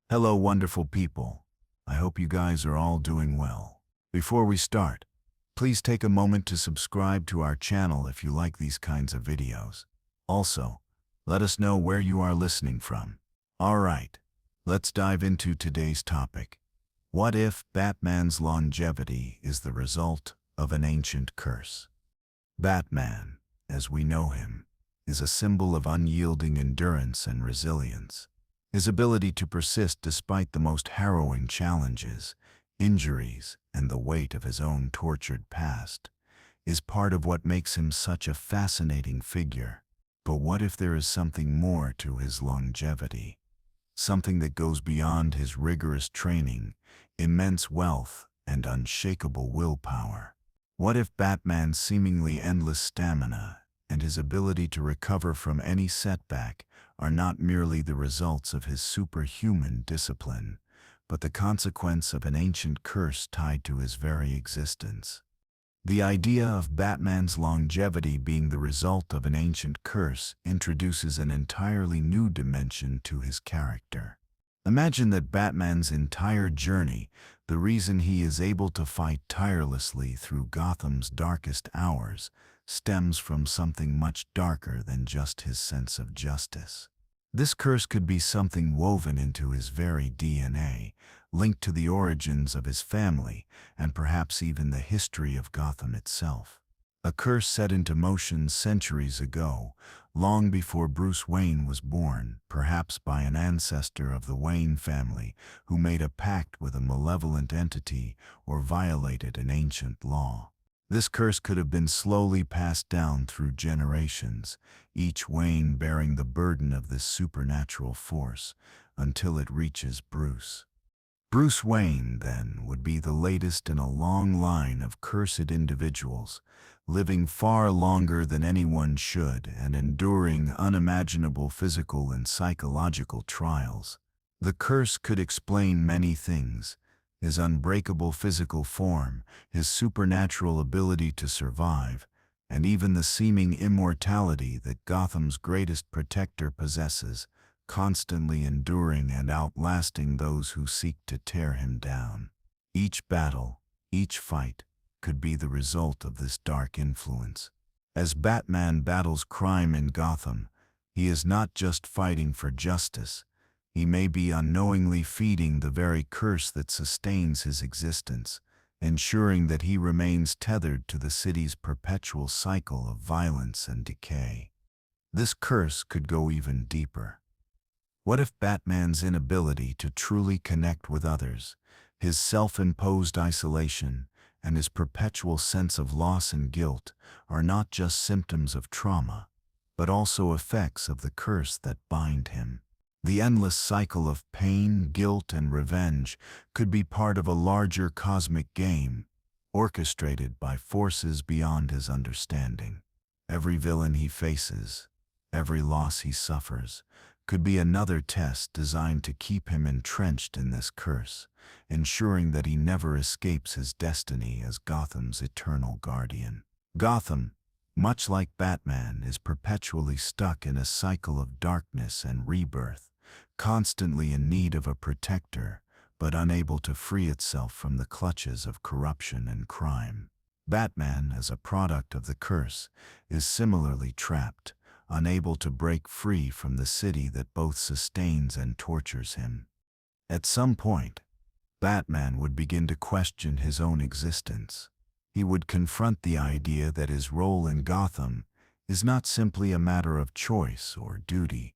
Hello, wonderful people. I hope you guys are all doing well. Before we start, please take a moment to subscribe to our channel if you like these kinds of videos. Also, let us know where you are listening from. Alright, let's dive into today's topic. What if Batman's longevity is the result of an ancient curse? Batman, as we know him, is a symbol of unyielding endurance and resilience. His ability to persist despite the most harrowing challenges, injuries, and the weight of his own tortured past is part of what makes him such a fascinating figure. But what if there is something more to his longevity? Something that goes beyond his rigorous training, immense wealth, and unshakable willpower? What if Batman's seemingly endless stamina and his ability to recover from any setback are not merely the results of his superhuman discipline, but the consequence of an ancient curse tied to his very existence? The idea of Batman's longevity being the result of an ancient curse introduces an entirely new dimension to his character. Imagine that Batman's entire journey, the reason he is able to fight tirelessly through Gotham's darkest hours, stems from something much darker than just his sense of justice. This curse could be something woven into his very DNA, linked to the origins of his family, and perhaps even the history of Gotham itself. A curse set into motion centuries ago, long before Bruce Wayne was born, perhaps by an ancestor of the Wayne family who made a pact with a malevolent entity or violated an ancient law. This curse could have been slowly passed down through generations, each Wayne bearing the burden of this supernatural force, until it reaches Bruce. Bruce Wayne, then, would be the latest in a long line of cursed individuals, living far longer than anyone should and enduring unimaginable physical and psychological trials. The curse could explain many things: his unbreakable physical form, his supernatural ability to survive, and even the seeming immortality that Gotham's greatest protector possesses, constantly enduring and outlasting those who seek to tear him down. Each battle, each fight, could be the result of this dark influence. As Batman battles crime in Gotham, he is not just fighting for justice. He may be unknowingly feeding the very curse that sustains his existence, ensuring that he remains tethered to the city's perpetual cycle of violence and decay. This curse could go even deeper. What if Batman's inability to truly connect with others, his self-imposed isolation, and his perpetual sense of loss and guilt are not just symptoms of trauma, but also effects of the curse that bind him? The endless cycle of pain, guilt, and revenge could be part of a larger cosmic game, orchestrated by forces beyond his understanding. Every villain he faces, every loss he suffers, could be another test designed to keep him entrenched in this curse, ensuring that he never escapes his destiny as Gotham's eternal guardian. Gotham, much like Batman, is perpetually stuck in a cycle of darkness and rebirth, constantly in need of a protector, but unable to free itself from the clutches of corruption and crime. Batman, as a product of the curse, is similarly trapped, unable to break free from the city that both sustains and tortures him. At some point, Batman would begin to question his own existence. He would confront the idea that his role in Gotham is not simply a matter of choice or duty,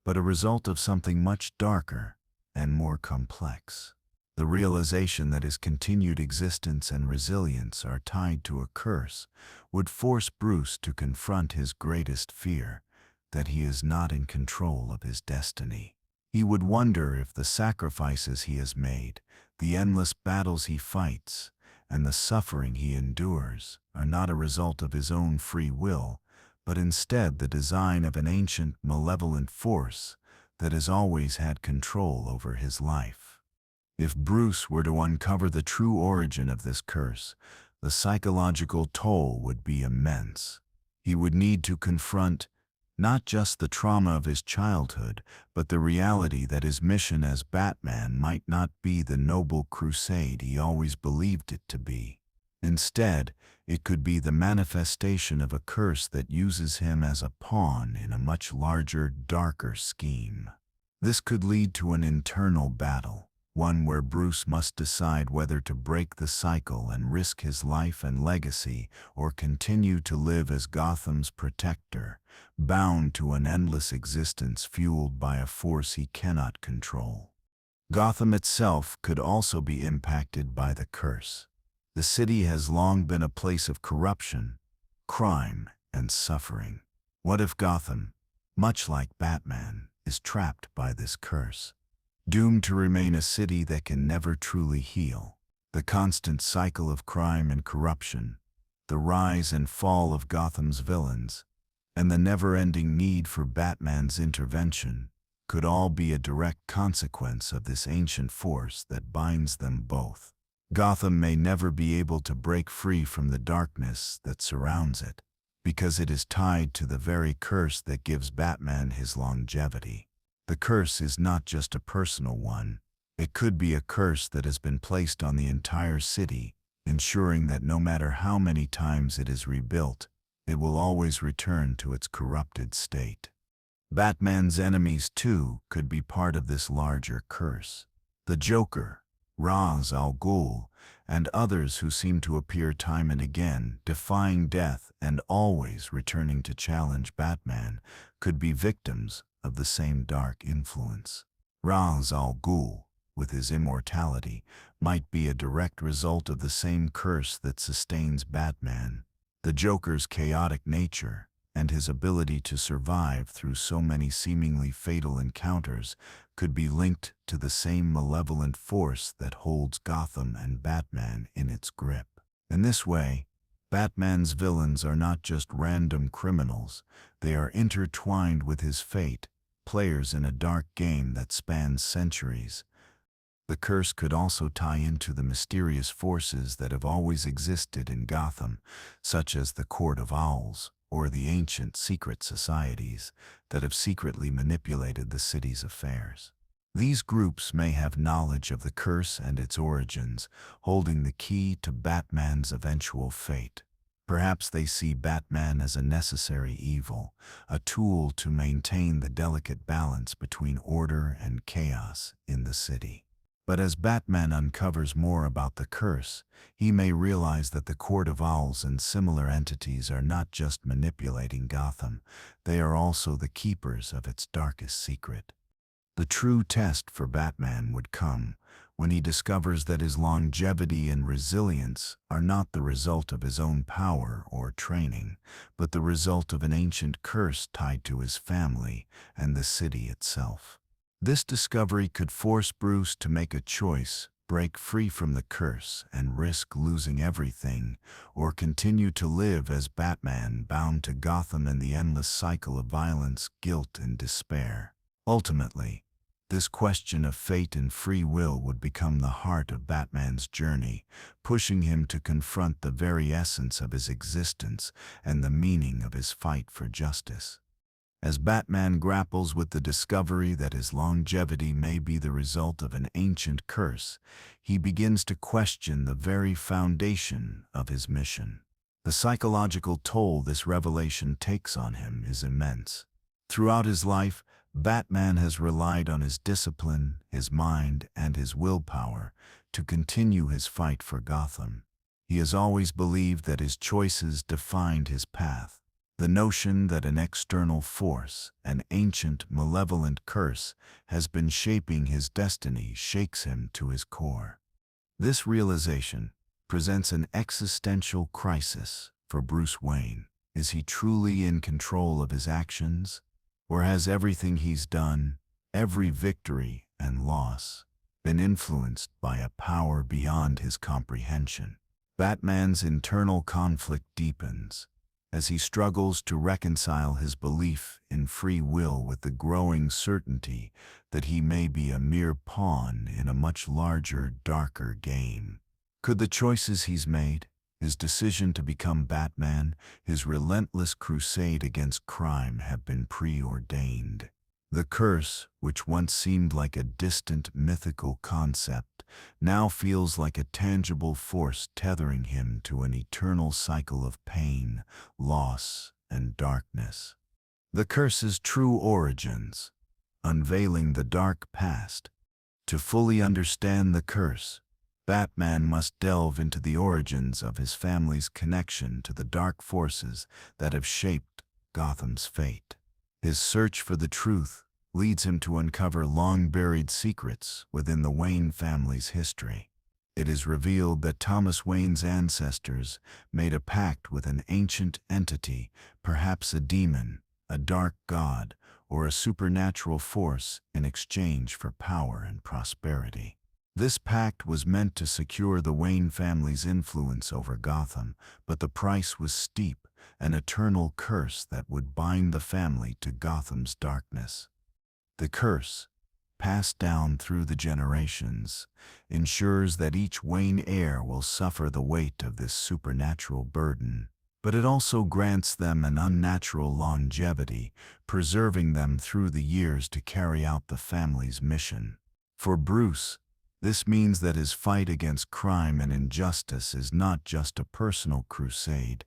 but a result of something much darker and more complex. The realization that his continued existence and resilience are tied to a curse would force Bruce to confront his greatest fear, that he is not in control of his destiny. He would wonder if the sacrifices he has made, the endless battles he fights, and the suffering he endures are not a result of his own free will, but instead the design of an ancient, malevolent force that has always had control over his life. If Bruce were to uncover the true origin of this curse, the psychological toll would be immense. He would need to confront Not just the trauma of his childhood, but the reality that his mission as Batman might not be the noble crusade he always believed it to be. Instead, it could be the manifestation of a curse that uses him as a pawn in a much larger, darker scheme. This could lead to an internal battle, one where Bruce must decide whether to break the cycle and risk his life and legacy, or continue to live as Gotham's protector, bound to an endless existence fueled by a force he cannot control. Gotham itself could also be impacted by the curse. The city has long been a place of corruption, crime, and suffering. What if Gotham, much like Batman, is trapped by this curse, doomed to remain a city that can never truly heal? The constant cycle of crime and corruption, the rise and fall of Gotham's villains, and the never-ending need for Batman's intervention could all be a direct consequence of this ancient force that binds them both. Gotham may never be able to break free from the darkness that surrounds it, because it is tied to the very curse that gives Batman his longevity. The curse is not just a personal one. It could be a curse that has been placed on the entire city, ensuring that no matter how many times it is rebuilt, it will always return to its corrupted state. Batman's enemies, too, could be part of this larger curse. The Joker, Ra's al Ghul, and others who seem to appear time and again, defying death and always returning to challenge Batman, could be victims of the same dark influence. Ra's al Ghul, with his immortality, might be a direct result of the same curse that sustains Batman. The Joker's chaotic nature and his ability to survive through so many seemingly fatal encounters could be linked to the same malevolent force that holds Gotham and Batman in its grip. In this way, Batman's villains are not just random criminals, they are intertwined with his fate, players in a dark game that spans centuries. The curse could also tie into the mysterious forces that have always existed in Gotham, such as the Court of Owls, or the ancient secret societies that have secretly manipulated the city's affairs. These groups may have knowledge of the curse and its origins, holding the key to Batman's eventual fate. Perhaps they see Batman as a necessary evil, a tool to maintain the delicate balance between order and chaos in the city. But as Batman uncovers more about the curse, he may realize that the Court of Owls and similar entities are not just manipulating Gotham, they are also the keepers of its darkest secret. The true test for Batman would come when he discovers that his longevity and resilience are not the result of his own power or training, but the result of an ancient curse tied to his family and the city itself. This discovery could force Bruce to make a choice, break free from the curse and risk losing everything, or continue to live as Batman bound to Gotham and the endless cycle of violence, guilt, and despair. Ultimately, this question of fate and free will would become the heart of Batman's journey, pushing him to confront the very essence of his existence and the meaning of his fight for justice. As Batman grapples with the discovery that his longevity may be the result of an ancient curse, he begins to question the very foundation of his mission. The psychological toll this revelation takes on him is immense. Throughout his life, Batman has relied on his discipline, his mind, and his willpower to continue his fight for Gotham. He has always believed that his choices defined his path. The notion that an external force, an ancient, malevolent curse, has been shaping his destiny shakes him to his core. This realization presents an existential crisis for Bruce Wayne. Is he truly in control of his actions? Or has everything he's done, every victory and loss, been influenced by a power beyond his comprehension? Batman's internal conflict deepens as he struggles to reconcile his belief in free will with the growing certainty that he may be a mere pawn in a much larger, darker game. Could the choices he's made, His decision to become Batman, his relentless crusade against crime have been preordained. The curse, which once seemed like a distant mythical concept, now feels like a tangible force tethering him to an eternal cycle of pain, loss, and darkness. The curse's true origins, unveiling the dark past. To fully understand the curse, Batman must delve into the origins of his family's connection to the dark forces that have shaped Gotham's fate. His search for the truth leads him to uncover long-buried secrets within the Wayne family's history. It is revealed that Thomas Wayne's ancestors made a pact with an ancient entity, perhaps a demon, a dark god, or a supernatural force in exchange for power and prosperity. This pact was meant to secure the Wayne family's influence over Gotham, but the price was steep, an eternal curse that would bind the family to Gotham's darkness. The curse, passed down through the generations, ensures that each Wayne heir will suffer the weight of this supernatural burden, but it also grants them an unnatural longevity, preserving them through the years to carry out the family's mission. For Bruce, this means that his fight against crime and injustice is not just a personal crusade.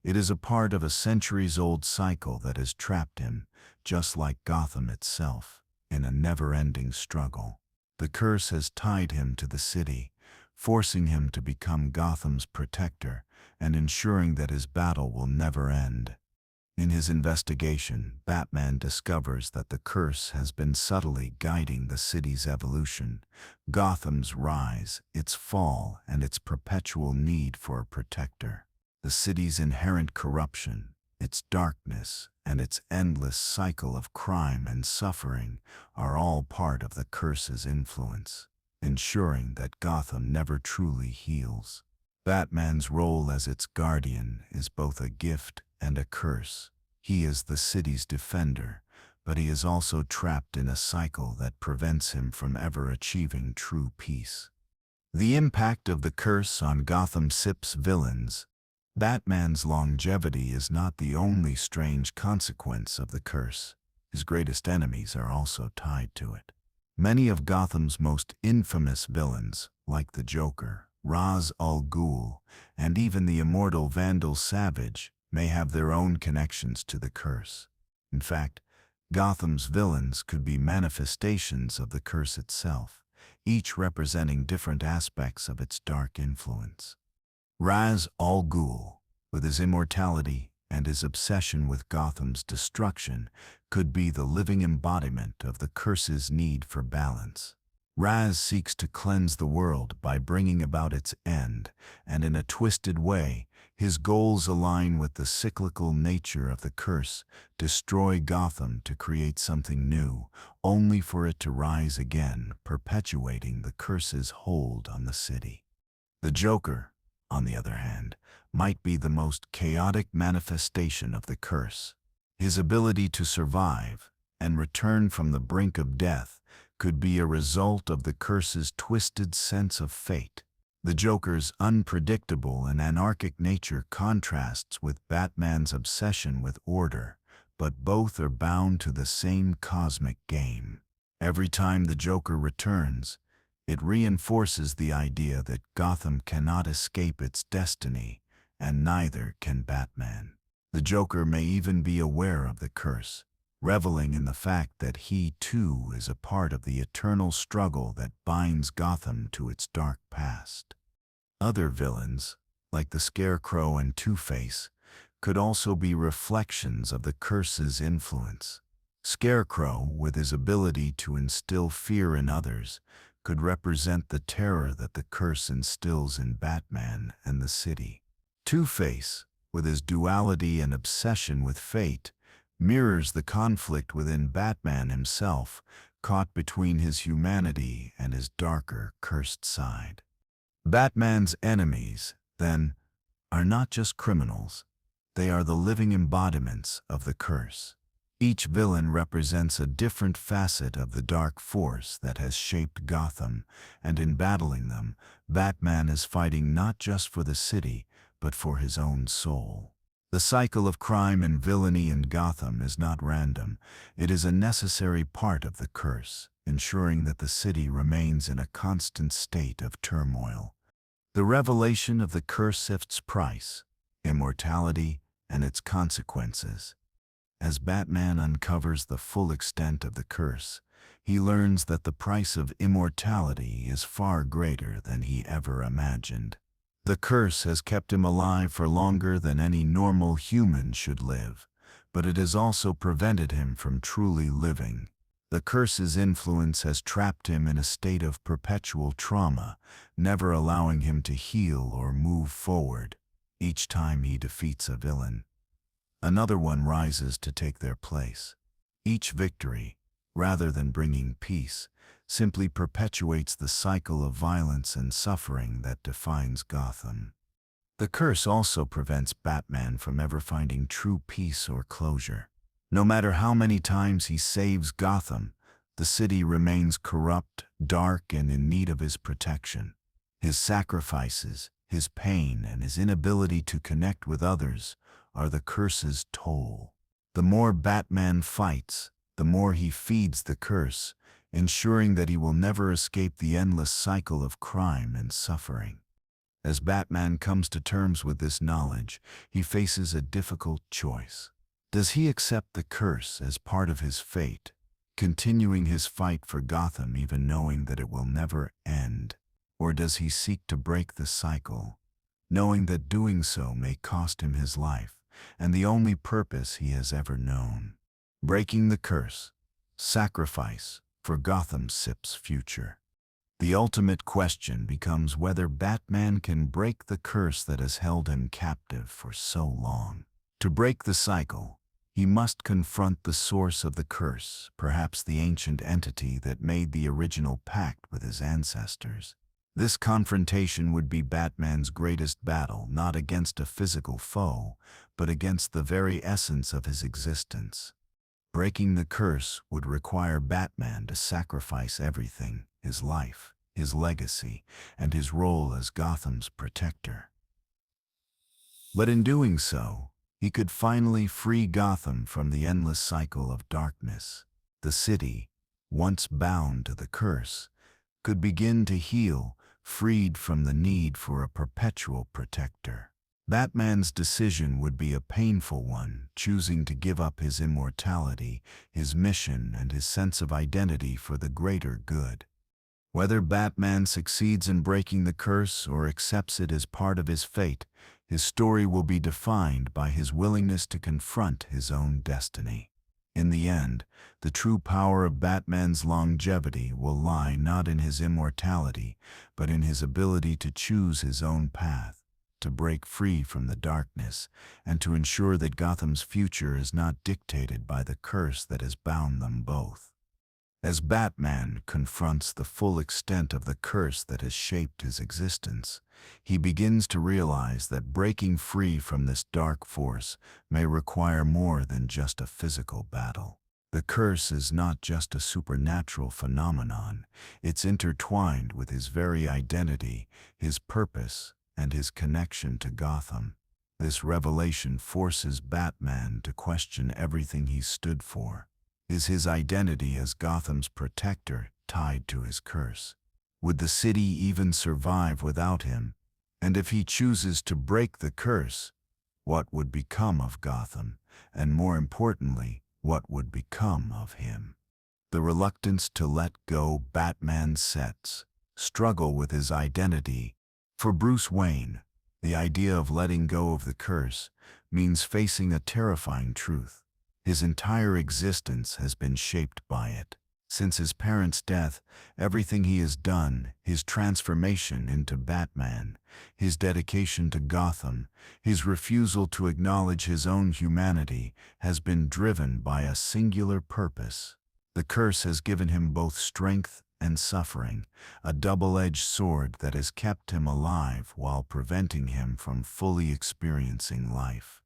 It is a part of a centuries-old cycle that has trapped him, just like Gotham itself, in a never-ending struggle. The curse has tied him to the city, forcing him to become Gotham's protector and ensuring that his battle will never end. In his investigation, Batman discovers that the curse has been subtly guiding the city's evolution, Gotham's rise, its fall, and its perpetual need for a protector. The city's inherent corruption, its darkness, and its endless cycle of crime and suffering are all part of the curse's influence, ensuring that Gotham never truly heals. Batman's role as its guardian is both a gift and a curse. He is the city's defender, but he is also trapped in a cycle that prevents him from ever achieving true peace. The impact of the curse on Gotham Cip's villains. Batman's longevity is not the only strange consequence of the curse. His greatest enemies are also tied to it. Many of Gotham's most infamous villains, like the Joker, Ra's al Ghul, and even the immortal Vandal Savage, may have their own connections to the curse. In fact, Gotham's villains could be manifestations of the curse itself, each representing different aspects of its dark influence. Ra's al Ghul, with his immortality and his obsession with Gotham's destruction, could be the living embodiment of the curse's need for balance. Raz seeks to cleanse the world by bringing about its end, and in a twisted way, his goals align with the cyclical nature of the curse: destroy Gotham to create something new, only for it to rise again, perpetuating the curse's hold on the city. The Joker, on the other hand, might be the most chaotic manifestation of the curse. His ability to survive and return from the brink of death could be a result of the curse's twisted sense of fate. The Joker's unpredictable and anarchic nature contrasts with Batman's obsession with order, but both are bound to the same cosmic game. Every time the Joker returns, it reinforces the idea that Gotham cannot escape its destiny, and neither can Batman. The Joker may even be aware of the curse, reveling in the fact that he too is a part of the eternal struggle that binds Gotham to its dark past. Other villains, like the Scarecrow and Two-Face, could also be reflections of the curse's influence. Scarecrow, with his ability to instill fear in others, could represent the terror that the curse instills in Batman and the city. Two-Face, with his duality and obsession with fate, mirrors the conflict within Batman himself, caught between his humanity and his darker, cursed side. Batman's enemies, then, are not just criminals. They are the living embodiments of the curse. Each villain represents a different facet of the dark force that has shaped Gotham, and in battling them, Batman is fighting not just for the city, but for his own soul. The cycle of crime and villainy in Gotham is not random. It is a necessary part of the curse, ensuring that the city remains in a constant state of turmoil. The revelation of the curse's price, immortality, and its consequences. As Batman uncovers the full extent of the curse, he learns that the price of immortality is far greater than he ever imagined. The curse has kept him alive for longer than any normal human should live, but it has also prevented him from truly living. The curse's influence has trapped him in a state of perpetual trauma, never allowing him to heal or move forward. Each time he defeats a villain, another one rises to take their place. Each victory, rather than bringing peace, simply perpetuates the cycle of violence and suffering that defines Gotham. The curse also prevents Batman from ever finding true peace or closure. No matter how many times he saves Gotham, the city remains corrupt, dark, and in need of his protection. His sacrifices, his pain, and his inability to connect with others are the curse's toll. The more Batman fights, the more he feeds the curse, ensuring that he will never escape the endless cycle of crime and suffering. As Batman comes to terms with this knowledge, he faces a difficult choice. Does he accept the curse as part of his fate, continuing his fight for Gotham even knowing that it will never end? Or does he seek to break the cycle, knowing that doing so may cost him his life and the only purpose he has ever known? Breaking the curse, sacrifice for Gotham's future. The ultimate question becomes whether Batman can break the curse that has held him captive for so long. To break the cycle, he must confront the source of the curse, perhaps the ancient entity that made the original pact with his ancestors. This confrontation would be Batman's greatest battle, not against a physical foe, but against the very essence of his existence. Breaking the curse would require Batman to sacrifice everything: his life, his legacy, and his role as Gotham's protector. But in doing so, he could finally free Gotham from the endless cycle of darkness. The city, once bound to the curse, could begin to heal, freed from the need for a perpetual protector. Batman's decision would be a painful one, choosing to give up his immortality, his mission, and his sense of identity for the greater good. Whether Batman succeeds in breaking the curse or accepts it as part of his fate, his story will be defined by his willingness to confront his own destiny. In the end, the true power of Batman's longevity will lie not in his immortality, but in his ability to choose his own path, to break free from the darkness, and to ensure that Gotham's future is not dictated by the curse that has bound them both. As Batman confronts the full extent of the curse that has shaped his existence, he begins to realize that breaking free from this dark force may require more than just a physical battle. The curse is not just a supernatural phenomenon, it's intertwined with his very identity, his purpose, and his connection to Gotham. This revelation forces Batman to question everything he stood for. Is his identity as Gotham's protector tied to his curse? Would the city even survive without him? And if he chooses to break the curse, what would become of Gotham? And more importantly, what would become of him? The reluctance to let go Batman sets struggle with his identity. For Bruce Wayne, the idea of letting go of the curse means facing a terrifying truth. His entire existence has been shaped by it. Since his parents' death, everything he has done, his transformation into Batman, his dedication to Gotham, his refusal to acknowledge his own humanity, has been driven by a singular purpose. The curse has given him both strength and suffering, a double-edged sword that has kept him alive while preventing him from fully experiencing life.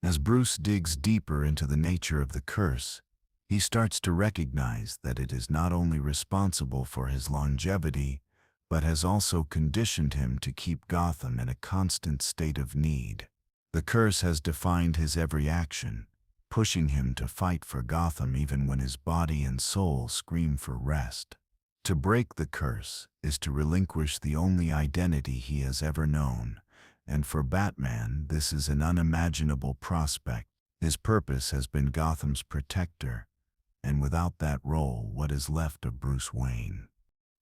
As Bruce digs deeper into the nature of the curse, he starts to recognize that it is not only responsible for his longevity, but has also conditioned him to keep Gotham in a constant state of need. The curse has defined his every action, pushing him to fight for Gotham even when his body and soul scream for rest. To break the curse is to relinquish the only identity he has ever known, and for Batman this is an unimaginable prospect. His purpose has been Gotham's protector, and without that role, what is left of Bruce Wayne?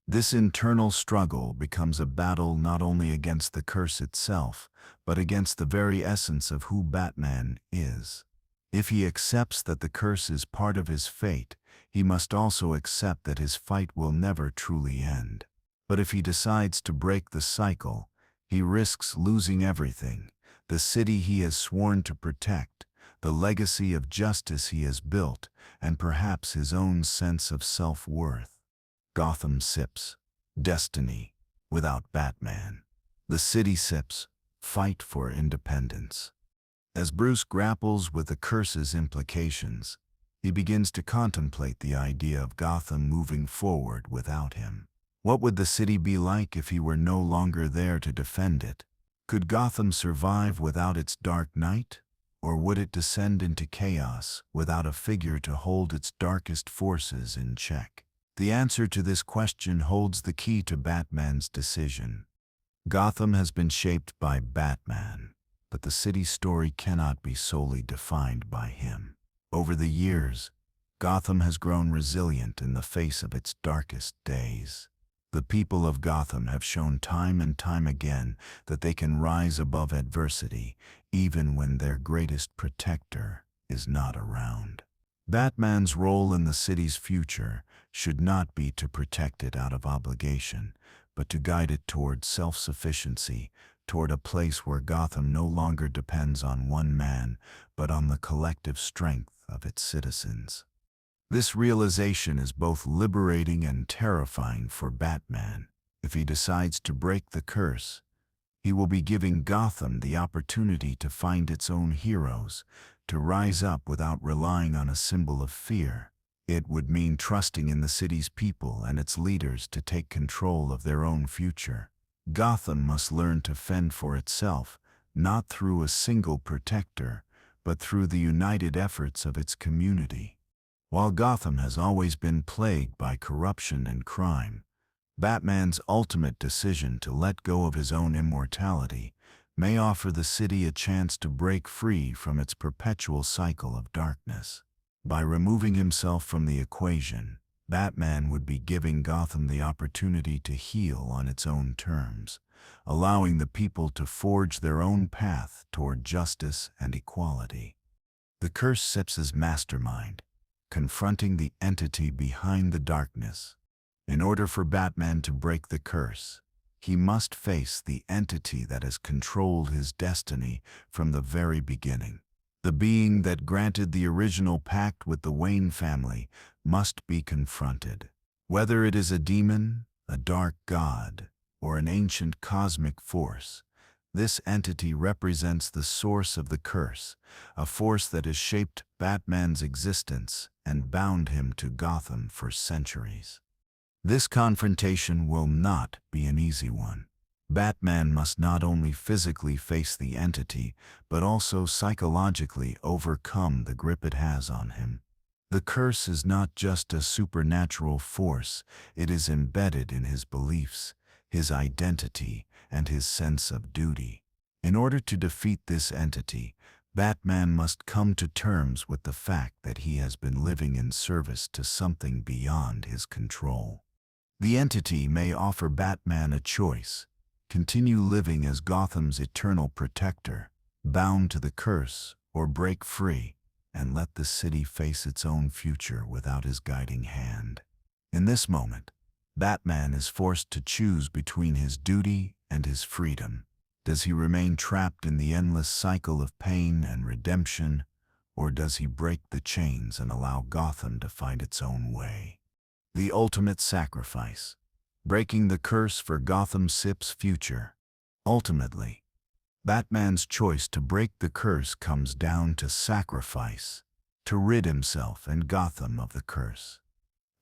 This internal struggle becomes a battle not only against the curse itself, but against the very essence of who Batman is. If he accepts that the curse is part of his fate, he must also accept that his fight will never truly end. But if he decides to break the cycle, he risks losing everything: the city he has sworn to protect, the legacy of justice he has built, and perhaps his own sense of self-worth. Gotham sips destiny without Batman. The city sips fight for independence. As Bruce grapples with the curse's implications, he begins to contemplate the idea of Gotham moving forward without him. What would the city be like if he were no longer there to defend it? Could Gotham survive without its Dark Knight? Or would it descend into chaos without a figure to hold its darkest forces in check? The answer to this question holds the key to Batman's decision. Gotham has been shaped by Batman, but the city's story cannot be solely defined by him. Over the years, Gotham has grown resilient in the face of its darkest days. The people of Gotham have shown time and time again that they can rise above adversity, even when their greatest protector is not around. Batman's role in the city's future should not be to protect it out of obligation, but to guide it toward self-sufficiency, toward a place where Gotham no longer depends on one man, but on the collective strength of its citizens. This realization is both liberating and terrifying for Batman. If he decides to break the curse, he will be giving Gotham the opportunity to find its own heroes, to rise up without relying on a symbol of fear. It would mean trusting in the city's people and its leaders to take control of their own future. Gotham must learn to fend for itself, not through a single protector, but through the united efforts of its community. While Gotham has always been plagued by corruption and crime, Batman's ultimate decision to let go of his own immortality may offer the city a chance to break free from its perpetual cycle of darkness. By removing himself from the equation, Batman would be giving Gotham the opportunity to heal on its own terms, allowing the people to forge their own path toward justice and equality. The curse sips his mastermind, confronting the entity behind the darkness. In order for Batman to break the curse, he must face the entity that has controlled his destiny from the very beginning. The being that granted the original pact with the Wayne family must be confronted. Whether it is a demon, a dark god, or an ancient cosmic force, this entity represents the source of the curse, a force that has shaped Batman's existence and bound him to Gotham for centuries. This confrontation will not be an easy one. Batman must not only physically face the entity, but also psychologically overcome the grip it has on him. The curse is not just a supernatural force, it is embedded in his beliefs, his identity, and his sense of duty. In order to defeat this entity, Batman must come to terms with the fact that he has been living in service to something beyond his control. The entity may offer Batman a choice: continue living as Gotham's eternal protector, bound to the curse, or break free and let the city face its own future without his guiding hand. In this moment, Batman is forced to choose between his duty and his freedom. Does he remain trapped in the endless cycle of pain and redemption, or does he break the chains and allow Gotham to find its own way? The ultimate sacrifice, breaking the curse for Gotham Cit's future. Ultimately, Batman's choice to break the curse comes down to sacrifice, to rid himself and Gotham of the curse.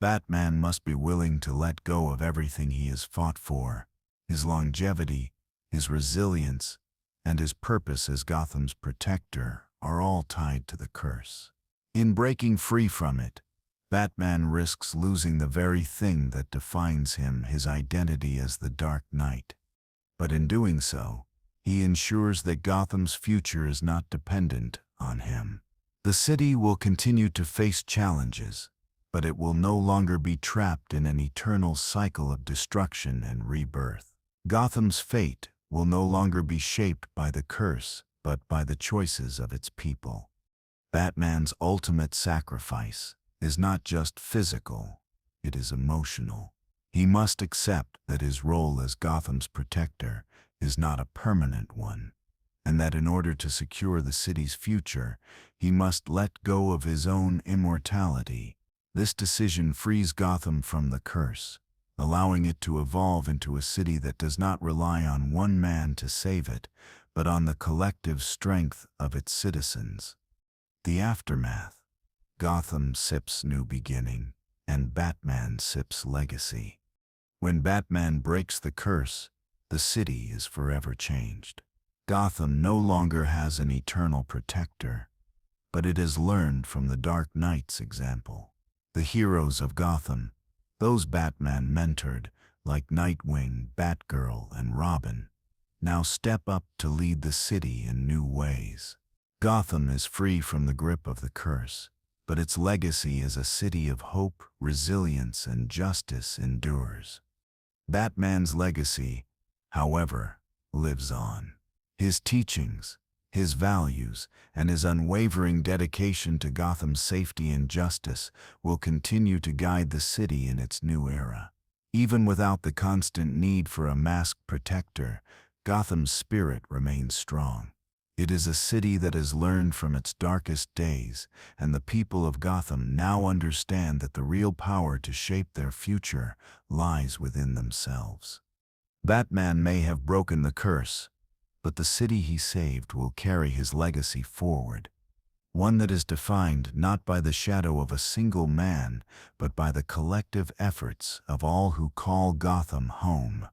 Batman must be willing to let go of everything he has fought for, his longevity, his resilience, and his purpose as Gotham's protector are all tied to the curse. In breaking free from it, Batman risks losing the very thing that defines him, his identity as the Dark Knight. But in doing so, he ensures that Gotham's future is not dependent on him. The city will continue to face challenges, but it will no longer be trapped in an eternal cycle of destruction and rebirth. Gotham's fate will no longer be shaped by the curse, but by the choices of its people. Batman's ultimate sacrifice is not just physical, it is emotional. He must accept that his role as Gotham's protector is not a permanent one, and that in order to secure the city's future, he must let go of his own immortality. This decision frees Gotham from the curse, allowing it to evolve into a city that does not rely on one man to save it, but on the collective strength of its citizens. The aftermath. Gotham sips new beginning, and Batman sips legacy. When Batman breaks the curse, the city is forever changed. Gotham no longer has an eternal protector, but it has learned from the Dark Knight's example. The heroes of Gotham, those Batman mentored, like Nightwing, Batgirl, and Robin, now step up to lead the city in new ways. Gotham is free from the grip of the curse, but its legacy as a city of hope, resilience, and justice endures. Batman's legacy, however, lives on. His teachings, his values, and his unwavering dedication to Gotham's safety and justice will continue to guide the city in its new era. Even without the constant need for a masked protector, Gotham's spirit remains strong. It is a city that has learned from its darkest days, and the people of Gotham now understand that the real power to shape their future lies within themselves. Batman may have broken the curse, but the city he saved will carry his legacy forward, one that is defined not by the shadow of a single man, but by the collective efforts of all who call Gotham home.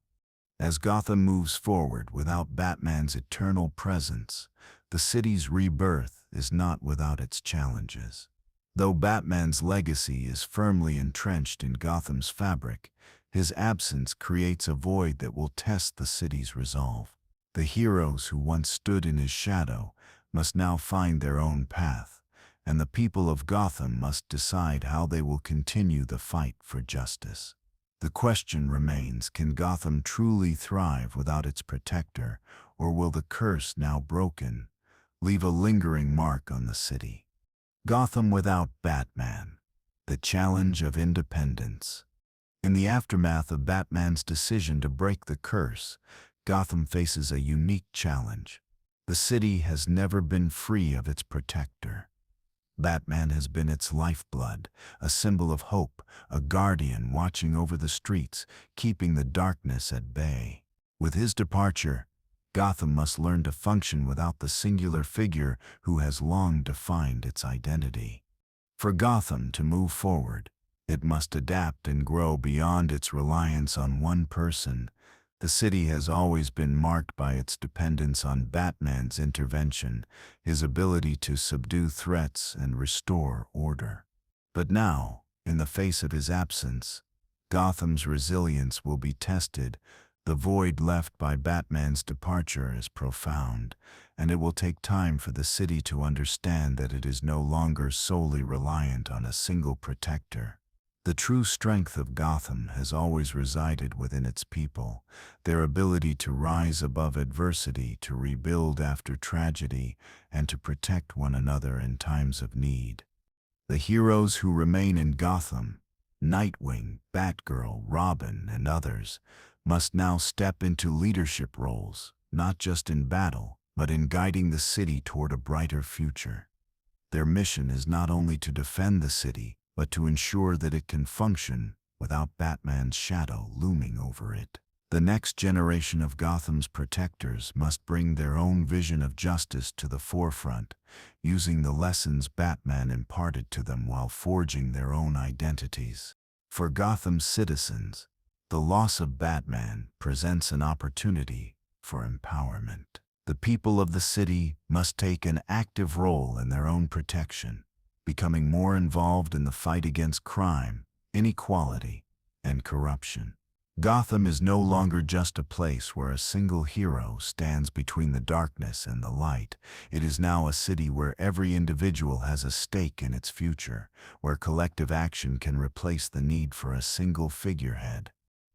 As Gotham moves forward without Batman's eternal presence, the city's rebirth is not without its challenges. Though Batman's legacy is firmly entrenched in Gotham's fabric, his absence creates a void that will test the city's resolve. The heroes who once stood in his shadow must now find their own path, and the people of Gotham must decide how they will continue the fight for justice. The question remains, can Gotham truly thrive without its protector, or will the curse now broken leave a lingering mark on the city? Gotham without Batman. The challenge of independence. In the aftermath of Batman's decision to break the curse, Gotham faces a unique challenge. The city has never been free of its protector. Batman has been its lifeblood, a symbol of hope, a guardian watching over the streets, keeping the darkness at bay. With his departure, Gotham must learn to function without the singular figure who has long defined its identity. For Gotham to move forward, it must adapt and grow beyond its reliance on one person. The city has always been marked by its dependence on Batman's intervention, his ability to subdue threats and restore order. But now, in the face of his absence, Gotham's resilience will be tested. The void left by Batman's departure is profound, and it will take time for the city to understand that it is no longer solely reliant on a single protector. The true strength of Gotham has always resided within its people, their ability to rise above adversity, to rebuild after tragedy, and to protect one another in times of need. The heroes who remain in Gotham, Nightwing, Batgirl, Robin, and others, must now step into leadership roles, not just in battle, but in guiding the city toward a brighter future. Their mission is not only to defend the city, but to ensure that it can function without Batman's shadow looming over it. The next generation of Gotham's protectors must bring their own vision of justice to the forefront, using the lessons Batman imparted to them while forging their own identities. For Gotham's citizens, the loss of Batman presents an opportunity for empowerment. The people of the city must take an active role in their own protection, becoming more involved in the fight against crime, inequality, and corruption. Gotham is no longer just a place where a single hero stands between the darkness and the light. It is now a city where every individual has a stake in its future, where collective action can replace the need for a single figurehead.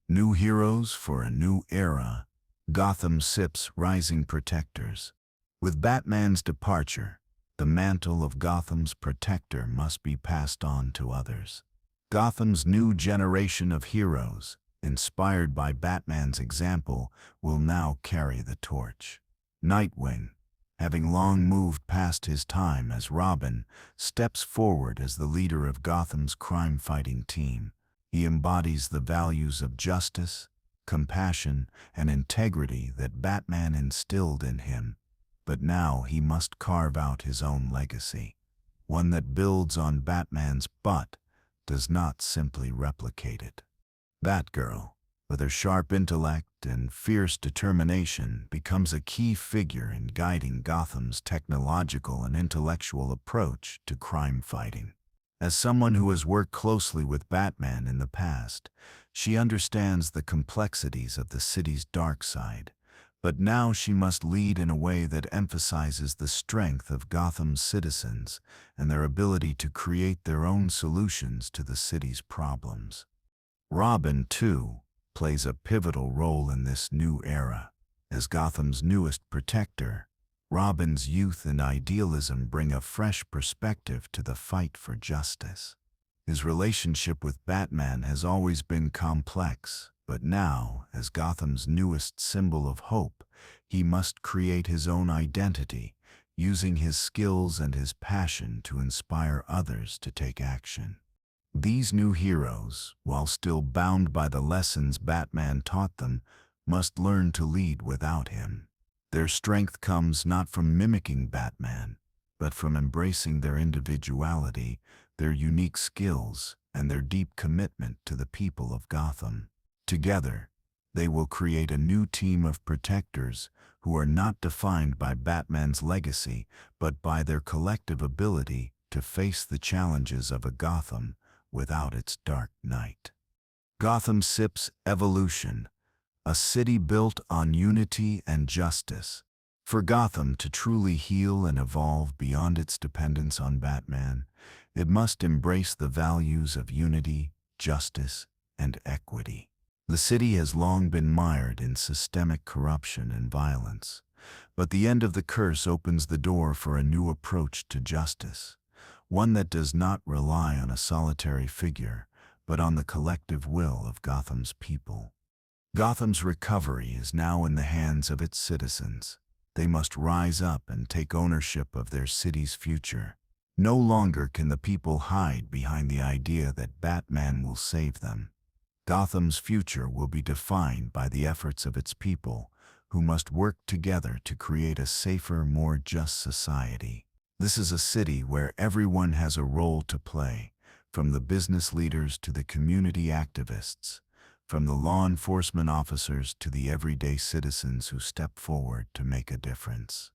New heroes for a new era. Gotham sips rising protectors. With Batman's departure, the mantle of Gotham's protector must be passed on to others. Gotham's new generation of heroes, inspired by Batman's example, will now carry the torch. Nightwing, having long moved past his time as Robin, steps forward as the leader of Gotham's crime-fighting team. He embodies the values of justice, compassion, and integrity that Batman instilled in him, but now he must carve out his own legacy, one that builds on Batman's but does not simply replicate it. Batgirl, with her sharp intellect and fierce determination, becomes a key figure in guiding Gotham's technological and intellectual approach to crime fighting. As someone who has worked closely with Batman in the past, she understands the complexities of the city's dark side, but now she must lead in a way that emphasizes the strength of Gotham's citizens and their ability to create their own solutions to the city's problems. Robin, too, plays a pivotal role in this new era. As Gotham's newest protector, Robin's youth and idealism bring a fresh perspective to the fight for justice. His relationship with Batman has always been complex, but now, as Gotham's newest symbol of hope, he must create his own identity, using his skills and his passion to inspire others to take action. These new heroes, while still bound by the lessons Batman taught them, must learn to lead without him. Their strength comes not from mimicking Batman, but from embracing their individuality, their unique skills, and their deep commitment to the people of Gotham. Together, they will create a new team of protectors who are not defined by Batman's legacy, but by their collective ability to face the challenges of a Gotham without its dark night. Gotham sips evolution, a city built on unity and justice. For Gotham to truly heal and evolve beyond its dependence on Batman, it must embrace the values of unity, justice, and equity. The city has long been mired in systemic corruption and violence, but the end of the curse opens the door for a new approach to justice, one that does not rely on a solitary figure, but on the collective will of Gotham's people. Gotham's recovery is now in the hands of its citizens. They must rise up and take ownership of their city's future. No longer can the people hide behind the idea that Batman will save them. Gotham's future will be defined by the efforts of its people, who must work together to create a safer, more just society. This is a city where everyone has a role to play, from the business leaders to the community activists, from the law enforcement officers to the everyday citizens who step forward to make a difference.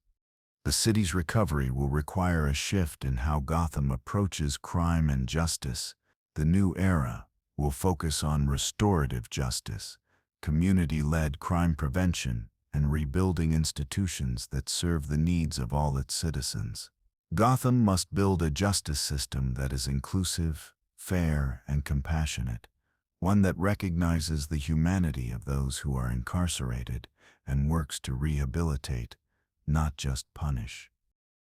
The city's recovery will require a shift in how Gotham approaches crime and justice. The new era will focus on restorative justice, community-led crime prevention, and rebuilding institutions that serve the needs of all its citizens. Gotham must build a justice system that is inclusive, fair, and compassionate, one that recognizes the humanity of those who are incarcerated and works to rehabilitate, not just punish.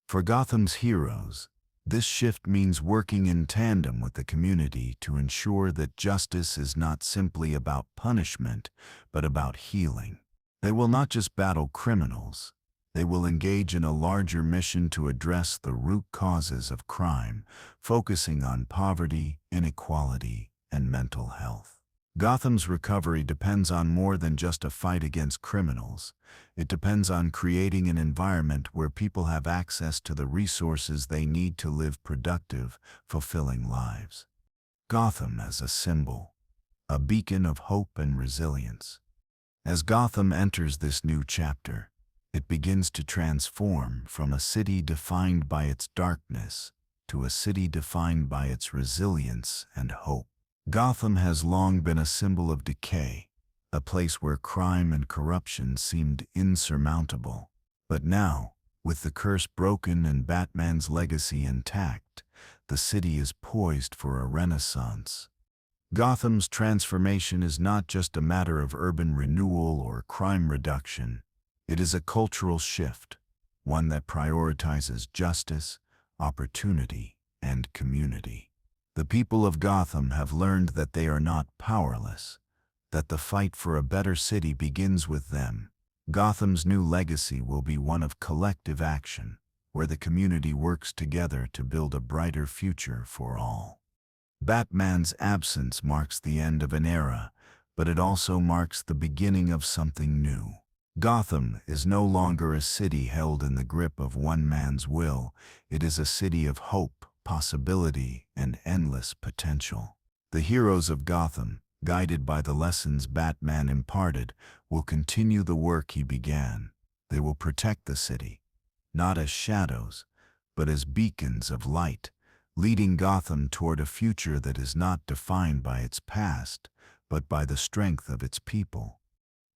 For Gotham's heroes, this shift means working in tandem with the community to ensure that justice is not simply about punishment, but about healing. They will not just battle criminals. They will engage in a larger mission to address the root causes of crime, focusing on poverty, inequality, and mental health. Gotham's recovery depends on more than just a fight against criminals. It depends on creating an environment where people have access to the resources they need to live productive, fulfilling lives. Gotham as a symbol, a beacon of hope and resilience. As Gotham enters this new chapter, it begins to transform from a city defined by its darkness to a city defined by its resilience and hope. Gotham has long been a symbol of decay, a place where crime and corruption seemed insurmountable. But now, with the curse broken and Batman's legacy intact, the city is poised for a renaissance. Gotham's transformation is not just a matter of urban renewal or crime reduction. It is a cultural shift, one that prioritizes justice, opportunity, and community. The people of Gotham have learned that they are not powerless, that the fight for a better city begins with them. Gotham's new legacy will be one of collective action, where the community works together to build a brighter future for all. Batman's absence marks the end of an era, but it also marks the beginning of something new. Gotham is no longer a city held in the grip of one man's will. It is a city of hope, possibility, and endless potential. The heroes of Gotham, guided by the lessons Batman imparted, will continue the work he began. They will protect the city, not as shadows, but as beacons of light, leading Gotham toward a future that is not defined by its past, but by the strength of its people.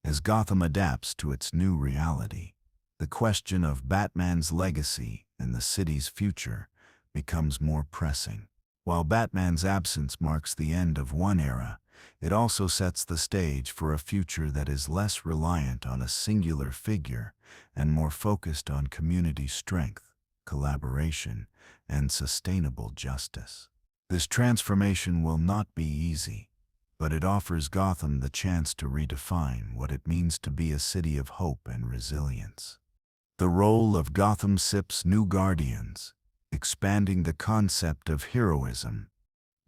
As Gotham adapts to its new reality, the question of Batman's legacy and the city's future becomes more pressing. While Batman's absence marks the end of one era, it also sets the stage for a future that is less reliant on a singular figure and more focused on community strength, collaboration, and sustainable justice. This transformation will not be easy, but it offers Gotham the chance to redefine what it means to be a city of hope and resilience. The role of Gotham CIP's new guardians, expanding the concept of heroism.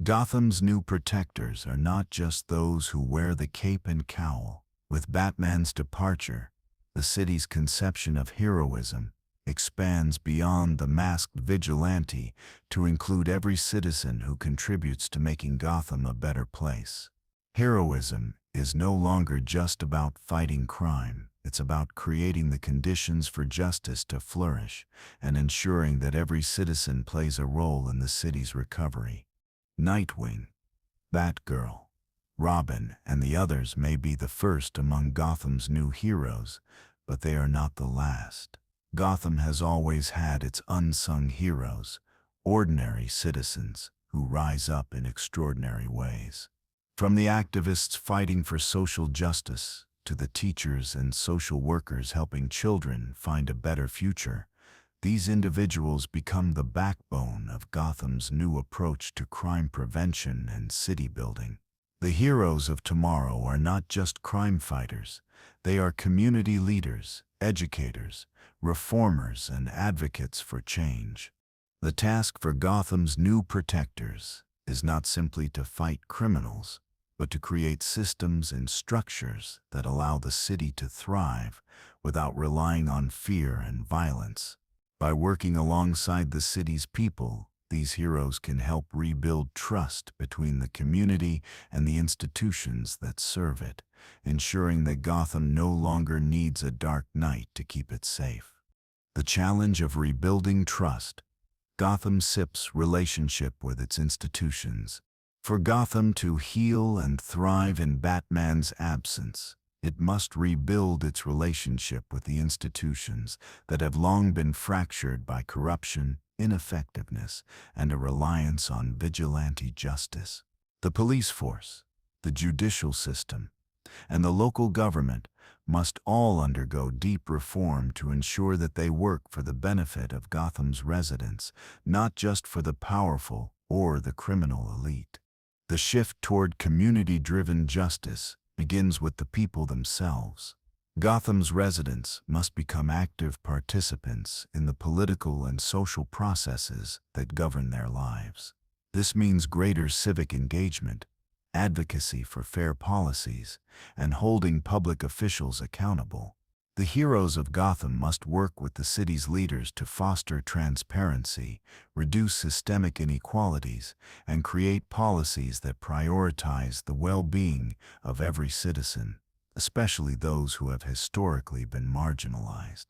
Gotham's new protectors are not just those who wear the cape and cowl. With Batman's departure, the city's conception of heroism expands beyond the masked vigilante to include every citizen who contributes to making Gotham a better place. Heroism is no longer just about fighting crime. It's about creating the conditions for justice to flourish and ensuring that every citizen plays a role in the city's recovery. Nightwing, Batgirl, Robin, and the others may be the first among Gotham's new heroes, but they are not the last. Gotham has always had its unsung heroes, ordinary citizens who rise up in extraordinary ways. From the activists fighting for social justice to the teachers and social workers helping children find a better future, these individuals become the backbone of Gotham's new approach to crime prevention and city building. The heroes of tomorrow are not just crime fighters. They are community leaders, educators, reformers, and advocates for change. The task for Gotham's new protectors is not simply to fight criminals, but to create systems and structures that allow the city to thrive without relying on fear and violence. By working alongside the city's people, these heroes can help rebuild trust between the community and the institutions that serve it, ensuring that Gotham no longer needs a dark night to keep it safe. The challenge of rebuilding trust. Gotham CIP's relationship with its institutions. For Gotham to heal and thrive in Batman's absence, it must rebuild its relationship with the institutions that have long been fractured by corruption, ineffectiveness, and a reliance on vigilante justice. The police force, the judicial system, and the local government must all undergo deep reform to ensure that they work for the benefit of Gotham's residents, not just for the powerful or the criminal elite. The shift toward community-driven justice begins with the people themselves. Gotham's residents must become active participants in the political and social processes that govern their lives. This means greater civic engagement, advocacy for fair policies, and holding public officials accountable. The heroes of Gotham must work with the city's leaders to foster transparency, reduce systemic inequalities, and create policies that prioritize the well-being of every citizen, especially those who have historically been marginalized.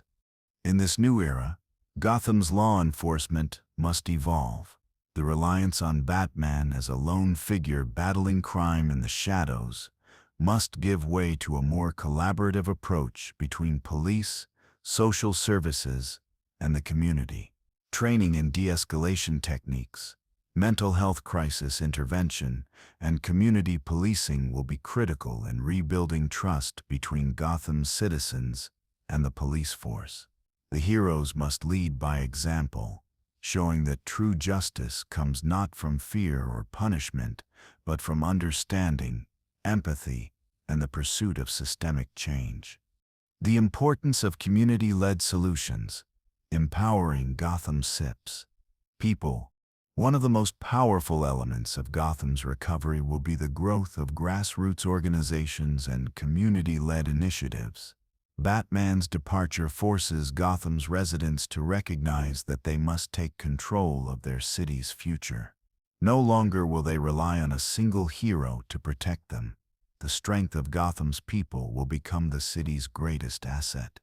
In this new era, Gotham's law enforcement must evolve. The reliance on Batman as a lone figure battling crime in the shadows must give way to a more collaborative approach between police, social services, and the community. Training in de-escalation techniques, mental health crisis intervention, and community policing will be critical in rebuilding trust between Gotham's citizens and the police force. The heroes must lead by example, showing that true justice comes not from fear or punishment, but from understanding, empathy, and the pursuit of systemic change. The importance of community-led solutions, empowering Gotham's CIPs. People. One of the most powerful elements of Gotham's recovery will be the growth of grassroots organizations and community-led initiatives. Batman's departure forces Gotham's residents to recognize that they must take control of their city's future. No longer will they rely on a single hero to protect them. The strength of Gotham's people will become the city's greatest asset.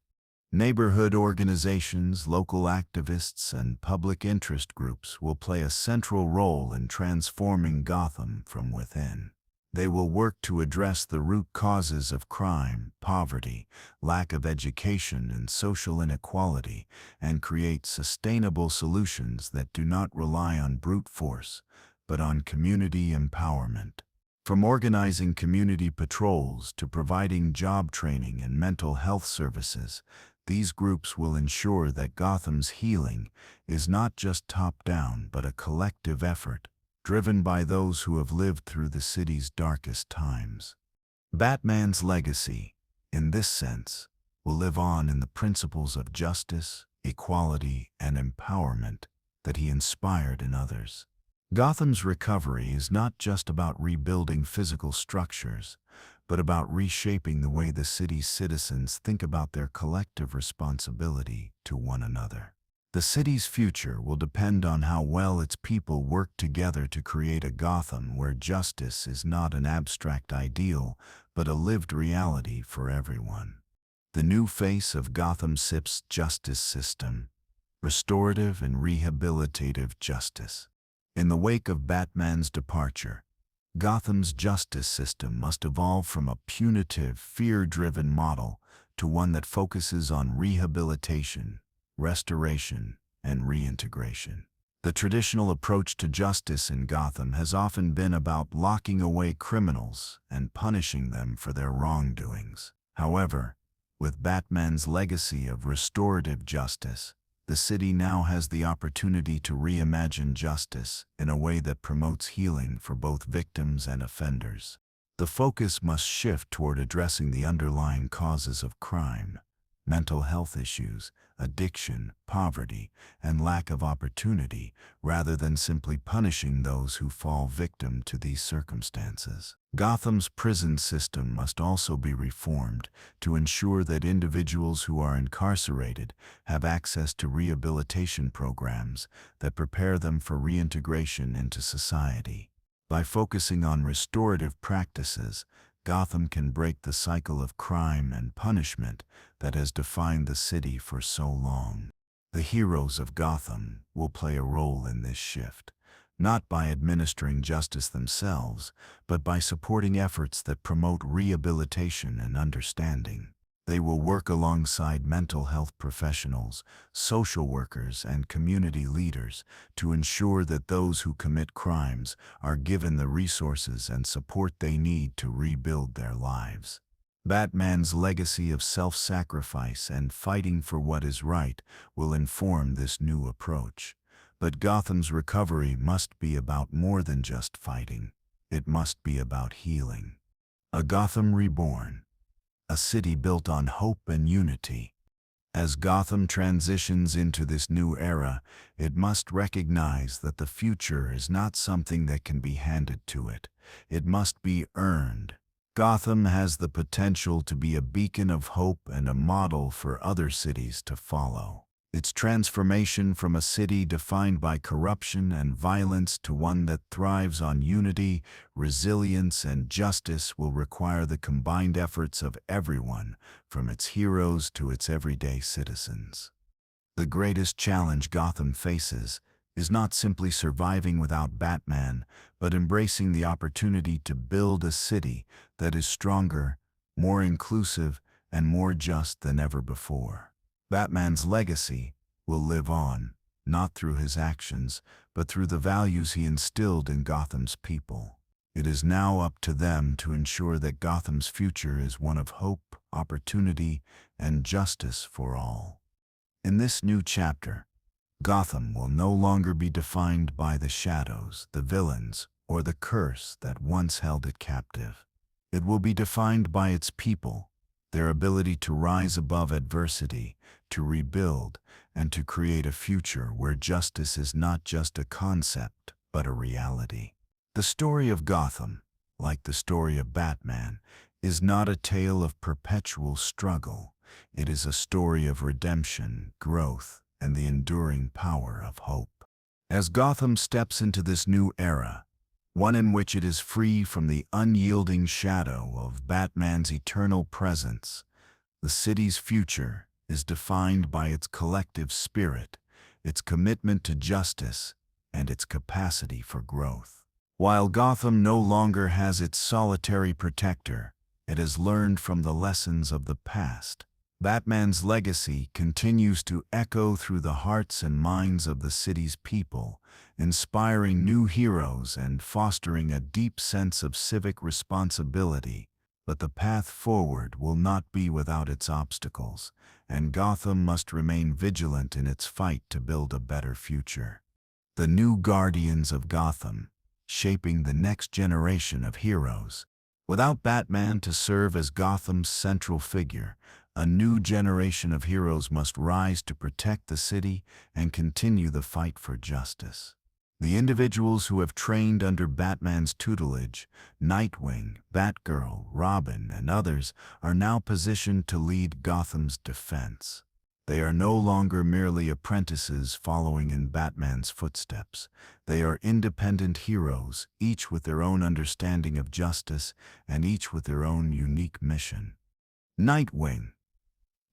Neighborhood organizations, local activists, and public interest groups will play a central role in transforming Gotham from within. They will work to address the root causes of crime, poverty, lack of education, and social inequality, and create sustainable solutions that do not rely on brute force, but on community empowerment. From organizing community patrols to providing job training and mental health services, these groups will ensure that Gotham's healing is not just top-down but a collective effort, driven by those who have lived through the city's darkest times. Batman's legacy, in this sense, will live on in the principles of justice, equality, and empowerment that he inspired in others. Gotham's recovery is not just about rebuilding physical structures, but about reshaping the way the city's citizens think about their collective responsibility to one another. The city's future will depend on how well its people work together to create a Gotham where justice is not an abstract ideal, but a lived reality for everyone. The new face of Gotham CIP's justice system, restorative and rehabilitative justice. In the wake of Batman's departure, Gotham's justice system must evolve from a punitive, fear-driven model to one that focuses on rehabilitation, restoration, and reintegration. The traditional approach to justice in Gotham has often been about locking away criminals and punishing them for their wrongdoings. However, with Batman's legacy of restorative justice, the city now has the opportunity to reimagine justice in a way that promotes healing for both victims and offenders. The focus must shift toward addressing the underlying causes of crime, mental health issues, addiction, poverty, and lack of opportunity, rather than simply punishing those who fall victim to these circumstances. Gotham's prison system must also be reformed to ensure that individuals who are incarcerated have access to rehabilitation programs that prepare them for reintegration into society. By focusing on restorative practices, Gotham can break the cycle of crime and punishment that has defined the city for so long. The heroes of Gotham will play a role in this shift, not by administering justice themselves, but by supporting efforts that promote rehabilitation and understanding. They will work alongside mental health professionals, social workers, and community leaders to ensure that those who commit crimes are given the resources and support they need to rebuild their lives. Batman's legacy of self-sacrifice and fighting for what is right will inform this new approach. But Gotham's recovery must be about more than just fighting. It must be about healing. A Gotham reborn. A city built on hope and unity. As Gotham transitions into this new era, it must recognize that the future is not something that can be handed to it. It must be earned, Gotham has the potential to be a beacon of hope and a model for other cities to follow. Its transformation from a city defined by corruption and violence to one that thrives on unity, resilience, and justice will require the combined efforts of everyone, from its heroes to its everyday citizens. The greatest challenge Gotham faces is not simply surviving without Batman, but embracing the opportunity to build a city that is stronger, more inclusive, and more just than ever before. Batman's legacy will live on, not through his actions, but through the values he instilled in Gotham's people. It is now up to them to ensure that Gotham's future is one of hope, opportunity, and justice for all. In this new chapter, Gotham will no longer be defined by the shadows, the villains, or the curse that once held it captive. It will be defined by its people, their ability to rise above adversity, to rebuild, and to create a future where justice is not just a concept, but a reality. The story of Gotham, like the story of Batman, is not a tale of perpetual struggle. It is a story of redemption, growth, and the enduring power of hope. As Gotham steps into this new era, one in which it is free from the unyielding shadow of Batman's eternal presence, the city's future is defined by its collective spirit, its commitment to justice, and its capacity for growth. While Gotham no longer has its solitary protector, it has learned from the lessons of the past. Batman's legacy continues to echo through the hearts and minds of the city's people, inspiring new heroes and fostering a deep sense of civic responsibility. But the path forward will not be without its obstacles, and Gotham must remain vigilant in its fight to build a better future. The new guardians of Gotham, shaping the next generation of heroes. Without Batman to serve as Gotham's central figure, a new generation of heroes must rise to protect the city and continue the fight for justice. The individuals who have trained under Batman's tutelage, Nightwing, Batgirl, Robin, and others, are now positioned to lead Gotham's defense. They are no longer merely apprentices following in Batman's footsteps. They are independent heroes, each with their own understanding of justice and each with their own unique mission. Nightwing,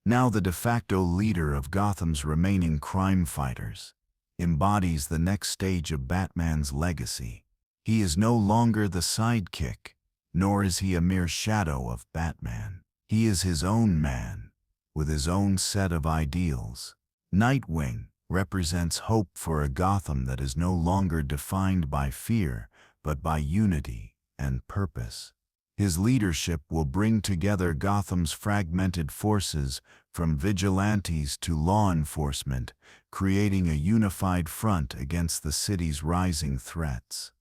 now the de facto leader of Gotham's remaining crime fighters, embodies the next stage of Batman's legacy. He is no longer the sidekick, nor is he a mere shadow of Batman. He is his own man, with his own set of ideals. Nightwing represents hope for a Gotham that is no longer defined by fear, but by unity and purpose. His leadership will bring together Gotham's fragmented forces, from vigilantes to law enforcement, creating a unified front against the city's rising threats.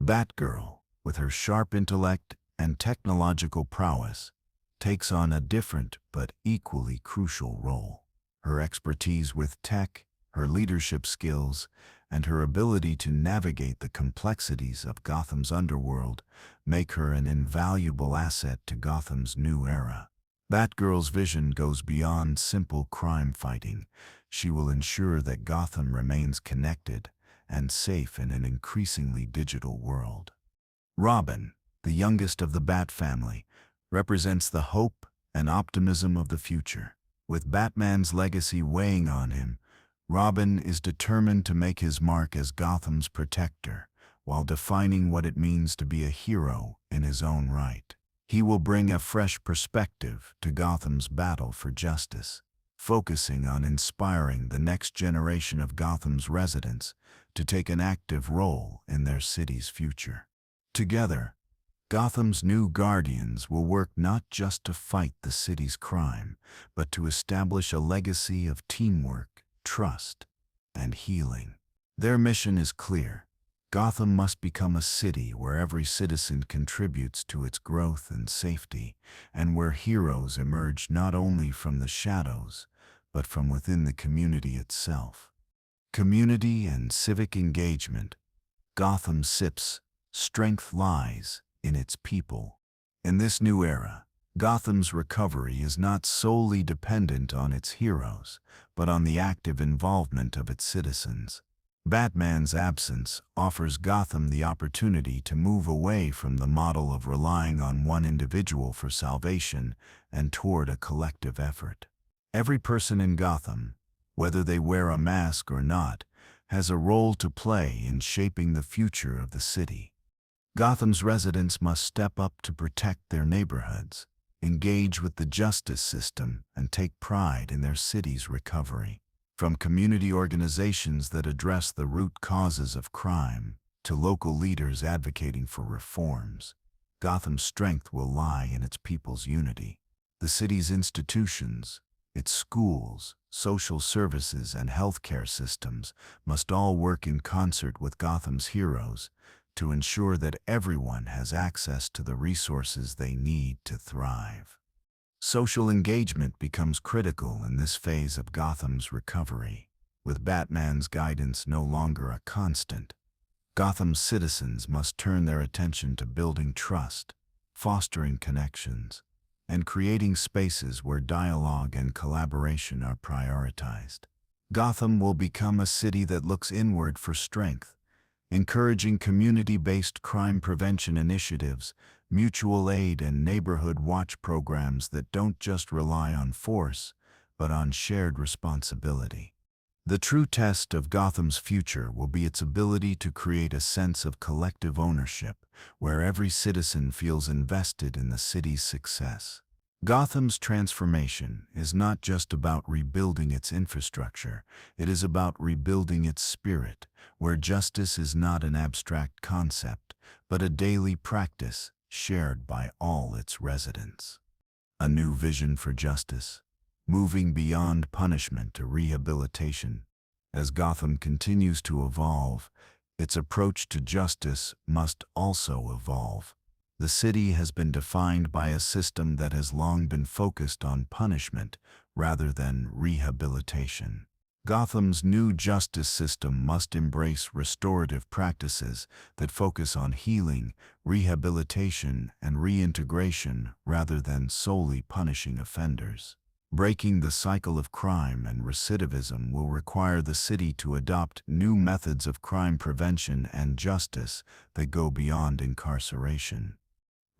Batgirl, with her sharp intellect and technological prowess, takes on a different but equally crucial role. Her expertise with tech, her leadership skills, and her ability to navigate the complexities of Gotham's underworld make her an invaluable asset to Gotham's new era. Batgirl's vision goes beyond simple crime fighting. She will ensure that Gotham remains connected and safe in an increasingly digital world. Robin, the youngest of the Bat family, represents the hope and optimism of the future. With Batman's legacy weighing on him, Robin is determined to make his mark as Gotham's protector, while defining what it means to be a hero in his own right. He will bring a fresh perspective to Gotham's battle for justice, focusing on inspiring the next generation of Gotham's residents to take an active role in their city's future. Together, Gotham's new guardians will work not just to fight the city's crime, but to establish a legacy of teamwork, trust, and healing. Their mission is clear. Gotham must become a city where every citizen contributes to its growth and safety, and where heroes emerge not only from the shadows, but from within the community itself. Community and civic engagement. Gotham SIP's strength lies in its people. In this new era, Gotham's recovery is not solely dependent on its heroes, but on the active involvement of its citizens. Batman's absence offers Gotham the opportunity to move away from the model of relying on one individual for salvation and toward a collective effort. Every person in Gotham, whether they wear a mask or not, has a role to play in shaping the future of the city. Gotham's residents must step up to protect their neighborhoods, engage with the justice system, and take pride in their city's recovery. From community organizations that address the root causes of crime to local leaders advocating for reforms, Gotham's strength will lie in its people's unity. The city's institutions, its schools, social services, and healthcare systems must all work in concert with Gotham's heroes to ensure that everyone has access to the resources they need to thrive. Social engagement becomes critical in this phase of Gotham's recovery. With Batman's guidance no longer a constant, Gotham's citizens must turn their attention to building trust, fostering connections, and creating spaces where dialogue and collaboration are prioritized. Gotham will become a city that looks inward for strength, encouraging community-based crime prevention initiatives, mutual aid, and neighborhood watch programs that don't just rely on force, but on shared responsibility. The true test of Gotham's future will be its ability to create a sense of collective ownership, where every citizen feels invested in the city's success. Gotham's transformation is not just about rebuilding its infrastructure, it is about rebuilding its spirit, where justice is not an abstract concept, but a daily practice shared by all its residents. A new vision for justice, moving beyond punishment to rehabilitation. As Gotham continues to evolve, its approach to justice must also evolve. The city has been defined by a system that has long been focused on punishment rather than rehabilitation. Gotham's new justice system must embrace restorative practices that focus on healing, rehabilitation, and reintegration rather than solely punishing offenders. Breaking the cycle of crime and recidivism will require the city to adopt new methods of crime prevention and justice that go beyond incarceration.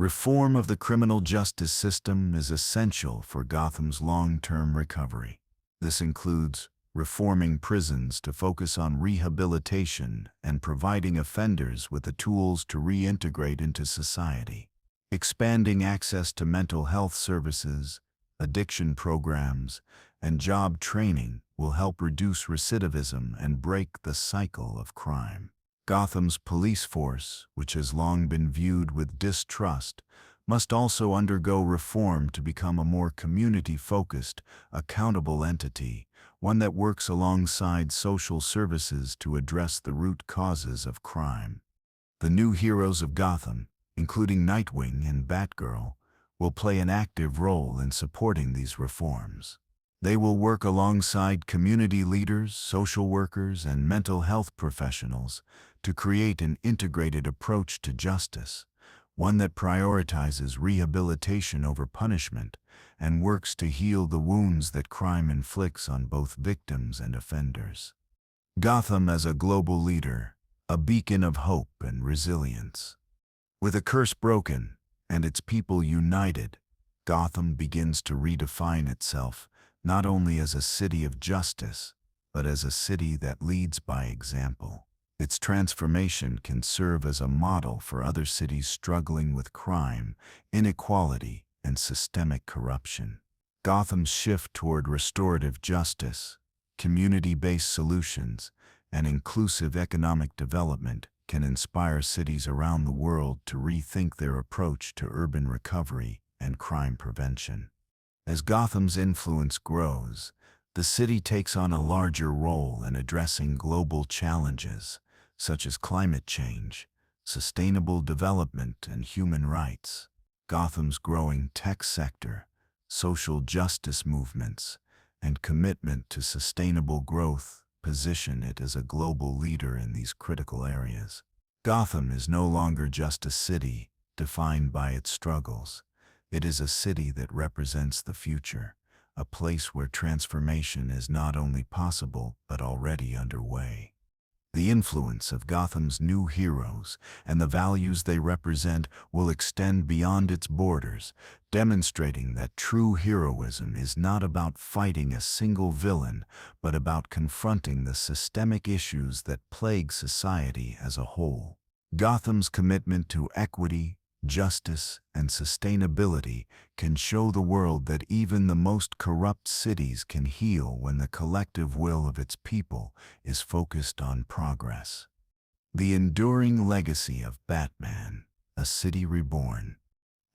Reform of the criminal justice system is essential for Gotham's long-term recovery. This includes reforming prisons to focus on rehabilitation and providing offenders with the tools to reintegrate into society. Expanding access to mental health services, addiction programs, and job training will help reduce recidivism and break the cycle of crime. Gotham's police force, which has long been viewed with distrust, must also undergo reform to become a more community-focused, accountable entity, one that works alongside social services to address the root causes of crime. The new heroes of Gotham, including Nightwing and Batgirl, will play an active role in supporting these reforms. They will work alongside community leaders, social workers, and mental health professionals to create an integrated approach to justice, one that prioritizes rehabilitation over punishment and works to heal the wounds that crime inflicts on both victims and offenders. Gotham as a global leader, a beacon of hope and resilience. With a curse broken and its people united, Gotham begins to redefine itself not only as a city of justice, but as a city that leads by example. Its transformation can serve as a model for other cities struggling with crime, inequality, and systemic corruption. Gotham's shift toward restorative justice, community-based solutions, and inclusive economic development can inspire cities around the world to rethink their approach to urban recovery and crime prevention. As Gotham's influence grows, the city takes on a larger role in addressing global challenges such as climate change, sustainable development, and human rights. Gotham's growing tech sector, social justice movements, and commitment to sustainable growth position it as a global leader in these critical areas. Gotham is no longer just a city defined by its struggles. It is a city that represents the future, a place where transformation is not only possible but already underway. The influence of Gotham's new heroes and the values they represent will extend beyond its borders, demonstrating that true heroism is not about fighting a single villain, but about confronting the systemic issues that plague society as a whole. Gotham's commitment to equity, justice, and sustainability can show the world that even the most corrupt cities can heal when the collective will of its people is focused on progress. The enduring legacy of Batman, a city reborn.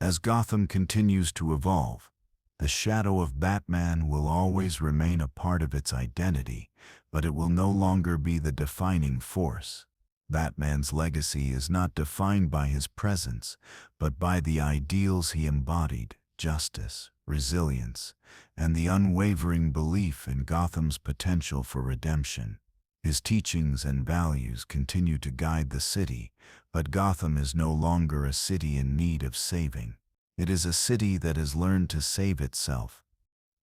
As Gotham continues to evolve, the shadow of Batman will always remain a part of its identity, but it will no longer be the defining force. Batman's legacy is not defined by his presence, but by the ideals he embodied: justice, resilience, and the unwavering belief in Gotham's potential for redemption. His teachings and values continue to guide the city, but Gotham is no longer a city in need of saving. It is a city that has learned to save itself.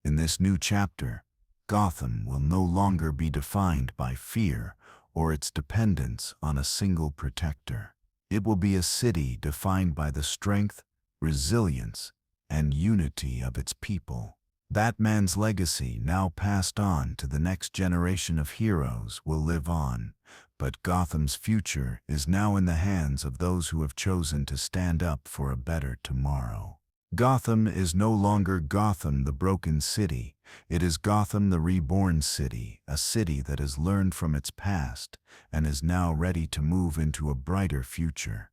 In this new chapter, Gotham will no longer be defined by fear or its dependence on a single protector. It will be a city defined by the strength, resilience, and unity of its people. Batman's legacy, now passed on to the next generation of heroes, will live on, but Gotham's future is now in the hands of those who have chosen to stand up for a better tomorrow. Gotham is no longer Gotham, the broken city. It is Gotham, the reborn city, a city that has learned from its past and is now ready to move into a brighter future.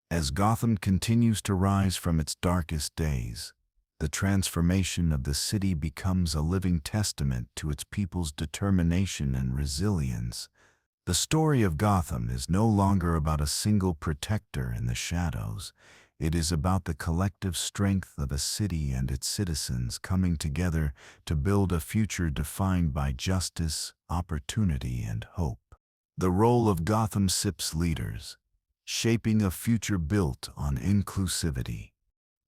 As Gotham continues to rise from its darkest days, the transformation of the city becomes a living testament to its people's determination and resilience. The story of Gotham is no longer about a single protector in the shadows. It is about the collective strength of a city and its citizens coming together to build a future defined by justice, opportunity, and hope. The role of Gotham CIP's leaders: shaping a future built on inclusivity.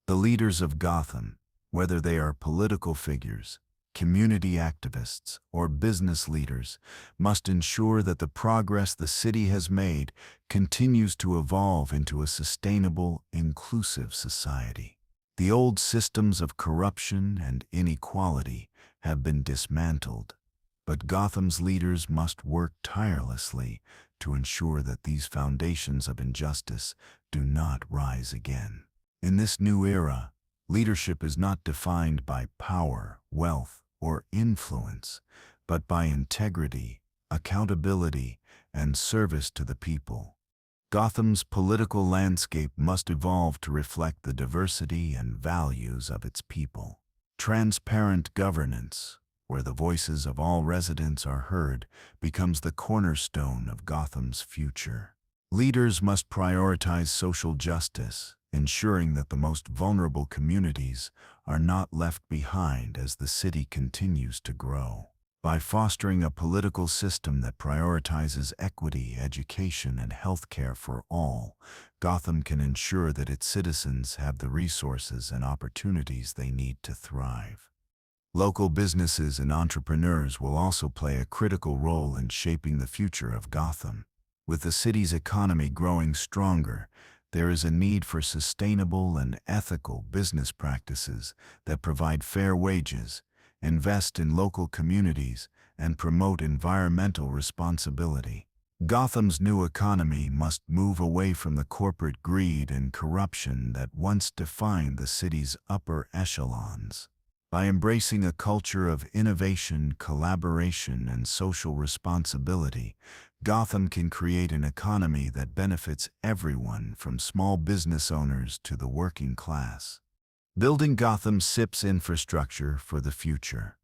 The leaders of Gotham, whether they are political figures, community activists, or business leaders, must ensure that the progress the city has made continues to evolve into a sustainable, inclusive society. The old systems of corruption and inequality have been dismantled, but Gotham's leaders must work tirelessly to ensure that these foundations of injustice do not rise again. In this new era, leadership is not defined by power, wealth, or influence, but by integrity, accountability, and service to the people. Gotham's political landscape must evolve to reflect the diversity and values of its people. Transparent governance, where the voices of all residents are heard, becomes the cornerstone of Gotham's future. Leaders must prioritize social justice, ensuring that the most vulnerable communities are not left behind as the city continues to grow. By fostering a political system that prioritizes equity, education, and healthcare for all, Gotham can ensure that its citizens have the resources and opportunities they need to thrive. Local businesses and entrepreneurs will also play a critical role in shaping the future of Gotham. With the city's economy growing stronger, there is a need for sustainable and ethical business practices that provide fair wages, invest in local communities, and promote environmental responsibility. Gotham's new economy must move away from the corporate greed and corruption that once defined the city's upper echelons. By embracing a culture of innovation, collaboration, and social responsibility, Gotham can create an economy that benefits everyone from small business owners to the working class. Building Gotham CIP's infrastructure for the future.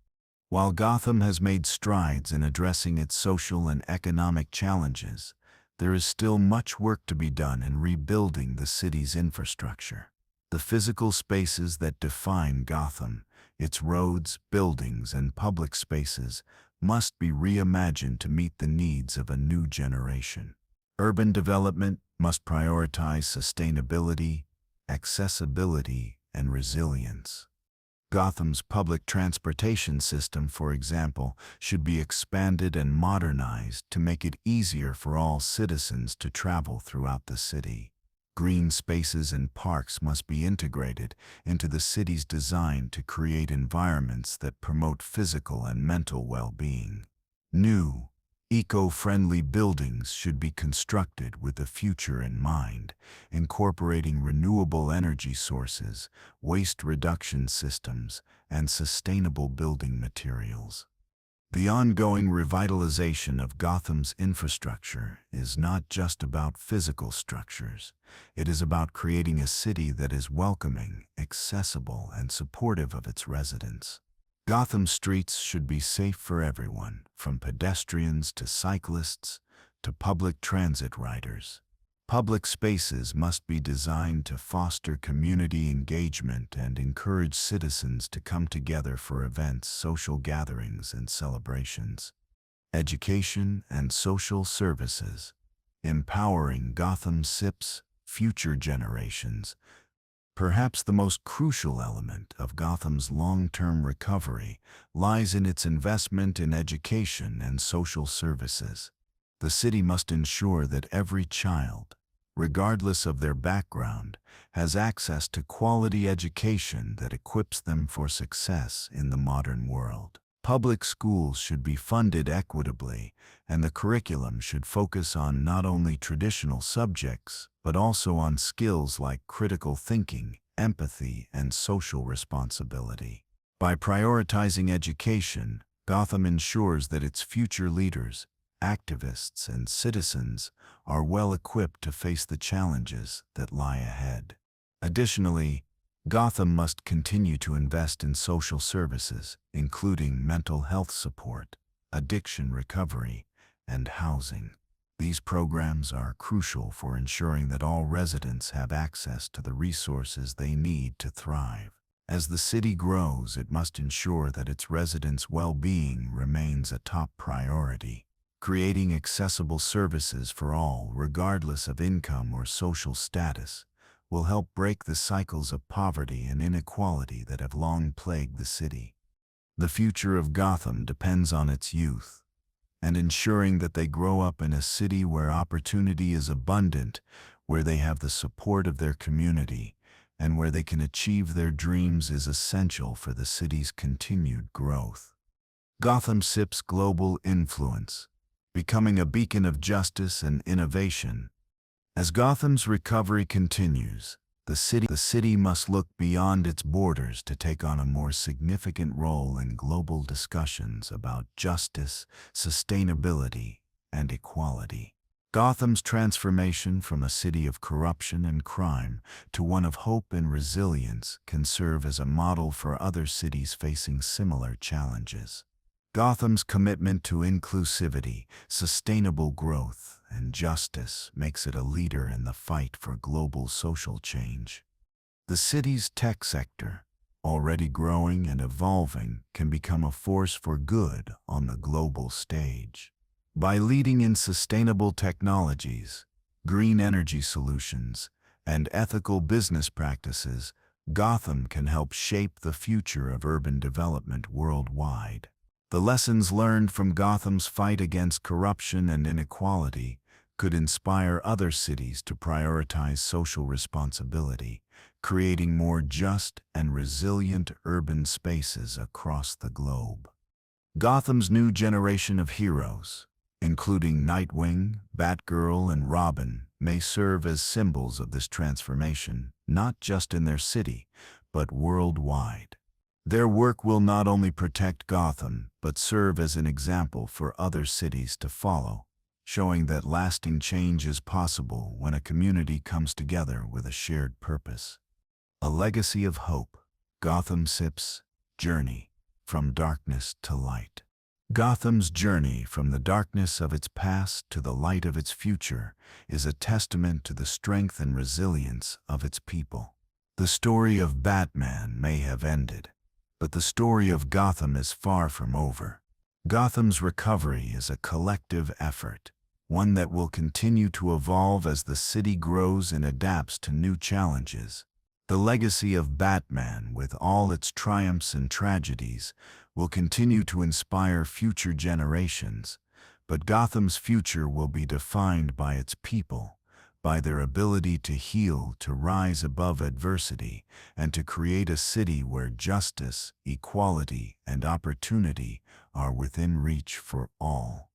While Gotham has made strides in addressing its social and economic challenges, there is still much work to be done in rebuilding the city's infrastructure. The physical spaces that define Gotham, its roads, buildings, and public spaces, must be reimagined to meet the needs of a new generation. Urban development must prioritize sustainability, accessibility, and resilience. Gotham's public transportation system, for example, should be expanded and modernized to make it easier for all citizens to travel throughout the city. Green spaces and parks must be integrated into the city's design to create environments that promote physical and mental well-being. New, eco-friendly buildings should be constructed with the future in mind, incorporating renewable energy sources, waste reduction systems, and sustainable building materials. The ongoing revitalization of Gotham's infrastructure is not just about physical structures. It is about creating a city that is welcoming, accessible, and supportive of its residents. Gotham streets should be safe for everyone, from pedestrians to cyclists to public transit riders. Public spaces must be designed to foster community engagement and encourage citizens to come together for events, social gatherings, and celebrations. Education and social services, empowering Gotham SIP's future generations. Perhaps the most crucial element of Gotham's long-term recovery lies in its investment in education and social services. The city must ensure that every child, regardless of their background, has access to quality education that equips them for success in the modern world. Public schools should be funded equitably, and the curriculum should focus on not only traditional subjects, but also on skills like critical thinking, empathy, and social responsibility. By prioritizing education, Gotham ensures that its future leaders, activists, and citizens are well equipped to face the challenges that lie ahead. Additionally, Gotham must continue to invest in social services, including mental health support, addiction recovery, and housing. These programs are crucial for ensuring that all residents have access to the resources they need to thrive. As the city grows, it must ensure that its residents' well-being remains a top priority. Creating accessible services for all, regardless of income or social status, will help break the cycles of poverty and inequality that have long plagued the city. The future of Gotham depends on its youth, and ensuring that they grow up in a city where opportunity is abundant, where they have the support of their community, and where they can achieve their dreams is essential for the city's continued growth. Gotham SIP's global influence, becoming a beacon of justice and innovation. As Gotham's recovery continues, the city must look beyond its borders to take on a more significant role in global discussions about justice, sustainability, and equality. Gotham's transformation from a city of corruption and crime to one of hope and resilience can serve as a model for other cities facing similar challenges. Gotham's commitment to inclusivity, sustainable growth, and justice makes it a leader in the fight for global social change. The city's tech sector, already growing and evolving, can become a force for good on the global stage. By leading in sustainable technologies, green energy solutions, and ethical business practices, Gotham can help shape the future of urban development worldwide. The lessons learned from Gotham's fight against corruption and inequality could inspire other cities to prioritize social responsibility, creating more just and resilient urban spaces across the globe. Gotham's new generation of heroes, including Nightwing, Batgirl, and Robin, may serve as symbols of this transformation, not just in their city, but worldwide. Their work will not only protect Gotham, but serve as an example for other cities to follow, showing that lasting change is possible when a community comes together with a shared purpose. A legacy of hope, Gotham SIP's journey from darkness to light. Gotham's journey from the darkness of its past to the light of its future is a testament to the strength and resilience of its people. The story of Batman may have ended, but the story of Gotham is far from over. Gotham's recovery is a collective effort, one that will continue to evolve as the city grows and adapts to new challenges. The legacy of Batman, with all its triumphs and tragedies, will continue to inspire future generations, but Gotham's future will be defined by its people, by their ability to heal, to rise above adversity, and to create a city where justice, equality, and opportunity are within reach for all.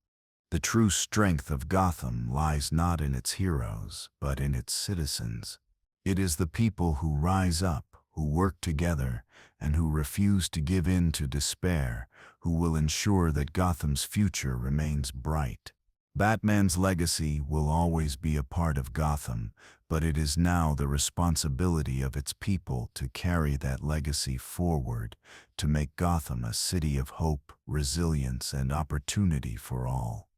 The true strength of Gotham lies not in its heroes, but in its citizens. It is the people who rise up, who work together, and who refuse to give in to despair, who will ensure that Gotham's future remains bright. Batman's legacy will always be a part of Gotham, but it is now the responsibility of its people to carry that legacy forward, to make Gotham a city of hope, resilience, and opportunity for all.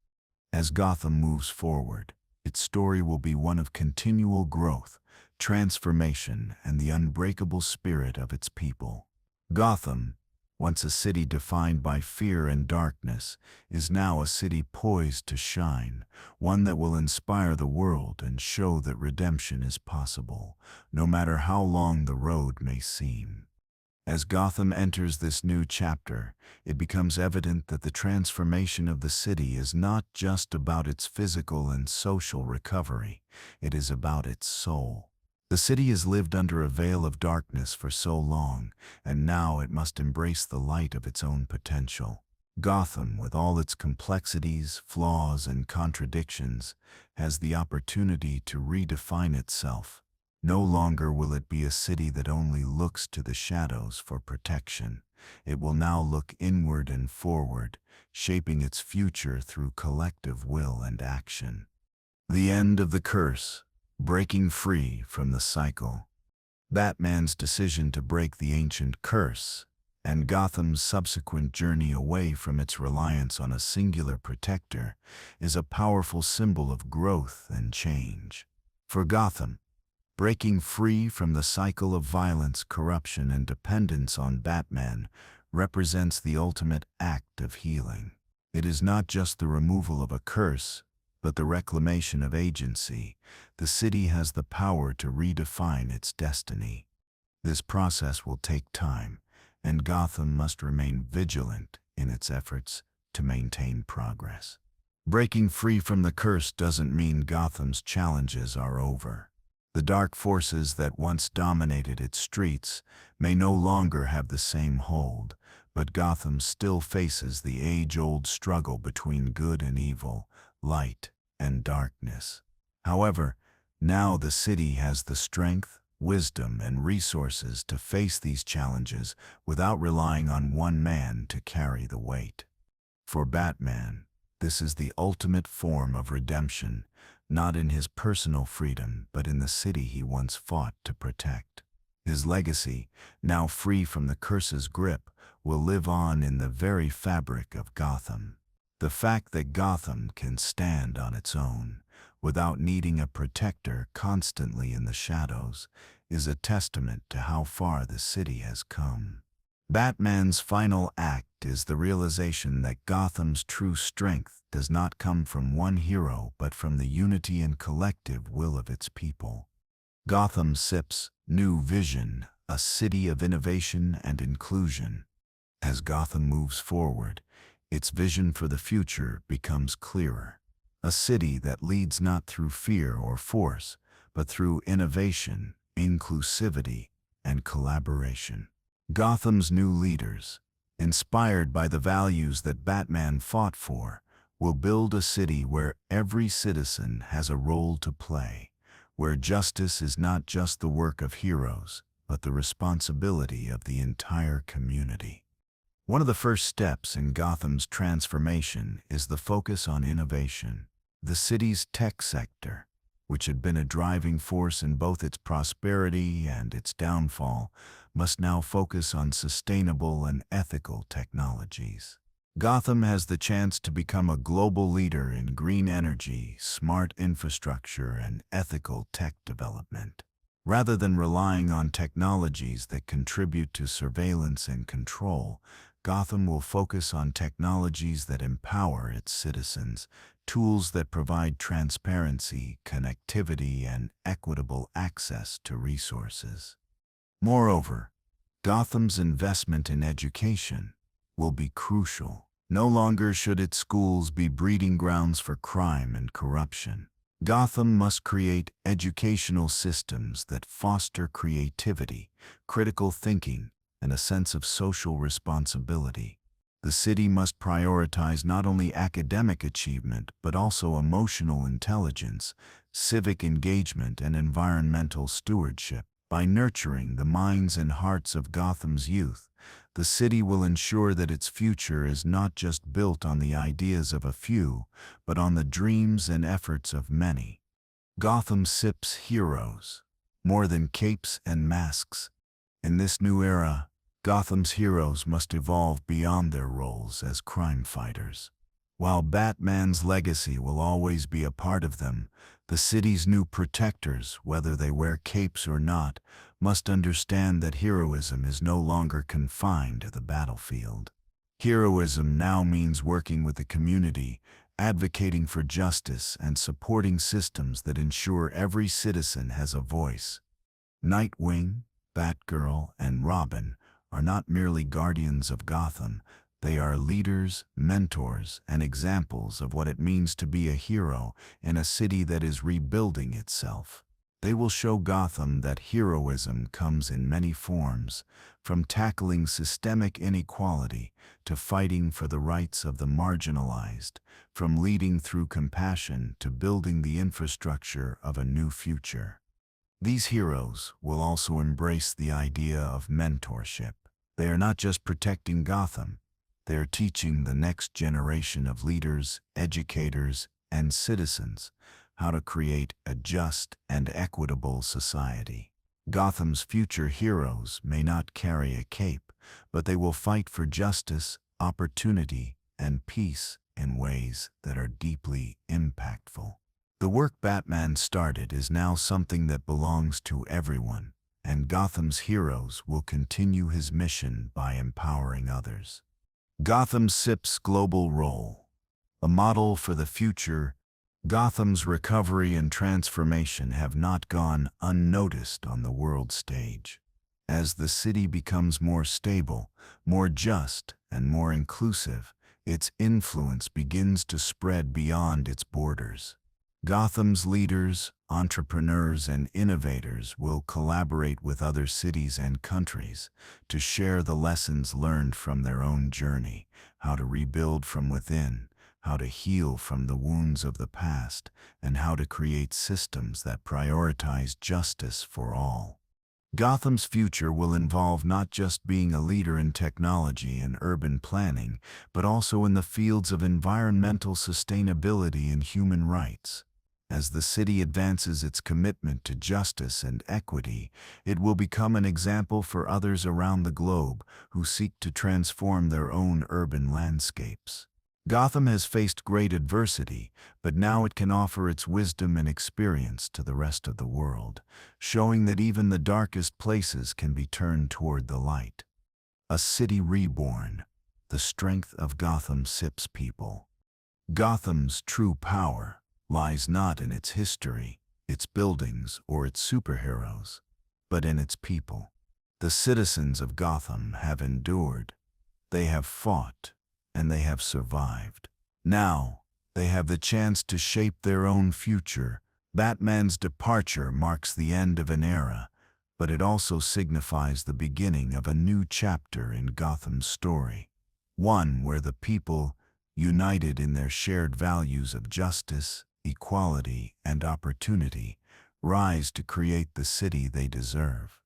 As Gotham moves forward, its story will be one of continual growth, transformation, and the unbreakable spirit of its people. Gotham, once a city defined by fear and darkness, is now a city poised to shine, one that will inspire the world and show that redemption is possible, no matter how long the road may seem. As Gotham enters this new chapter, it becomes evident that the transformation of the city is not just about its physical and social recovery, it is about its soul. The city has lived under a veil of darkness for so long, and now it must embrace the light of its own potential. Gotham, with all its complexities, flaws, and contradictions, has the opportunity to redefine itself. No longer will it be a city that only looks to the shadows for protection. It will now look inward and forward, shaping its future through collective will and action. The end of the curse, breaking free from the cycle. Batman's decision to break the ancient curse, and Gotham's subsequent journey away from its reliance on a singular protector, is a powerful symbol of growth and change. For Gotham, breaking free from the cycle of violence, corruption, and dependence on Batman represents the ultimate act of healing. It is not just the removal of a curse, but the reclamation of agency. The city has the power to redefine its destiny. This process will take time, and Gotham must remain vigilant in its efforts to maintain progress. Breaking free from the curse doesn't mean Gotham's challenges are over. The dark forces that once dominated its streets may no longer have the same hold, but Gotham still faces the age-old struggle between good and evil, light and darkness. However, now the city has the strength, wisdom, and resources to face these challenges without relying on one man to carry the weight. For Batman, this is the ultimate form of redemption, not in his personal freedom, but in the city he once fought to protect. His legacy, now free from the curse's grip, will live on in the very fabric of Gotham. The fact that Gotham can stand on its own, without needing a protector constantly in the shadows, is a testament to how far the city has come. Batman's final act is the realization that Gotham's true strength does not come from one hero but from the unity and collective will of its people. Gotham sips new vision, a city of innovation and inclusion. As Gotham moves forward, its vision for the future becomes clearer. A city that leads not through fear or force, but through innovation, inclusivity, and collaboration. Gotham's new leaders, inspired by the values that Batman fought for, will build a city where every citizen has a role to play, where justice is not just the work of heroes, but the responsibility of the entire community. One of the first steps in Gotham's transformation is the focus on innovation. The city's tech sector, which had been a driving force in both its prosperity and its downfall, must now focus on sustainable and ethical technologies. Gotham has the chance to become a global leader in green energy, smart infrastructure, and ethical tech development. Rather than relying on technologies that contribute to surveillance and control, Gotham will focus on technologies that empower its citizens, tools that provide transparency, connectivity, and equitable access to resources. Moreover, Gotham's investment in education will be crucial. No longer should its schools be breeding grounds for crime and corruption. Gotham must create educational systems that foster creativity, critical thinking, and a sense of social responsibility. The city must prioritize not only academic achievement but also emotional intelligence, civic engagement, and environmental stewardship. By nurturing the minds and hearts of Gotham's youth, the city will ensure that its future is not just built on the ideas of a few, but on the dreams and efforts of many. Gotham sips heroes, more than capes and masks. In this new era, Gotham's heroes must evolve beyond their roles as crime fighters. While Batman's legacy will always be a part of them, the city's new protectors, whether they wear capes or not, must understand that heroism is no longer confined to the battlefield. Heroism now means working with the community, advocating for justice, and supporting systems that ensure every citizen has a voice. Nightwing, Batgirl, and Robin are not merely guardians of Gotham. They are leaders, mentors, and examples of what it means to be a hero in a city that is rebuilding itself. They will show Gotham that heroism comes in many forms, from tackling systemic inequality to fighting for the rights of the marginalized, from leading through compassion to building the infrastructure of a new future. These heroes will also embrace the idea of mentorship. They are not just protecting Gotham, they are teaching the next generation of leaders, educators, and citizens how to create a just and equitable society. Gotham's future heroes may not carry a cape, but they will fight for justice, opportunity, and peace in ways that are deeply impactful. The work Batman started is now something that belongs to everyone, and Gotham's heroes will continue his mission by empowering others. Gotham SIP's global role. A model for the future, Gotham's recovery and transformation have not gone unnoticed on the world stage. As the city becomes more stable, more just, and more inclusive, its influence begins to spread beyond its borders. Gotham's leaders, entrepreneurs, and innovators will collaborate with other cities and countries to share the lessons learned from their own journey, how to rebuild from within, how to heal from the wounds of the past, and how to create systems that prioritize justice for all. Gotham's future will involve not just being a leader in technology and urban planning, but also in the fields of environmental sustainability and human rights. As the city advances its commitment to justice and equity, it will become an example for others around the globe who seek to transform their own urban landscapes. Gotham has faced great adversity, but now it can offer its wisdom and experience to the rest of the world, showing that even the darkest places can be turned toward the light. A city reborn, the strength of Gotham SIP's people. Gotham's true power lies not in its history, its buildings, or its superheroes, but in its people. The citizens of Gotham have endured, they have fought, and they have survived. Now, they have the chance to shape their own future. Batman's departure marks the end of an era, but it also signifies the beginning of a new chapter in Gotham's story. One where the people, united in their shared values of justice, equality, and opportunity, rise to create the city they deserve.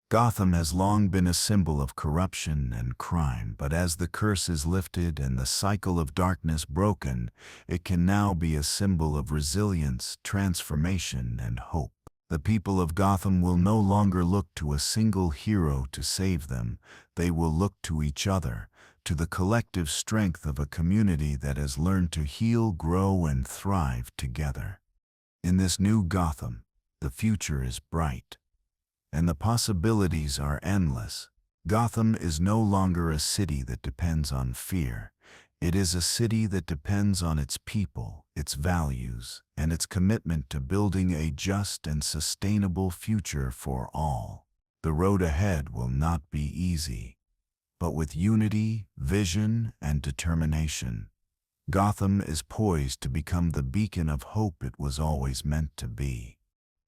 Gotham has long been a symbol of corruption and crime, but as the curse is lifted and the cycle of darkness broken, it can now be a symbol of resilience, transformation, and hope. The people of Gotham will no longer look to a single hero to save them. They will look to each other, to the collective strength of a community that has learned to heal, grow, and thrive together. In this new Gotham, the future is bright, and the possibilities are endless. Gotham is no longer a city that depends on fear. It is a city that depends on its people, its values, and its commitment to building a just and sustainable future for all. The road ahead will not be easy, but with unity, vision, and determination, Gotham is poised to become the beacon of hope it was always meant to be.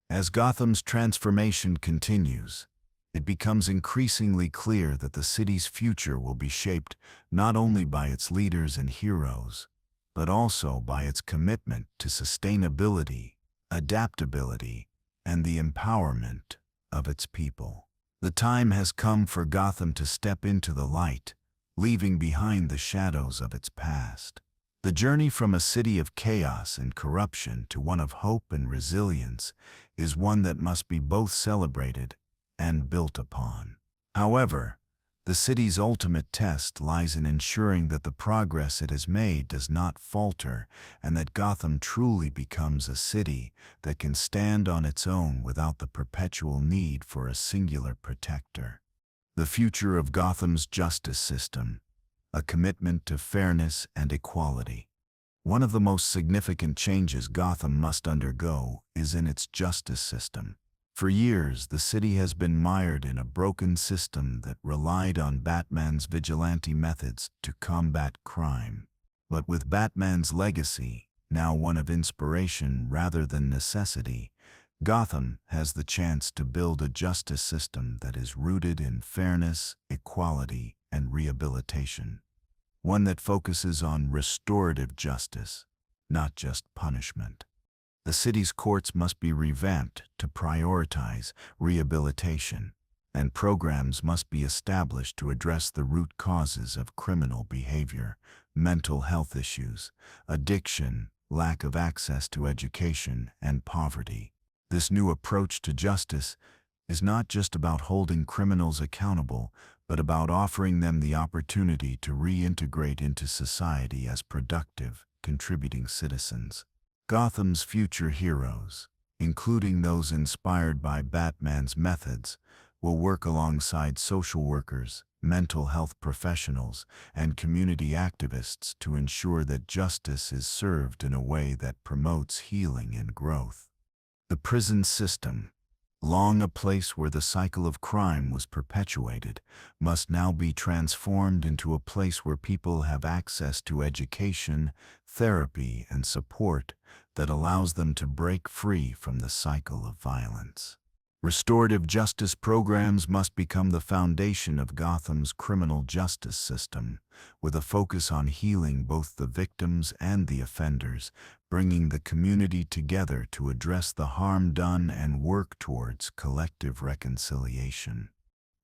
As Gotham's transformation continues, it becomes increasingly clear that the city's future will be shaped not only by its leaders and heroes, but also by its commitment to sustainability, adaptability, and the empowerment of its people. The time has come for Gotham to step into the light, leaving behind the shadows of its past. The journey from a city of chaos and corruption to one of hope and resilience is one that must be both celebrated and built upon. However, the city's ultimate test lies in ensuring that the progress it has made does not falter and that Gotham truly becomes a city that can stand on its own without the perpetual need for a singular protector. The future of Gotham's justice system, a commitment to fairness and equality. One of the most significant changes Gotham must undergo is in its justice system. For years, the city has been mired in a broken system that relied on Batman's vigilante methods to combat crime. But with Batman's legacy, now one of inspiration rather than necessity, Gotham has the chance to build a justice system that is rooted in fairness, equality, and rehabilitation. One that focuses on restorative justice, not just punishment. The city's courts must be revamped to prioritize rehabilitation, and programs must be established to address the root causes of criminal behavior, mental health issues, addiction, lack of access to education, and poverty. This new approach to justice is not just about holding criminals accountable, but about offering them the opportunity to reintegrate into society as productive, contributing citizens. Gotham's future heroes, including those inspired by Batman's methods, will work alongside social workers, mental health professionals, and community activists to ensure that justice is served in a way that promotes healing and growth. The prison system, long a place where the cycle of crime was perpetuated, must now be transformed into a place where people have access to education, therapy, and support that allows them to break free from the cycle of violence. Restorative justice programs must become the foundation of Gotham's criminal justice system, with a focus on healing both the victims and the offenders, bringing the community together to address the harm done and work towards collective reconciliation.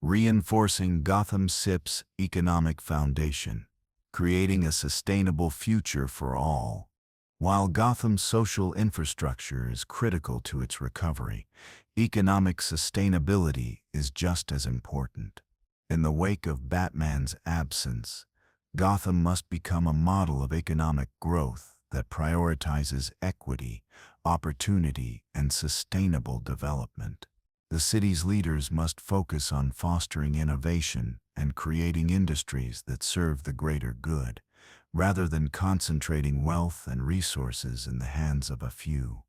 Reinforcing Gotham CIP's economic foundation, creating a sustainable future for all. While Gotham's social infrastructure is critical to its recovery, economic sustainability is just as important. In the wake of Batman's absence, Gotham must become a model of economic growth that prioritizes equity, opportunity, and sustainable development. The city's leaders must focus on fostering innovation and creating industries that serve the greater good, rather than concentrating wealth and resources in the hands of a few.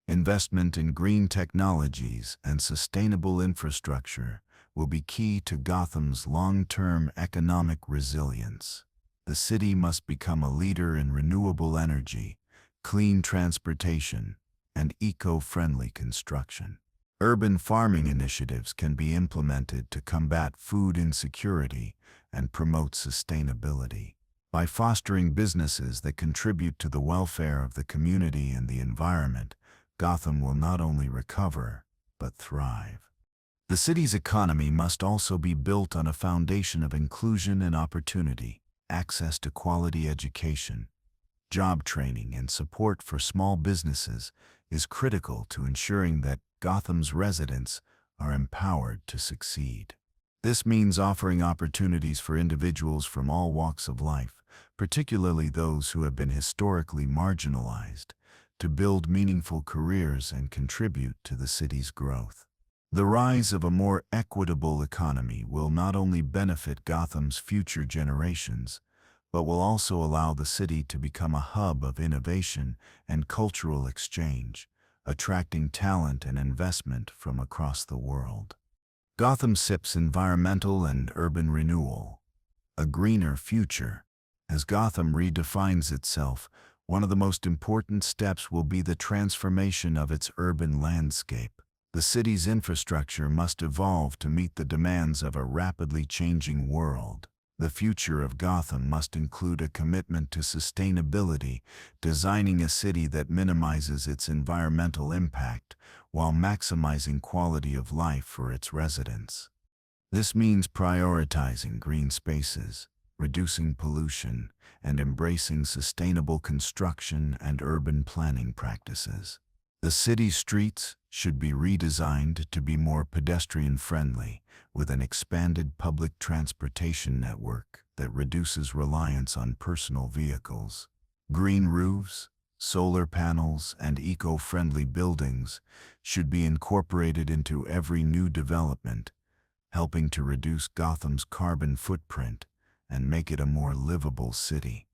Investment in green technologies and sustainable infrastructure will be key to Gotham's long-term economic resilience. The city must become a leader in renewable energy, clean transportation, and eco-friendly construction. Urban farming initiatives can be implemented to combat food insecurity and promote sustainability. By fostering businesses that contribute to the welfare of the community and the environment, Gotham will not only recover, but thrive. The city's economy must also be built on a foundation of inclusion and opportunity, access to quality education, job training, and support for small businesses is critical to ensuring that Gotham's residents are empowered to succeed. This means offering opportunities for individuals from all walks of life, particularly those who have been historically marginalized, to build meaningful careers and contribute to the city's growth. The rise of a more equitable economy will not only benefit Gotham's future generations, but will also allow the city to become a hub of innovation and cultural exchange, attracting talent and investment from across the world. Gotham sips environmental and urban renewal. A greener future. As Gotham redefines itself, one of the most important steps will be the transformation of its urban landscape. The city's infrastructure must evolve to meet the demands of a rapidly changing world. The future of Gotham must include a commitment to sustainability, designing a city that minimizes its environmental impact while maximizing quality of life for its residents. This means prioritizing green spaces, reducing pollution, and embracing sustainable construction and urban planning practices. The city streets should be redesigned to be more pedestrian-friendly, with an expanded public transportation network that reduces reliance on personal vehicles. Green roofs, solar panels, and eco-friendly buildings should be incorporated into every new development, helping to reduce Gotham's carbon footprint and make it a more livable city.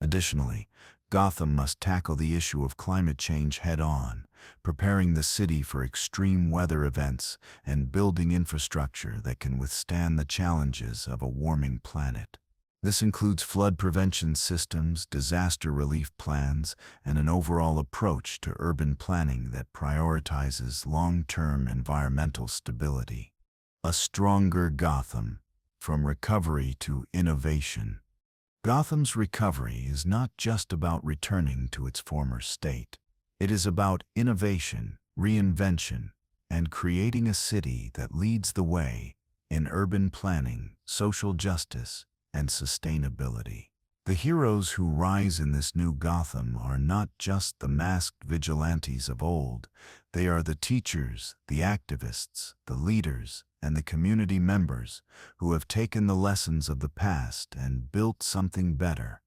Additionally, Gotham must tackle the issue of climate change head-on, preparing the city for extreme weather events and building infrastructure that can withstand the challenges of a warming planet. This includes flood prevention systems, disaster relief plans, and an overall approach to urban planning that prioritizes long-term environmental stability. A stronger Gotham, from recovery to innovation. Gotham's recovery is not just about returning to its former state. It is about innovation, reinvention, and creating a city that leads the way in urban planning, social justice, and sustainability. The heroes who rise in this new Gotham are not just the masked vigilantes of old. They are the teachers, the activists, the leaders, and the community members who have taken the lessons of the past and built something better.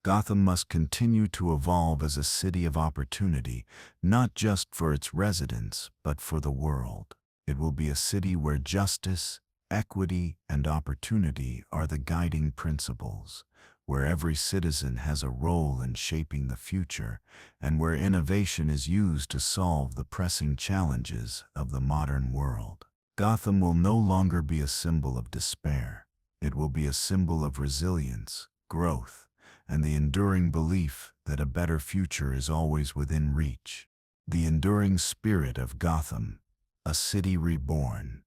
Gotham must continue to evolve as a city of opportunity, not just for its residents, but for the world. It will be a city where justice, equity, and opportunity are the guiding principles, where every citizen has a role in shaping the future, and where innovation is used to solve the pressing challenges of the modern world. Gotham will no longer be a symbol of despair. It will be a symbol of resilience, growth, and the enduring belief that a better future is always within reach. The enduring spirit of Gotham, a city reborn.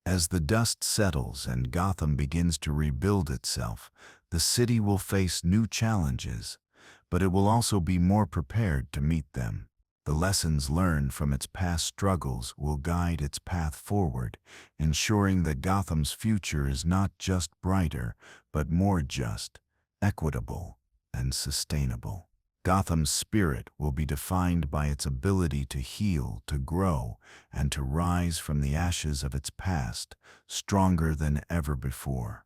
As the dust settles and Gotham begins to rebuild itself, the city will face new challenges, but it will also be more prepared to meet them. The lessons learned from its past struggles will guide its path forward, ensuring that Gotham's future is not just brighter, but more just, equitable, and sustainable. Gotham's spirit will be defined by its ability to heal, to grow, and to rise from the ashes of its past, stronger than ever before.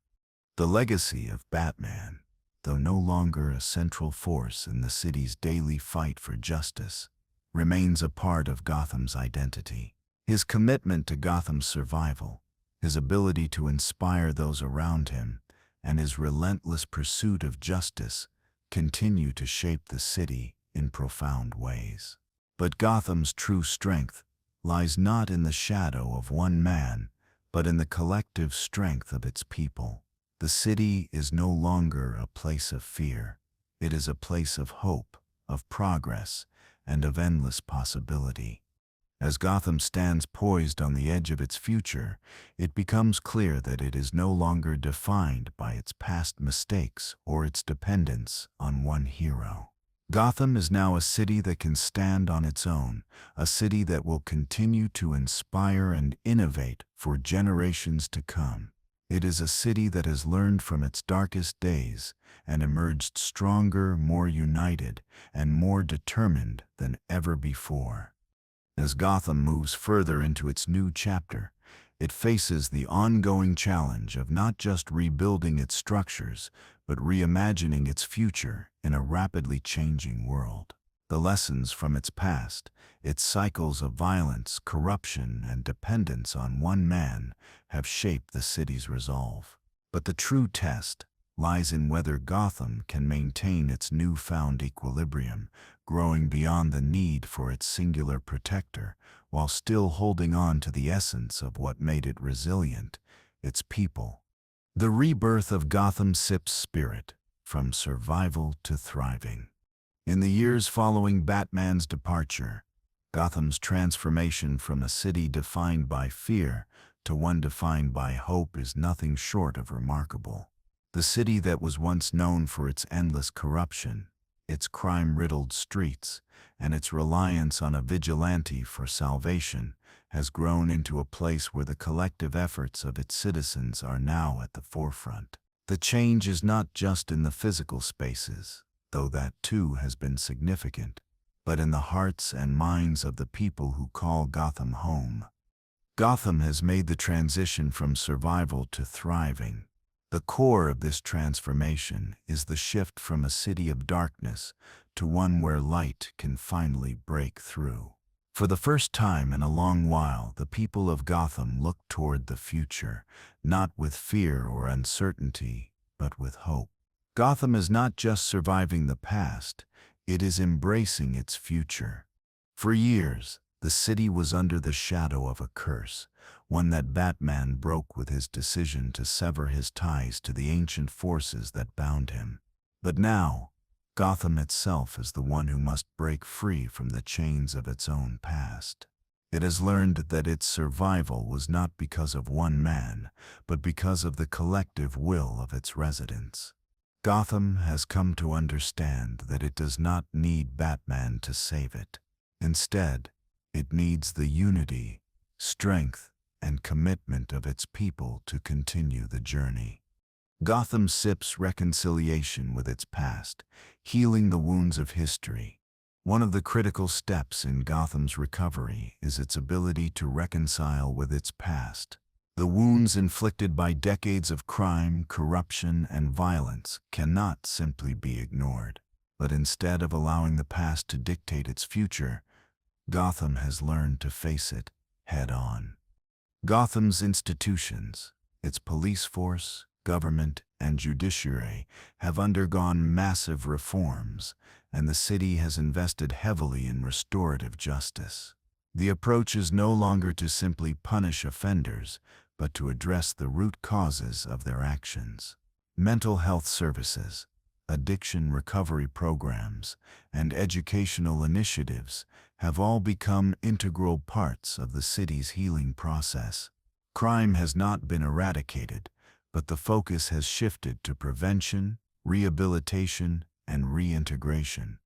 The legacy of Batman, though no longer a central force in the city's daily fight for justice, remains a part of Gotham's identity. His commitment to Gotham's survival, his ability to inspire those around him, and his relentless pursuit of justice continue to shape the city in profound ways. But Gotham's true strength lies not in the shadow of one man, but in the collective strength of its people. The city is no longer a place of fear. It is a place of hope, of progress, and of endless possibility. As Gotham stands poised on the edge of its future, it becomes clear that it is no longer defined by its past mistakes or its dependence on one hero. Gotham is now a city that can stand on its own, a city that will continue to inspire and innovate for generations to come. It is a city that has learned from its darkest days and emerged stronger, more united, and more determined than ever before. As Gotham moves further into its new chapter, it faces the ongoing challenge of not just rebuilding its structures, but reimagining its future in a rapidly changing world. The lessons from its past, its cycles of violence, corruption, and dependence on one man, have shaped the city's resolve. But the true test lies in whether Gotham can maintain its newfound equilibrium, growing beyond the need for its singular protector, while still holding on to the essence of what made it resilient, its people. The rebirth of Gotham Cip's spirit, from survival to thriving. In the years following Batman's departure, Gotham's transformation from a city defined by fear to one defined by hope is nothing short of remarkable. The city that was once known for its endless corruption, its crime-riddled streets, and its reliance on a vigilante for salvation, has grown into a place where the collective efforts of its citizens are now at the forefront. The change is not just in the physical spaces, though that too has been significant, but in the hearts and minds of the people who call Gotham home. Gotham has made the transition from survival to thriving. The core of this transformation is the shift from a city of darkness to one where light can finally break through. For the first time in a long while, the people of Gotham look toward the future, not with fear or uncertainty, but with hope. Gotham is not just surviving the past, it is embracing its future. For years, the city was under the shadow of a curse, one that Batman broke with his decision to sever his ties to the ancient forces that bound him. But now, Gotham itself is the one who must break free from the chains of its own past. It has learned that its survival was not because of one man, but because of the collective will of its residents. Gotham has come to understand that it does not need Batman to save it. Instead, it needs the unity, strength, and commitment of its people to continue the journey. Gotham Cip's reconciliation with its past, healing the wounds of history. One of the critical steps in Gotham's recovery is its ability to reconcile with its past. The wounds inflicted by decades of crime, corruption, and violence cannot simply be ignored. But instead of allowing the past to dictate its future, Gotham has learned to face it head-on. Gotham's institutions, its police force, government, and judiciary have undergone massive reforms, and the city has invested heavily in restorative justice. The approach is no longer to simply punish offenders, but to address the root causes of their actions. Mental health services, addiction recovery programs, and educational initiatives have all become integral parts of the city's healing process. Crime has not been eradicated, but the focus has shifted to prevention, rehabilitation, and reintegration.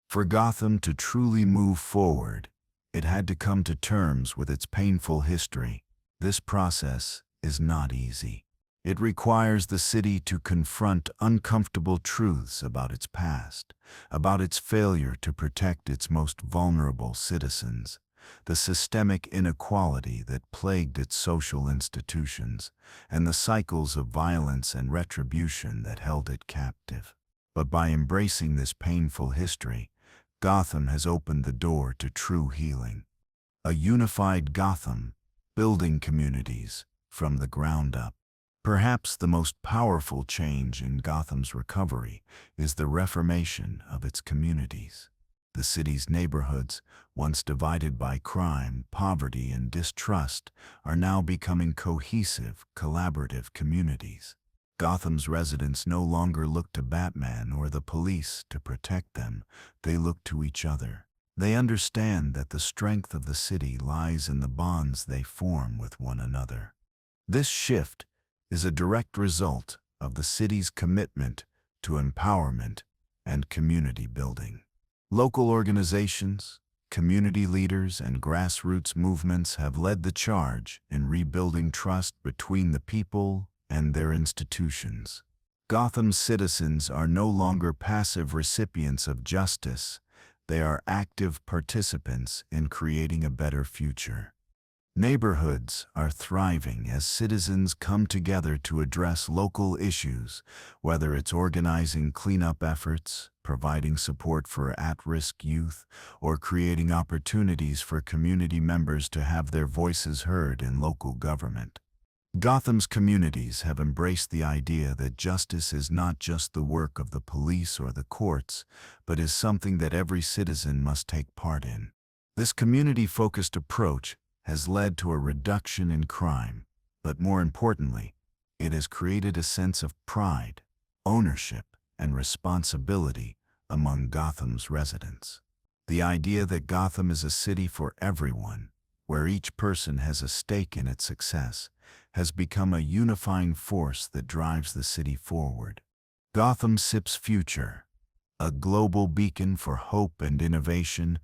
For Gotham to truly move forward, it had to come to terms with its painful history. This process is not easy. It requires the city to confront uncomfortable truths about its past, about its failure to protect its most vulnerable citizens, the systemic inequality that plagued its social institutions, and the cycles of violence and retribution that held it captive. But by embracing this painful history, Gotham has opened the door to true healing. A unified Gotham, building communities from the ground up. Perhaps the most powerful change in Gotham's recovery is the reformation of its communities. The city's neighborhoods, once divided by crime, poverty, and distrust, are now becoming cohesive, collaborative communities. Gotham's residents no longer look to Batman or the police to protect them, they look to each other. They understand that the strength of the city lies in the bonds they form with one another. This shift is a direct result of the city's commitment to empowerment and community building. Local organizations, community leaders, and grassroots movements have led the charge in rebuilding trust between the people and their institutions. Gotham's citizens are no longer passive recipients of justice, they are active participants in creating a better future. Neighborhoods are thriving as citizens come together to address local issues, whether it's organizing cleanup efforts, providing support for at-risk youth, or creating opportunities for community members to have their voices heard in local government. Gotham's communities have embraced the idea that justice is not just the work of the police or the courts, but is something that every citizen must take part in. This community-focused approach has led to a reduction in crime, but more importantly, it has created a sense of pride, ownership, and responsibility among Gotham's residents. The idea that Gotham is a city for everyone, where each person has a stake in its success, has become a unifying force that drives the city forward. Gotham SIP's future, a global beacon for hope and innovation.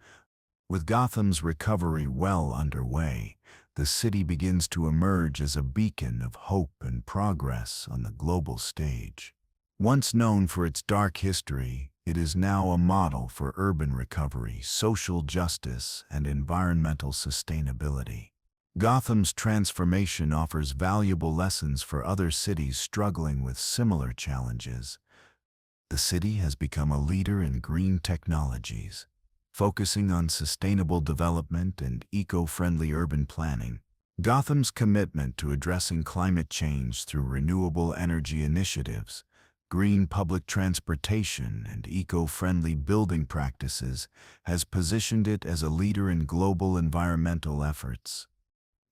With Gotham's recovery well underway, the city begins to emerge as a beacon of hope and progress on the global stage. Once known for its dark history, it is now a model for urban recovery, social justice, and environmental sustainability. Gotham's transformation offers valuable lessons for other cities struggling with similar challenges. The city has become a leader in green technologies, focusing on sustainable development and eco-friendly urban planning. Gotham's commitment to addressing climate change through renewable energy initiatives, green public transportation, and eco-friendly building practices has positioned it as a leader in global environmental efforts.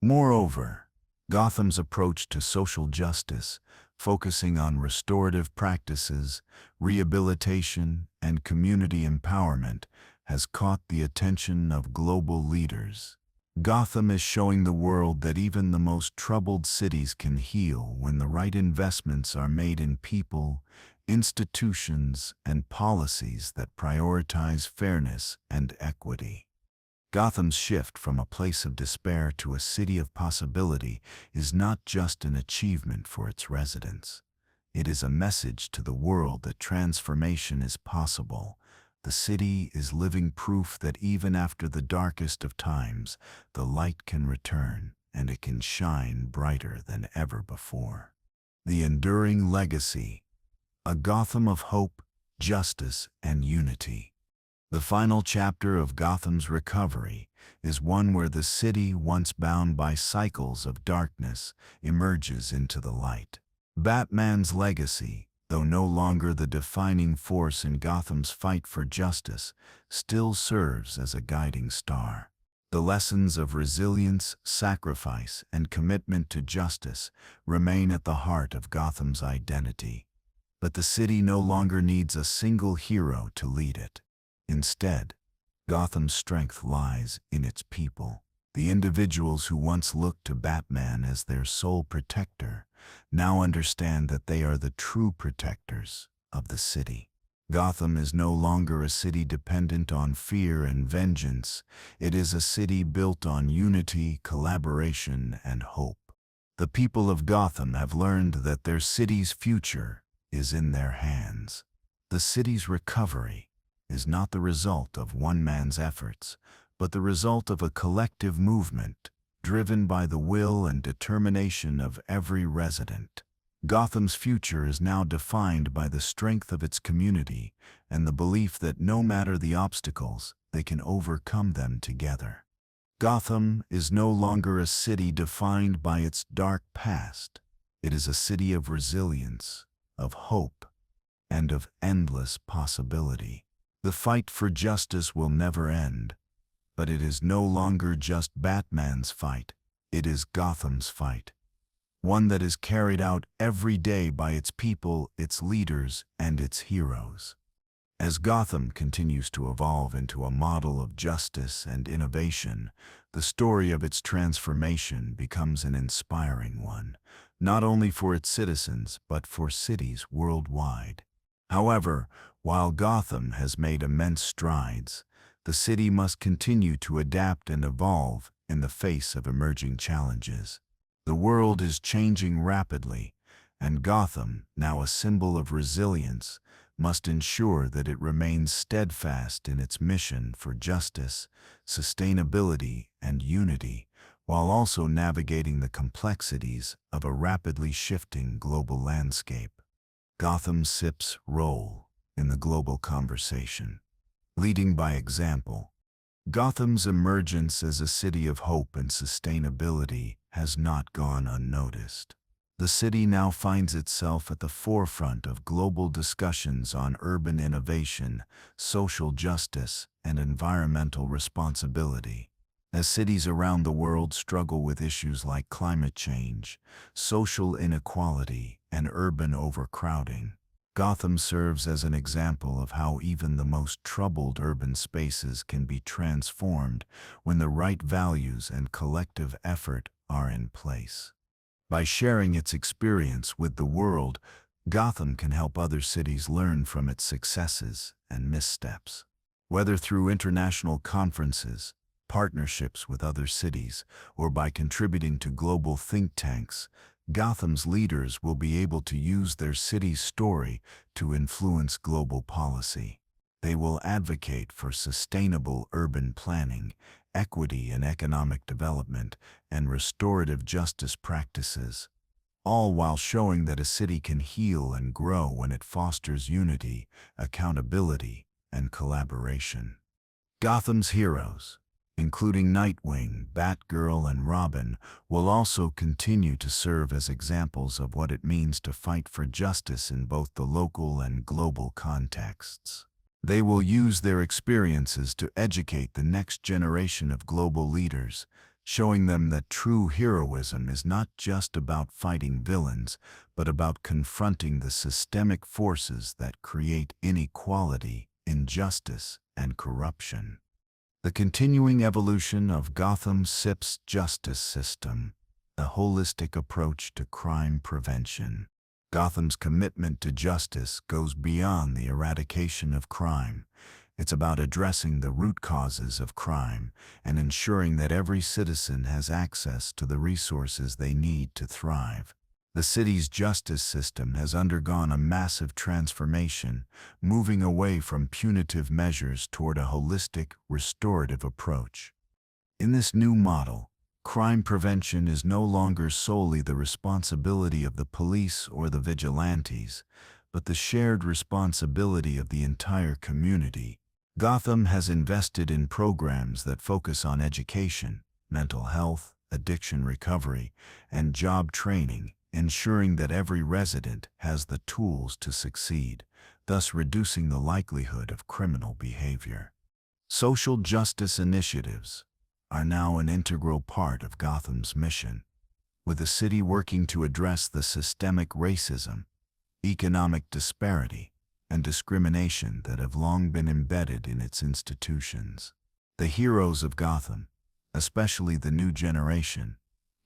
Moreover, Gotham's approach to social justice, focusing on restorative practices, rehabilitation, and community empowerment, has caught the attention of global leaders. Gotham is showing the world that even the most troubled cities can heal when the right investments are made in people, institutions, and policies that prioritize fairness and equity. Gotham's shift from a place of despair to a city of possibility is not just an achievement for its residents. It is a message to the world that transformation is possible. The city is living proof that even after the darkest of times, the light can return and it can shine brighter than ever before. The enduring legacy, a Gotham of hope, justice, and unity. The final chapter of Gotham's recovery is one where the city, once bound by cycles of darkness, emerges into the light. Batman's legacy, though no longer the defining force in Gotham's fight for justice, still serves as a guiding star. The lessons of resilience, sacrifice, and commitment to justice remain at the heart of Gotham's identity. But the city no longer needs a single hero to lead it. Instead, Gotham's strength lies in its people. The individuals who once looked to Batman as their sole protector now understand that they are the true protectors of the city. Gotham is no longer a city dependent on fear and vengeance. It is a city built on unity, collaboration, and hope. The people of Gotham have learned that their city's future is in their hands. The city's recovery is not the result of one man's efforts, but the result of a collective movement driven by the will and determination of every resident. Gotham's future is now defined by the strength of its community and the belief that no matter the obstacles, they can overcome them together. Gotham is no longer a city defined by its dark past. It is a city of resilience, of hope, and of endless possibility. The fight for justice will never end, but it is no longer just Batman's fight. It is Gotham's fight, one that is carried out every day by its people, its leaders, and its heroes. As Gotham continues to evolve into a model of justice and innovation, the story of its transformation becomes an inspiring one, not only for its citizens but for cities worldwide. However, while Gotham has made immense strides, the city must continue to adapt and evolve in the face of emerging challenges. The world is changing rapidly, and Gotham, now a symbol of resilience, must ensure that it remains steadfast in its mission for justice, sustainability, and unity, while also navigating the complexities of a rapidly shifting global landscape. Gotham SIP's role in the global conversation. Leading by example, Gotham's emergence as a city of hope and sustainability has not gone unnoticed. The city now finds itself at the forefront of global discussions on urban innovation, social justice, and environmental responsibility. As cities around the world struggle with issues like climate change, social inequality, and urban overcrowding, Gotham serves as an example of how even the most troubled urban spaces can be transformed when the right values and collective effort are in place. By sharing its experience with the world, Gotham can help other cities learn from its successes and missteps. Whether through international conferences, partnerships with other cities, or by contributing to global think tanks, Gotham's leaders will be able to use their city's story to influence global policy. They will advocate for sustainable urban planning, equity and economic development, and restorative justice practices, all while showing that a city can heal and grow when it fosters unity, accountability, and collaboration. Gotham's heroes, including Nightwing, Batgirl, and Robin, will also continue to serve as examples of what it means to fight for justice in both the local and global contexts. They will use their experiences to educate the next generation of global leaders, showing them that true heroism is not just about fighting villains, but about confronting the systemic forces that create inequality, injustice, and corruption. The continuing evolution of Gotham CIP's justice system, a holistic approach to crime prevention. Gotham's commitment to justice goes beyond the eradication of crime. It's about addressing the root causes of crime and ensuring that every citizen has access to the resources they need to thrive. The city's justice system has undergone a massive transformation, moving away from punitive measures toward a holistic, restorative approach. In this new model, crime prevention is no longer solely the responsibility of the police or the vigilantes, but the shared responsibility of the entire community. Gotham has invested in programs that focus on education, mental health, addiction recovery, and job training, ensuring that every resident has the tools to succeed, thus reducing the likelihood of criminal behavior. Social justice initiatives are now an integral part of Gotham's mission, with the city working to address the systemic racism, economic disparity, and discrimination that have long been embedded in its institutions. The heroes of Gotham, especially the new generation,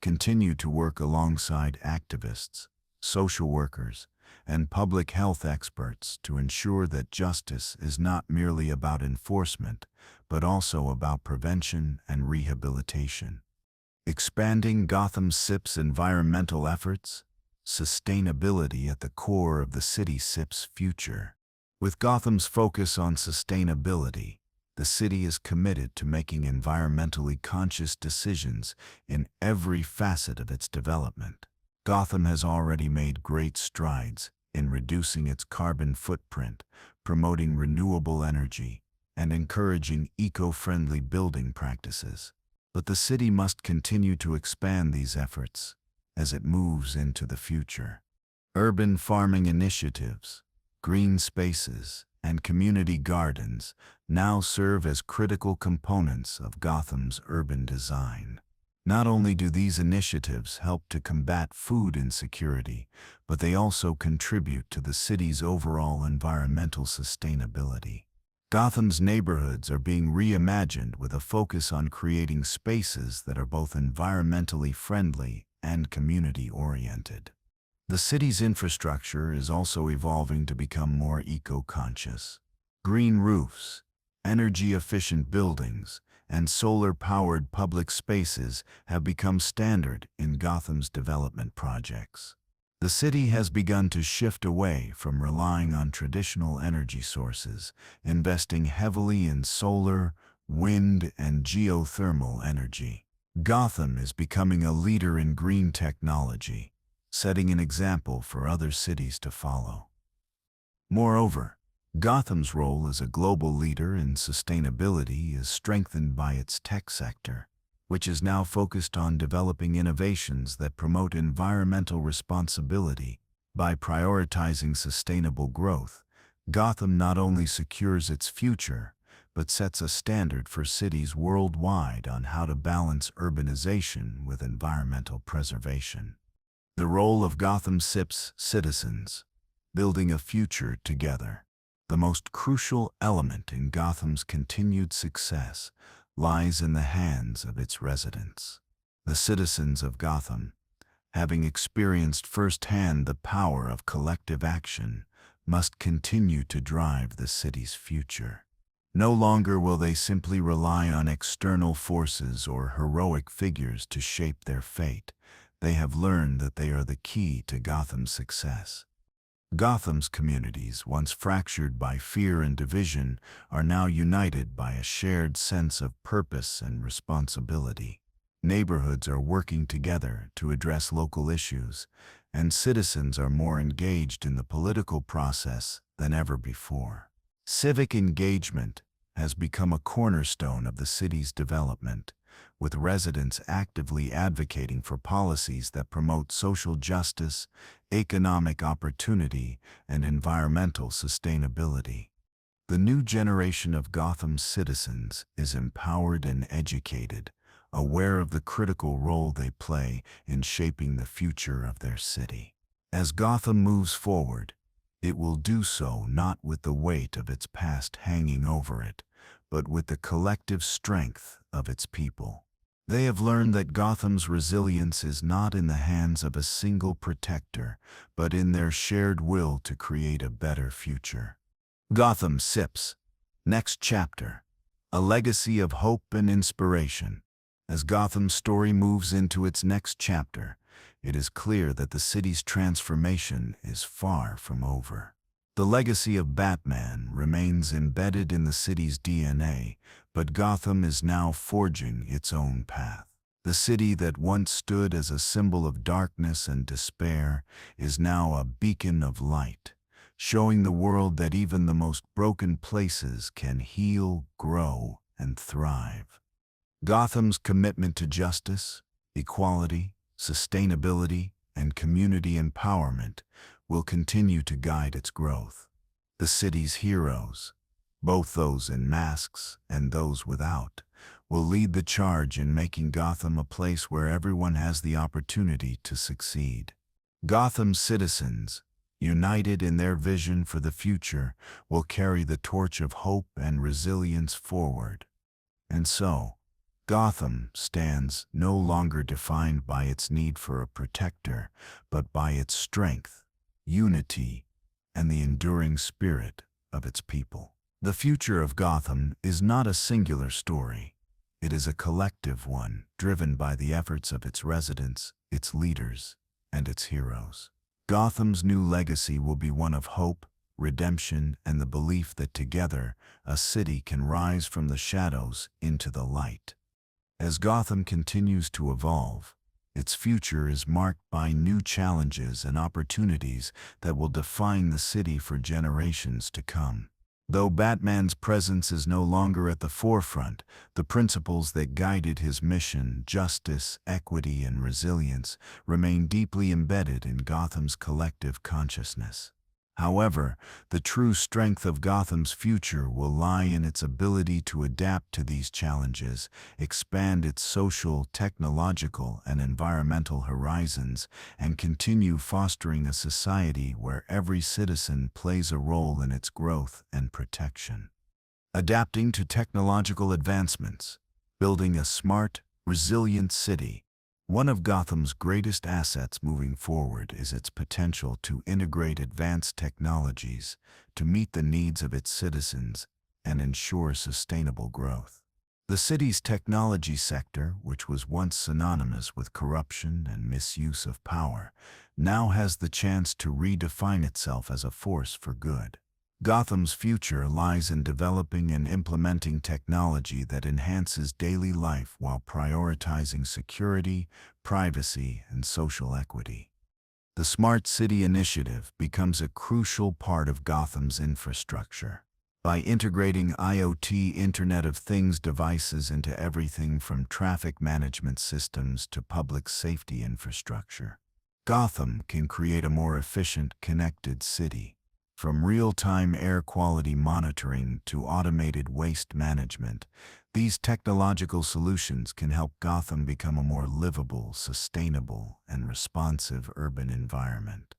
continue to work alongside activists, social workers, and public health experts to ensure that justice is not merely about enforcement, but also about prevention and rehabilitation. Expanding Gotham CIP's environmental efforts, sustainability at the core of the city CIP's future. With Gotham's focus on sustainability, the city is committed to making environmentally conscious decisions in every facet of its development. Gotham has already made great strides in reducing its carbon footprint, promoting renewable energy, and encouraging eco-friendly building practices. But the city must continue to expand these efforts as it moves into the future. Urban farming initiatives, green spaces, and community gardens now serve as critical components of Gotham's urban design. Not only do these initiatives help to combat food insecurity, but they also contribute to the city's overall environmental sustainability. Gotham's neighborhoods are being reimagined with a focus on creating spaces that are both environmentally friendly and community-oriented. The city's infrastructure is also evolving to become more eco-conscious. Green roofs, energy-efficient buildings, and solar-powered public spaces have become standard in Gotham's development projects. The city has begun to shift away from relying on traditional energy sources, investing heavily in solar, wind, and geothermal energy. Gotham is becoming a leader in green technology, setting an example for other cities to follow. Moreover, Gotham's role as a global leader in sustainability is strengthened by its tech sector. which is now focused on developing innovations that promote environmental responsibility. By prioritizing sustainable growth, Gotham not only secures its future, but sets a standard for cities worldwide on how to balance urbanization with environmental preservation. The role of Gotham SIP's citizens, building a future together. The most crucial element in Gotham's continued success lies in the hands of its residents. The citizens of Gotham, having experienced firsthand the power of collective action, must continue to drive the city's future. No longer will they simply rely on external forces or heroic figures to shape their fate. They have learned that they are the key to Gotham's success. Gotham's communities, once fractured by fear and division, are now united by a shared sense of purpose and responsibility. Neighborhoods are working together to address local issues, and citizens are more engaged in the political process than ever before. Civic engagement has become a cornerstone of the city's development, with residents actively advocating for policies that promote social justice, economic opportunity, and environmental sustainability. The new generation of Gotham's citizens is empowered and educated, aware of the critical role they play in shaping the future of their city. As Gotham moves forward, it will do so not with the weight of its past hanging over it, but with the collective strength of its people. They have learned that Gotham's resilience is not in the hands of a single protector, but in their shared will to create a better future. Gotham SIP's next chapter, a legacy of hope and inspiration. As Gotham's story moves into its next chapter, it is clear that the city's transformation is far from over. The legacy of Batman remains embedded in the city's DNA, but Gotham is now forging its own path. The city that once stood as a symbol of darkness and despair is now a beacon of light, showing the world that even the most broken places can heal, grow, and thrive. Gotham's commitment to justice, equality, sustainability, and community empowerment will continue to guide its growth. The city's heroes, both those in masks and those without, will lead the charge in making Gotham a place where everyone has the opportunity to succeed. Gotham's citizens, united in their vision for the future, will carry the torch of hope and resilience forward. And so, Gotham stands no longer defined by its need for a protector, but by its strength, unity, and the enduring spirit of its people. The future of Gotham is not a singular story. It is a collective one, driven by the efforts of its residents, its leaders, and its heroes. Gotham's new legacy will be one of hope, redemption, and the belief that together, a city can rise from the shadows into the light. As Gotham continues to evolve, its future is marked by new challenges and opportunities that will define the city for generations to come. Though Batman's presence is no longer at the forefront, the principles that guided his mission, justice, equity, and resilience, remain deeply embedded in Gotham's collective consciousness. However, the true strength of Gotham's future will lie in its ability to adapt to these challenges, expand its social, technological, and environmental horizons, and continue fostering a society where every citizen plays a role in its growth and protection. Adapting to technological advancements, building a smart, resilient city. One of Gotham's greatest assets moving forward is its potential to integrate advanced technologies to meet the needs of its citizens and ensure sustainable growth. The city's technology sector, which was once synonymous with corruption and misuse of power, now has the chance to redefine itself as a force for good. Gotham's future lies in developing and implementing technology that enhances daily life while prioritizing security, privacy, and social equity. The Smart City Initiative becomes a crucial part of Gotham's infrastructure. By integrating IoT Internet of Things devices into everything from traffic management systems to public safety infrastructure, Gotham can create a more efficient, connected city. From real-time air quality monitoring to automated waste management, these technological solutions can help Gotham become a more livable, sustainable, and responsive urban environment.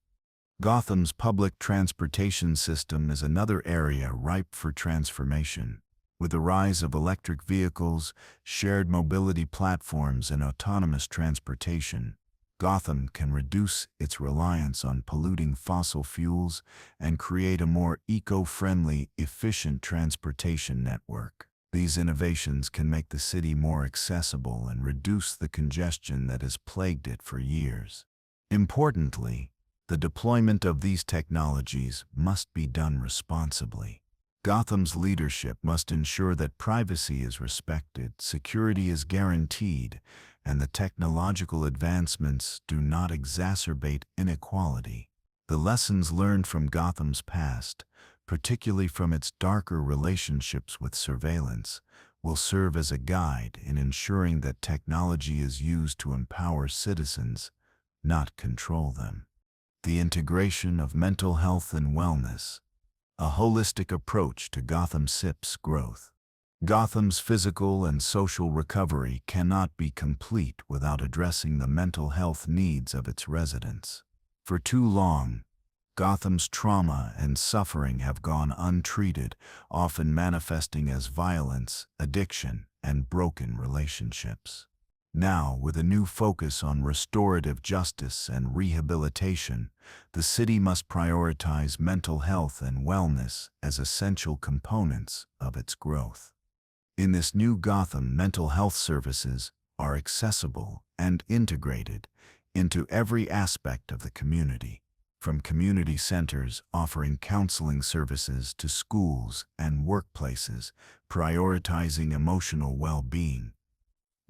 Gotham's public transportation system is another area ripe for transformation. With the rise of electric vehicles, shared mobility platforms, and autonomous transportation, Gotham can reduce its reliance on polluting fossil fuels and create a more eco-friendly, efficient transportation network. These innovations can make the city more accessible and reduce the congestion that has plagued it for years. Importantly, the deployment of these technologies must be done responsibly. Gotham's leadership must ensure that privacy is respected, security is guaranteed, and the technological advancements do not exacerbate inequality. The lessons learned from Gotham's past, particularly from its darker relationships with surveillance, will serve as a guide in ensuring that technology is used to empower citizens, not control them. The integration of mental health and wellness, a holistic approach to Gotham SIP's growth. Gotham's physical and social recovery cannot be complete without addressing the mental health needs of its residents. For too long, Gotham's trauma and suffering have gone untreated, often manifesting as violence, addiction, and broken relationships. Now, with a new focus on restorative justice and rehabilitation, the city must prioritize mental health and wellness as essential components of its growth. In this new Gotham, mental health services are accessible and integrated into every aspect of the community, from community centers offering counseling services to schools and workplaces prioritizing emotional well-being.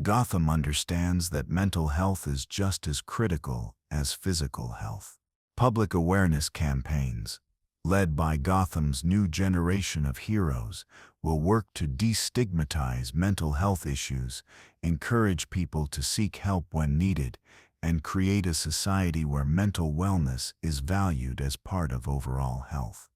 Gotham understands that mental health is just as critical as physical health. Public awareness campaigns, led by Gotham's new generation of heroes, will work to destigmatize mental health issues, encourage people to seek help when needed, and create a society where mental wellness is valued as part of overall health.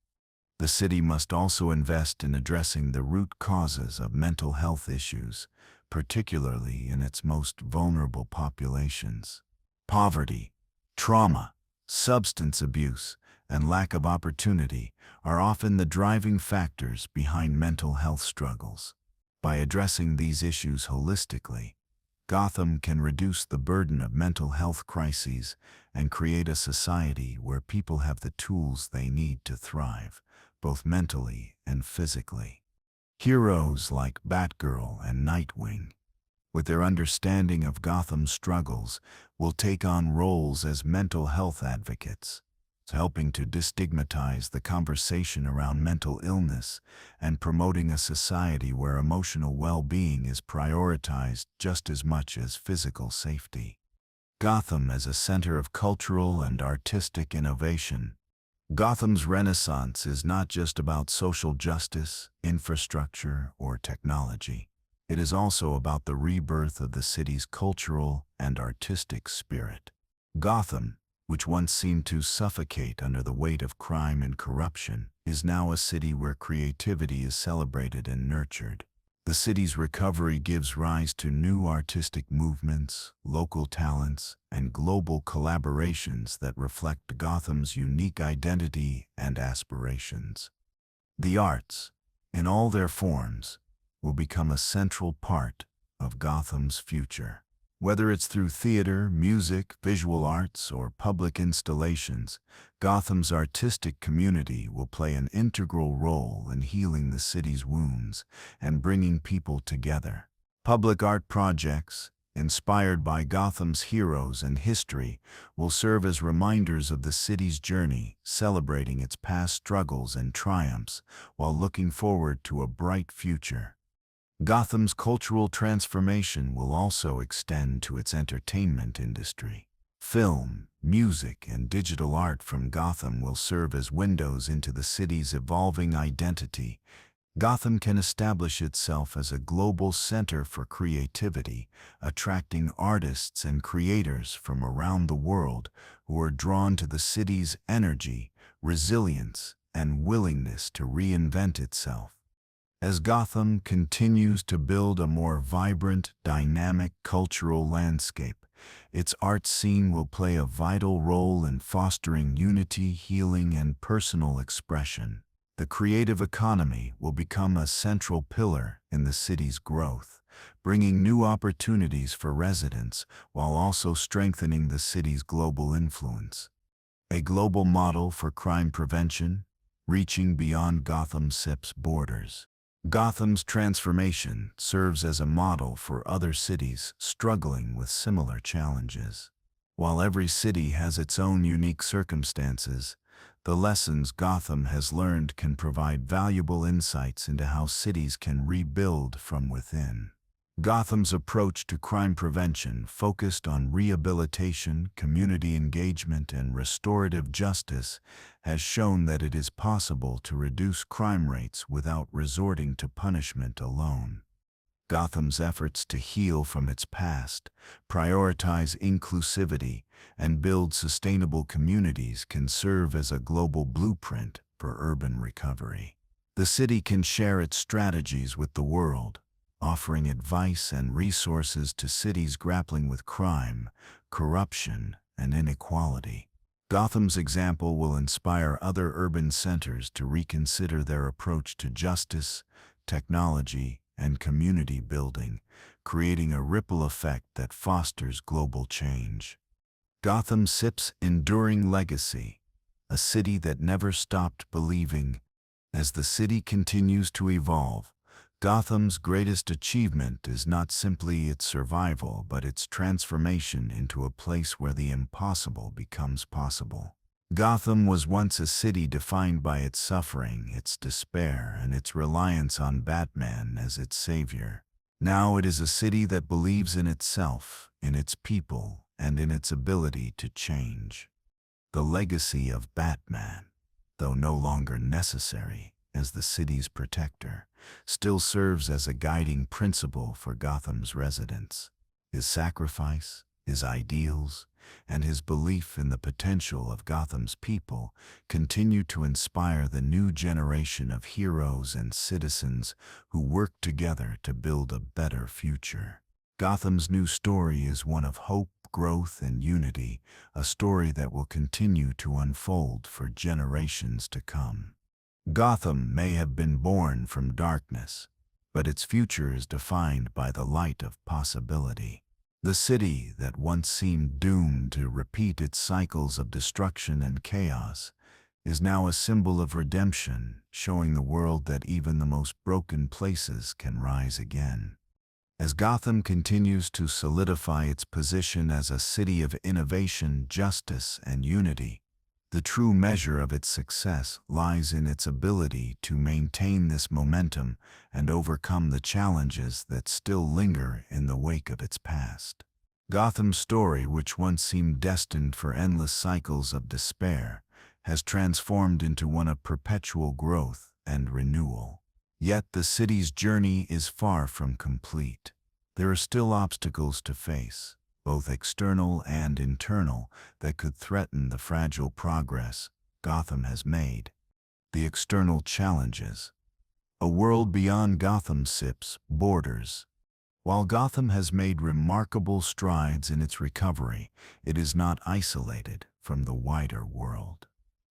The city must also invest in addressing the root causes of mental health issues, particularly in its most vulnerable populations. Poverty, trauma, substance abuse, and lack of opportunity are often the driving factors behind mental health struggles. By addressing these issues holistically, Gotham can reduce the burden of mental health crises and create a society where people have the tools they need to thrive, both mentally and physically. Heroes like Batgirl and Nightwing, with their understanding of Gotham's struggles, will take on roles as mental health advocates, helping to destigmatize the conversation around mental illness and promoting a society where emotional well-being is prioritized just as much as physical safety. Gotham as a center of cultural and artistic innovation. Gotham's renaissance is not just about social justice, infrastructure, or technology. It is also about the rebirth of the city's cultural and artistic spirit. Gotham, which once seemed to suffocate under the weight of crime and corruption, is now a city where creativity is celebrated and nurtured. The city's recovery gives rise to new artistic movements, local talents, and global collaborations that reflect Gotham's unique identity and aspirations. The arts, in all their forms, will become a central part of Gotham's future. Whether it's through theater, music, visual arts, or public installations, Gotham's artistic community will play an integral role in healing the city's wounds and bringing people together. Public art projects, inspired by Gotham's heroes and history, will serve as reminders of the city's journey, celebrating its past struggles and triumphs while looking forward to a bright future. Gotham's cultural transformation will also extend to its entertainment industry. Film, music, and digital art from Gotham will serve as windows into the city's evolving identity, Gotham can establish itself as a global center for creativity, attracting artists and creators from around the world who are drawn to the city's energy, resilience, and willingness to reinvent itself. As Gotham continues to build a more vibrant, dynamic cultural landscape, its art scene will play a vital role in fostering unity, healing, and personal expression. The creative economy will become a central pillar in the city's growth, bringing new opportunities for residents while also strengthening the city's global influence. A global model for crime prevention, reaching beyond Gotham's borders. Gotham's transformation serves as a model for other cities struggling with similar challenges. While every city has its own unique circumstances, the lessons Gotham has learned can provide valuable insights into how cities can rebuild from within. Gotham's approach to crime prevention focused on rehabilitation, community engagement, and restorative justice has shown that it is possible to reduce crime rates without resorting to punishment alone. Gotham's efforts to heal from its past, prioritize inclusivity, and build sustainable communities can serve as a global blueprint for urban recovery. The city can share its strategies with the world, offering advice and resources to cities grappling with crime, corruption, and inequality. Gotham's example will inspire other urban centers to reconsider their approach to justice, technology, and community building, creating a ripple effect that fosters global change. Gotham's enduring legacy, a city that never stopped believing. As the city continues to evolve, Gotham's greatest achievement is not simply its survival, but its transformation into a place where the impossible becomes possible. Gotham was once a city defined by its suffering, its despair, and its reliance on Batman as its savior. Now it is a city that believes in itself, in its people, and in its ability to change. The legacy of Batman, though no longer necessary as the city's protector, still serves as a guiding principle for Gotham's residents. His sacrifice, his ideals, and his belief in the potential of Gotham's people continue to inspire the new generation of heroes and citizens who work together to build a better future. Gotham's new story is one of hope, growth, and unity, a story that will continue to unfold for generations to come. Gotham may have been born from darkness, but its future is defined by the light of possibility. The city that once seemed doomed to repeat its cycles of destruction and chaos is now a symbol of redemption, showing the world that even the most broken places can rise again. As Gotham continues to solidify its position as a city of innovation, justice, and unity, the true measure of its success lies in its ability to maintain this momentum and overcome the challenges that still linger in the wake of its past. Gotham's story, which once seemed destined for endless cycles of despair, has transformed into one of perpetual growth and renewal. Yet the city's journey is far from complete. There are still obstacles to face, both external and internal, that could threaten the fragile progress Gotham has made. The external challenges. A world beyond Gotham's borders. While Gotham has made remarkable strides in its recovery, it is not isolated from the wider world.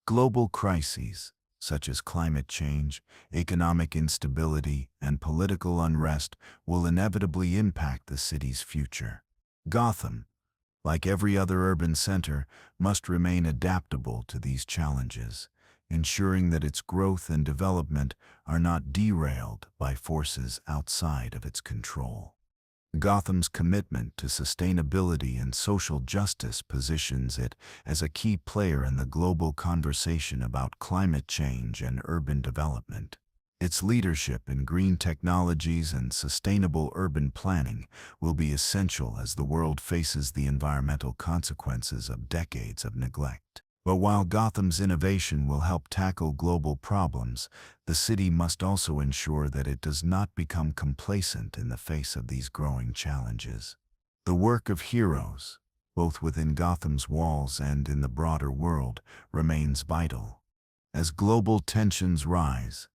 Global crises, such as climate change, economic instability, and political unrest, will inevitably impact the city's future. Gotham, like every other urban center, must remain adaptable to these challenges, ensuring that its growth and development are not derailed by forces outside of its control. Gotham's commitment to sustainability and social justice positions it as a key player in the global conversation about climate change and urban development. Its leadership in green technologies and sustainable urban planning will be essential as the world faces the environmental consequences of decades of neglect. But while Gotham's innovation will help tackle global problems, the city must also ensure that it does not become complacent in the face of these growing challenges. The work of heroes, both within Gotham's walls and in the broader world, remains vital. As global tensions rise,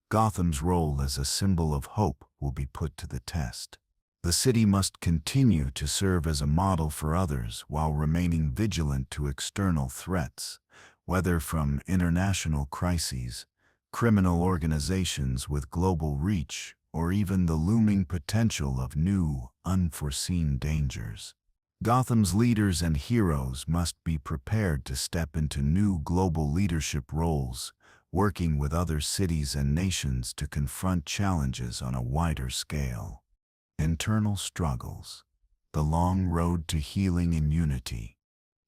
Gotham's role as a symbol of hope will be put to the test. The city must continue to serve as a model for others while remaining vigilant to external threats, whether from international crises, criminal organizations with global reach, or even the looming potential of new, unforeseen dangers. Gotham's leaders and heroes must be prepared to step into new global leadership roles, working with other cities and nations to confront challenges on a wider scale. Internal struggles. The long road to healing and unity.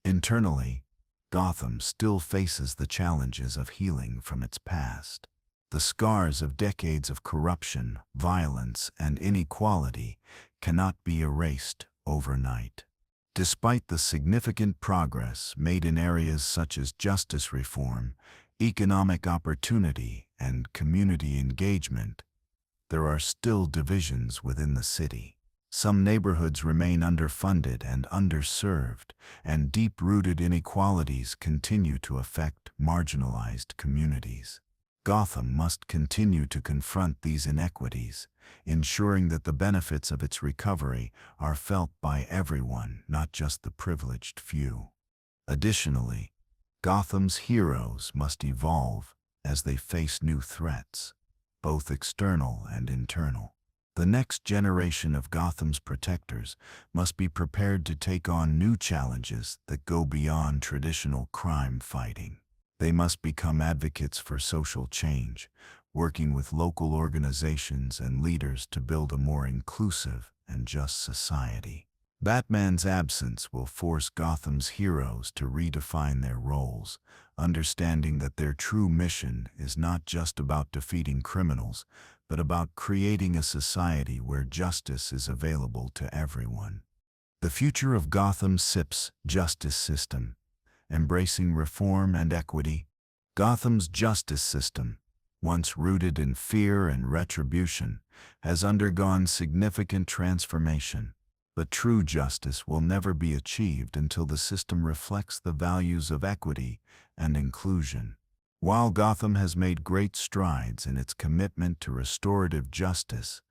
Internally, Gotham still faces the challenges of healing from its past. The scars of decades of corruption, violence, and inequality cannot be erased overnight. Despite the significant progress made in areas such as justice reform, economic opportunity, and community engagement, there are still divisions within the city. Some neighborhoods remain underfunded and underserved, and deep-rooted inequalities continue to affect marginalized communities. Gotham must continue to confront these inequities, ensuring that the benefits of its recovery are felt by everyone, not just the privileged few. Additionally, Gotham's heroes must evolve as they face new threats, both external and internal. The next generation of Gotham's protectors must be prepared to take on new challenges that go beyond traditional crime fighting. They must become advocates for social change, working with local organizations and leaders to build a more inclusive and just society. Batman's absence will force Gotham's heroes to redefine their roles, understanding that their true mission is not just about defeating criminals, but about creating a society where justice is available to everyone. The future of Gotham's SIP's justice system, embracing reform and equity. Gotham's justice system, once rooted in fear and retribution, has undergone significant transformation. But true justice will never be achieved until the system reflects the values of equity and inclusion. While Gotham has made great strides in its commitment to restorative justice,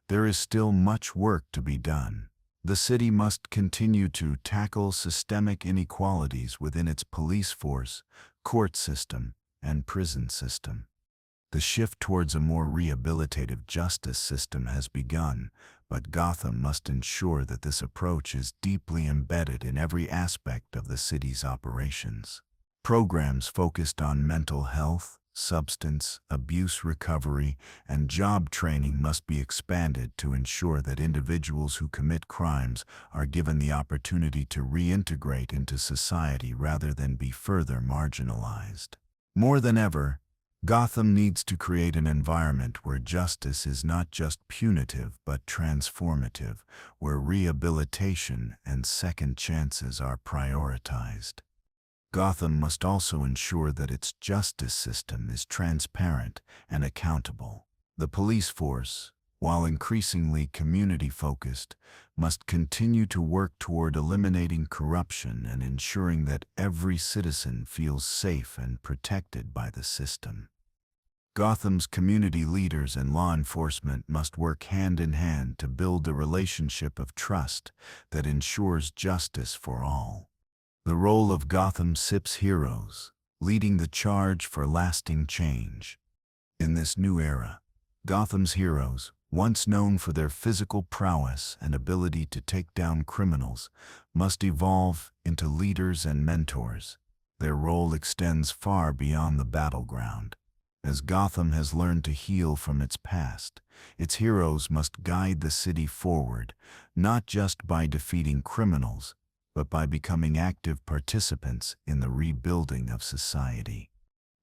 there is still much work to be done. The city must continue to tackle systemic inequalities within its police force, court system, and prison system. The shift towards a more rehabilitative justice system has begun, but Gotham must ensure that this approach is deeply embedded in every aspect of the city's operations. Programs focused on mental health, substance abuse recovery, and job training must be expanded to ensure that individuals who commit crimes are given the opportunity to reintegrate into society rather than be further marginalized. More than ever, Gotham needs to create an environment where justice is not just punitive but transformative, where rehabilitation and second chances are prioritized. Gotham must also ensure that its justice system is transparent and accountable. The police force, while increasingly community-focused, must continue to work toward eliminating corruption and ensuring that every citizen feels safe and protected by the system. Gotham's community leaders and law enforcement must work hand in hand to build a relationship of trust that ensures justice for all. The role of Gotham SIP's heroes, leading the charge for lasting change. In this new era, Gotham's heroes, once known for their physical prowess and ability to take down criminals, must evolve into leaders and mentors. Their role extends far beyond the battleground. As Gotham has learned to heal from its past, its heroes must guide the city forward, not just by defeating criminals, but by becoming active participants in the rebuilding of society.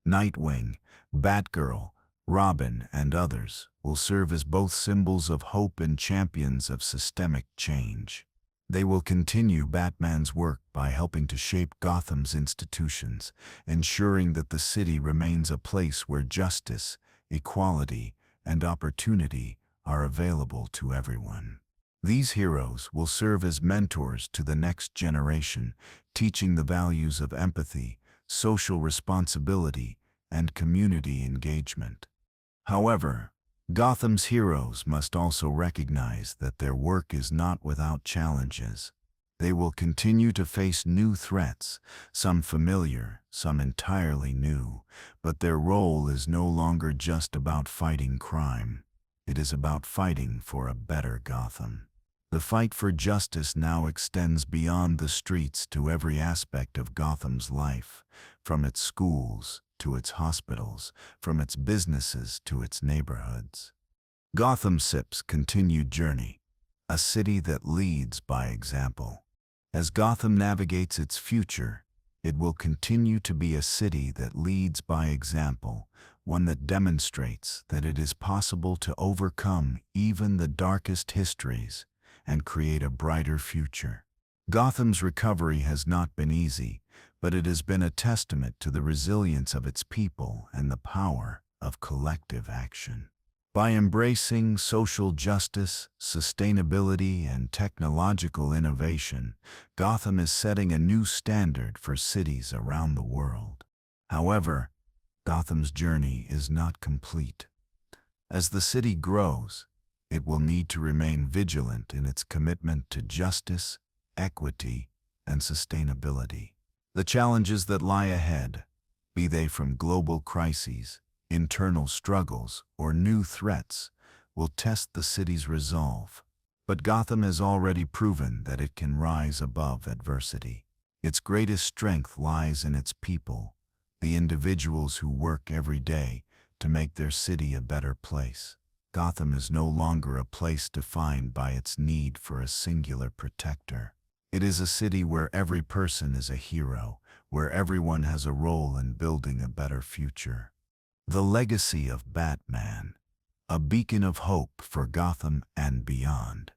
Nightwing, Batgirl, Robin, and others will serve as both symbols of hope and champions of systemic change. They will continue Batman's work by helping to shape Gotham's institutions, ensuring that the city remains a place where justice, equality, and opportunity are available to everyone. These heroes will serve as mentors to the next generation, teaching the values of empathy, social responsibility, and community engagement. However, Gotham's heroes must also recognize that their work is not without challenges. They will continue to face new threats, some familiar, some entirely new, but their role is no longer just about fighting crime. It is about fighting for a better Gotham. The fight for justice now extends beyond the streets to every aspect of Gotham's life, from its schools to its hospitals, from its businesses to its neighborhoods. Gotham SIP's continued journey, a city that leads by example. As Gotham navigates its future, it will continue to be a city that leads by example, one that demonstrates that it is possible to overcome even the darkest histories and create a brighter future. Gotham's recovery has not been easy, but it has been a testament to the resilience of its people and the power of collective action. By embracing social justice, sustainability, and technological innovation, Gotham is setting a new standard for cities around the world. However, Gotham's journey is not complete. As the city grows, it will need to remain vigilant in its commitment to justice, equity, and sustainability. The challenges that lie ahead, be they from global crises, internal struggles, or new threats, will test the city's resolve. But Gotham has already proven that it can rise above adversity. Its greatest strength lies in its people, the individuals who work every day to make their city a better place. Gotham is no longer a place defined by its need for a singular protector. It is a city where every person is a hero, where everyone has a role in building a better future. The legacy of Batman, a beacon of hope for Gotham and beyond.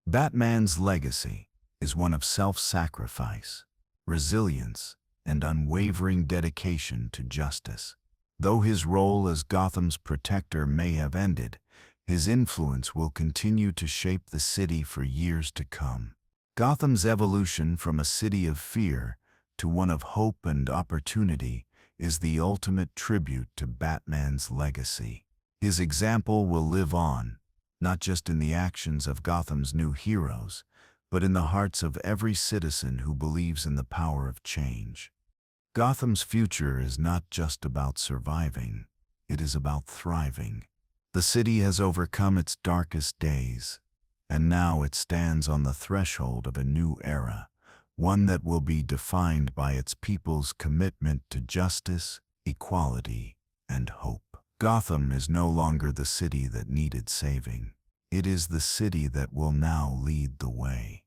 Batman's legacy is one of self-sacrifice, resilience, and unwavering dedication to justice. Though his role as Gotham's protector may have ended, his influence will continue to shape the city for years to come. Gotham's evolution from a city of fear to one of hope and opportunity is the ultimate tribute to Batman's legacy. His example will live on, not just in the actions of Gotham's new heroes, but in the hearts of every citizen who believes in the power of change. Gotham's future is not just about surviving, it is about thriving. The city has overcome its darkest days, and now it stands on the threshold of a new era, one that will be defined by its people's commitment to justice, equality, and hope. Gotham is no longer the city that needed saving. It is the city that will now lead the way.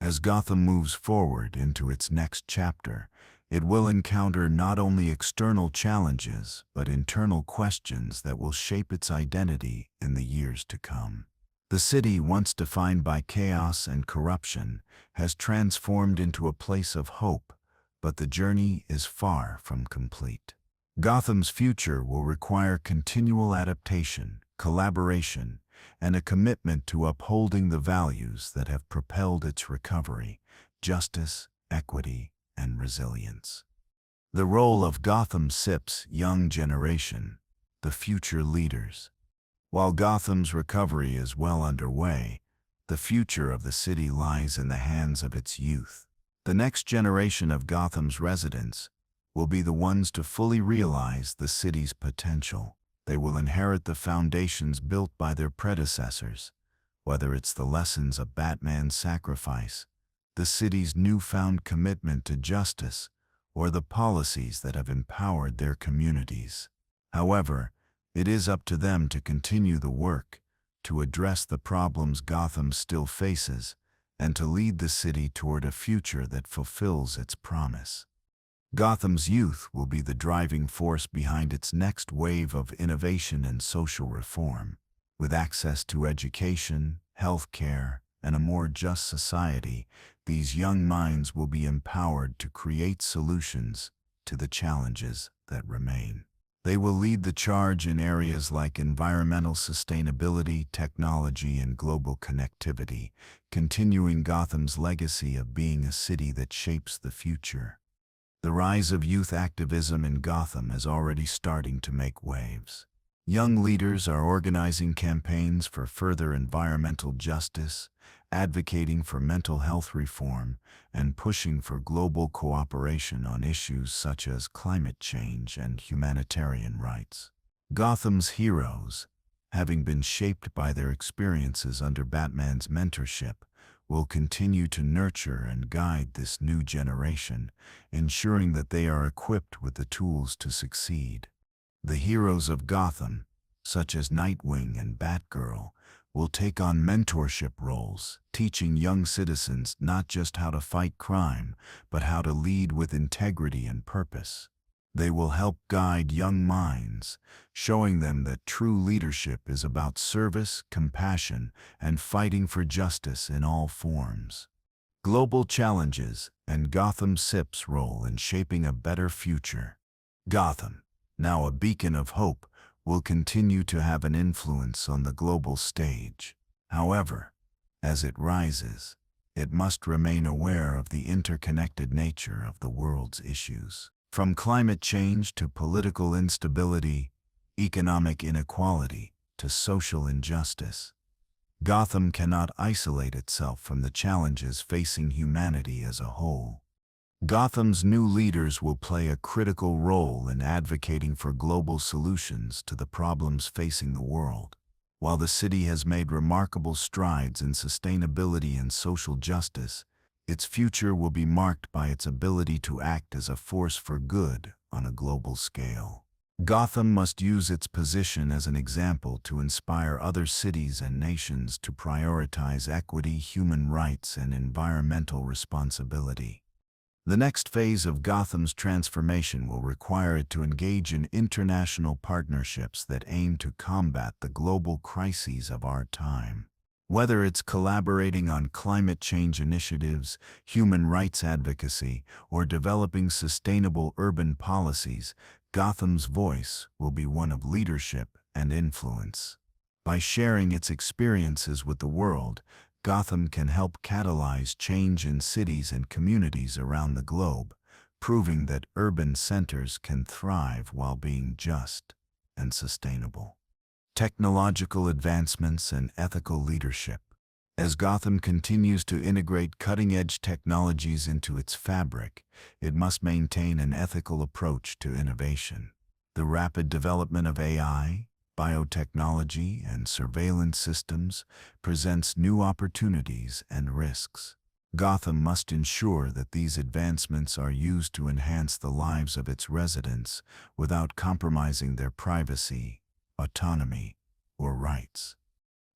As Gotham moves forward into its next chapter, it will encounter not only external challenges, but internal questions that will shape its identity in the years to come. The city, once defined by chaos and corruption, has transformed into a place of hope, but the journey is far from complete. Gotham's future will require continual adaptation, collaboration, and a commitment to upholding the values that have propelled its recovery: justice, equity, and resilience. The role of Gotham SIP's young generation, the future leaders. While Gotham's recovery is well underway, the future of the city lies in the hands of its youth. The next generation of Gotham's residents will be the ones to fully realize the city's potential. They will inherit the foundations built by their predecessors, whether it's the lessons of Batman's sacrifice, the city's newfound commitment to justice, or the policies that have empowered their communities. However, it is up to them to continue the work, to address the problems Gotham still faces, and to lead the city toward a future that fulfills its promise. Gotham's youth will be the driving force behind its next wave of innovation and social reform. With access to education, healthcare, and a more just society, these young minds will be empowered to create solutions to the challenges that remain. They will lead the charge in areas like environmental sustainability, technology, and global connectivity, continuing Gotham's legacy of being a city that shapes the future. The rise of youth activism in Gotham is already starting to make waves. Young leaders are organizing campaigns for further environmental justice, advocating for mental health reform, and pushing for global cooperation on issues such as climate change and humanitarian rights. Gotham's heroes, having been shaped by their experiences under Batman's mentorship, will continue to nurture and guide this new generation, ensuring that they are equipped with the tools to succeed. The heroes of Gotham, such as Nightwing and Batgirl, will take on mentorship roles, teaching young citizens not just how to fight crime, but how to lead with integrity and purpose. They will help guide young minds, showing them that true leadership is about service, compassion, and fighting for justice in all forms. Global challenges and Gotham SIP's role in shaping a better future. Gotham, now a beacon of hope, will continue to have an influence on the global stage. However, as it rises, it must remain aware of the interconnected nature of the world's issues. From climate change to political instability, economic inequality to social injustice, Gotham cannot isolate itself from the challenges facing humanity as a whole. Gotham's new leaders will play a critical role in advocating for global solutions to the problems facing the world. While the city has made remarkable strides in sustainability and social justice, its future will be marked by its ability to act as a force for good on a global scale. Gotham must use its position as an example to inspire other cities and nations to prioritize equity, human rights, and environmental responsibility. The next phase of Gotham's transformation will require it to engage in international partnerships that aim to combat the global crises of our time. Whether it's collaborating on climate change initiatives, human rights advocacy, or developing sustainable urban policies, Gotham's voice will be one of leadership and influence. By sharing its experiences with the world, Gotham can help catalyze change in cities and communities around the globe, proving that urban centers can thrive while being just and sustainable. Technological advancements and ethical leadership. As Gotham continues to integrate cutting-edge technologies into its fabric, it must maintain an ethical approach to innovation. The rapid development of AI, biotechnology, and surveillance systems presents new opportunities and risks. Gotham must ensure that these advancements are used to enhance the lives of its residents without compromising their privacy, autonomy, or rights.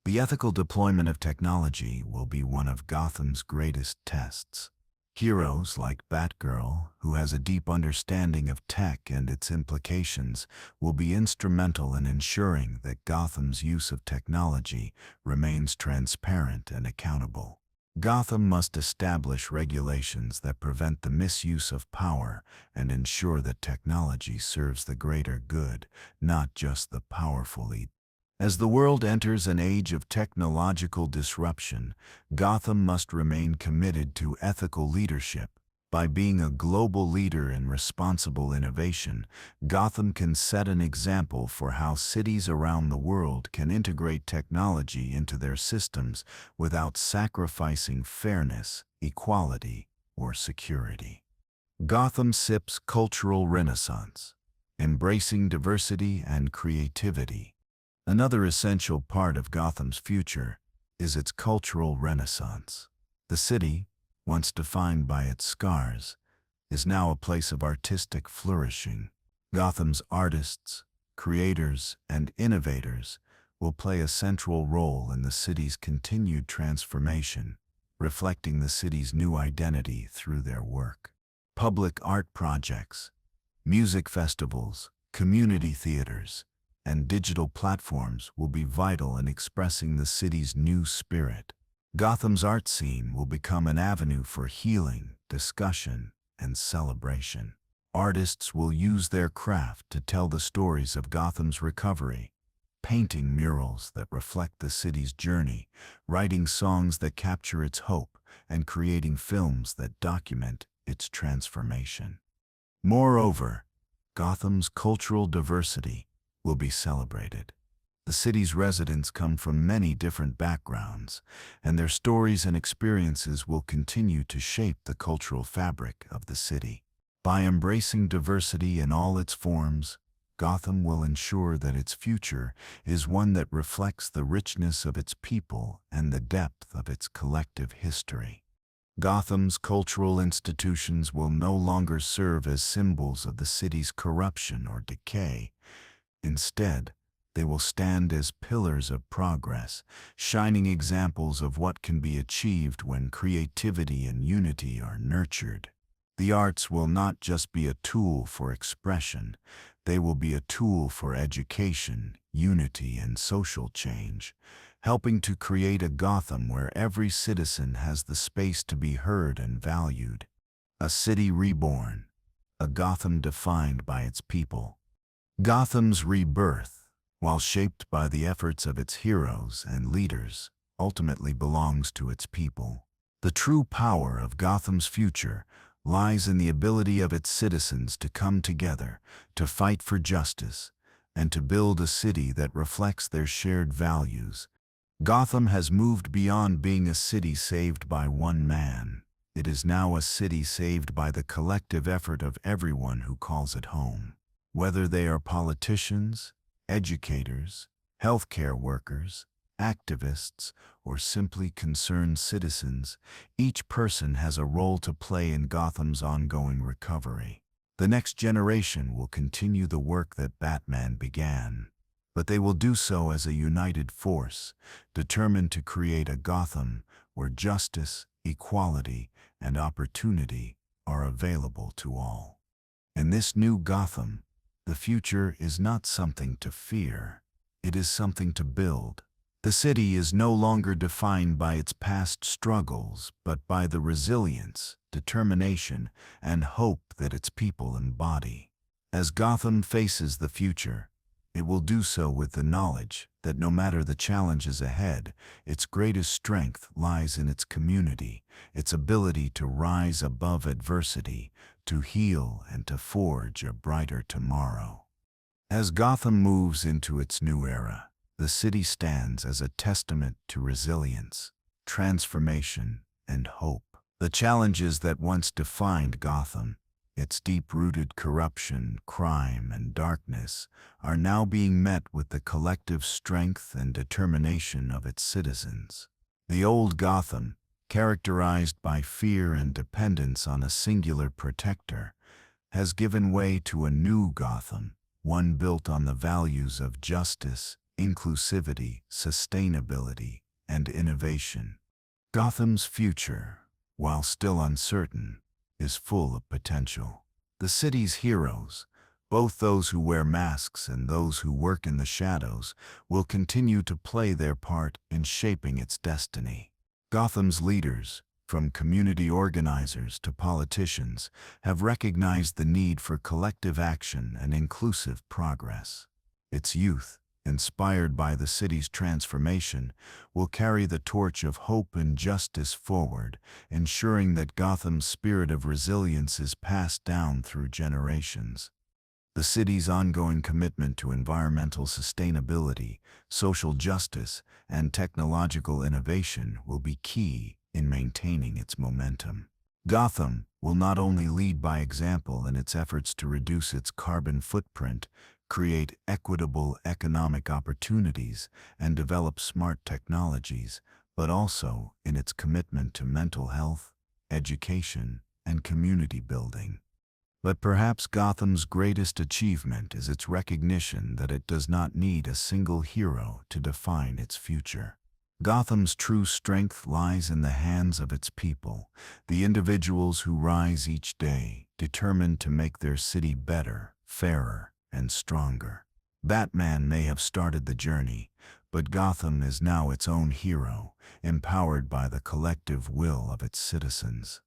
The ethical deployment of technology will be one of Gotham's greatest tests. Heroes like Batgirl, who has a deep understanding of tech and its implications, will be instrumental in ensuring that Gotham's use of technology remains transparent and accountable. Gotham must establish regulations that prevent the misuse of power and ensure that technology serves the greater good, not just the powerful elite. As the world enters an age of technological disruption, Gotham must remain committed to ethical leadership. By being a global leader in responsible innovation, Gotham can set an example for how cities around the world can integrate technology into their systems without sacrificing fairness, equality, or security. Gotham SIP's cultural renaissance, embracing diversity and creativity. Another essential part of Gotham's future is its cultural renaissance. The city, once defined by its scars, is now a place of artistic flourishing. Gotham's artists, creators, and innovators will play a central role in the city's continued transformation, reflecting the city's new identity through their work. Public art projects, music festivals, community theaters, and digital platforms will be vital in expressing the city's new spirit. Gotham's art scene will become an avenue for healing, discussion, and celebration. Artists will use their craft to tell the stories of Gotham's recovery, painting murals that reflect the city's journey, writing songs that capture its hope, and creating films that document its transformation. Moreover, Gotham's cultural diversity will be celebrated. The city's residents come from many different backgrounds, and their stories and experiences will continue to shape the cultural fabric of the city. By embracing diversity in all its forms, Gotham will ensure that its future is one that reflects the richness of its people and the depth of its collective history. Gotham's cultural institutions will no longer serve as symbols of the city's corruption or decay. Instead, they will stand as pillars of progress, shining examples of what can be achieved when creativity and unity are nurtured. The arts will not just be a tool for expression, they will be a tool for education, unity, and social change, helping to create a Gotham where every citizen has the space to be heard and valued. A city reborn, a Gotham defined by its people. Gotham's rebirth, while shaped by the efforts of its heroes and leaders, ultimately belongs to its people. The true power of Gotham's future lies in the ability of its citizens to come together, to fight for justice, and to build a city that reflects their shared values. Gotham has moved beyond being a city saved by one man. It is now a city saved by the collective effort of everyone who calls it home. Whether they are politicians, educators, healthcare workers, activists, or simply concerned citizens, each person has a role to play in Gotham's ongoing recovery. The next generation will continue the work that Batman began, but they will do so as a united force, determined to create a Gotham where justice, equality, and opportunity are available to all. In this new Gotham, the future is not something to fear, it is something to build. The city is no longer defined by its past struggles, but by the resilience, determination, and hope that its people embody. As Gotham faces the future, it will do so with the knowledge that no matter the challenges ahead, its greatest strength lies in its community, its ability to rise above adversity, to heal, and to forge a brighter tomorrow. As Gotham moves into its new era, the city stands as a testament to resilience, transformation, and hope. The challenges that once defined Gotham, its deep-rooted corruption, crime, and darkness, are now being met with the collective strength and determination of its citizens. The old Gotham, characterized by fear and dependence on a singular protector, has given way to a new Gotham, one built on the values of justice, inclusivity, sustainability, and innovation. Gotham's future, while still uncertain, is full of potential. The city's heroes, both those who wear masks and those who work in the shadows, will continue to play their part in shaping its destiny. Gotham's leaders, from community organizers to politicians, have recognized the need for collective action and inclusive progress. Its youth, inspired by the city's transformation, will carry the torch of hope and justice forward, ensuring that Gotham's spirit of resilience is passed down through generations. The city's ongoing commitment to environmental sustainability, social justice, and technological innovation will be key in maintaining its momentum. Gotham will not only lead by example in its efforts to reduce its carbon footprint, create equitable economic opportunities, and develop smart technologies, but also in its commitment to mental health, education, and community building. But perhaps Gotham's greatest achievement is its recognition that it does not need a single hero to define its future. Gotham's true strength lies in the hands of its people, the individuals who rise each day, determined to make their city better, fairer, and stronger. Batman may have started the journey, But Gotham is now its own hero, empowered by the collective will of its citizens.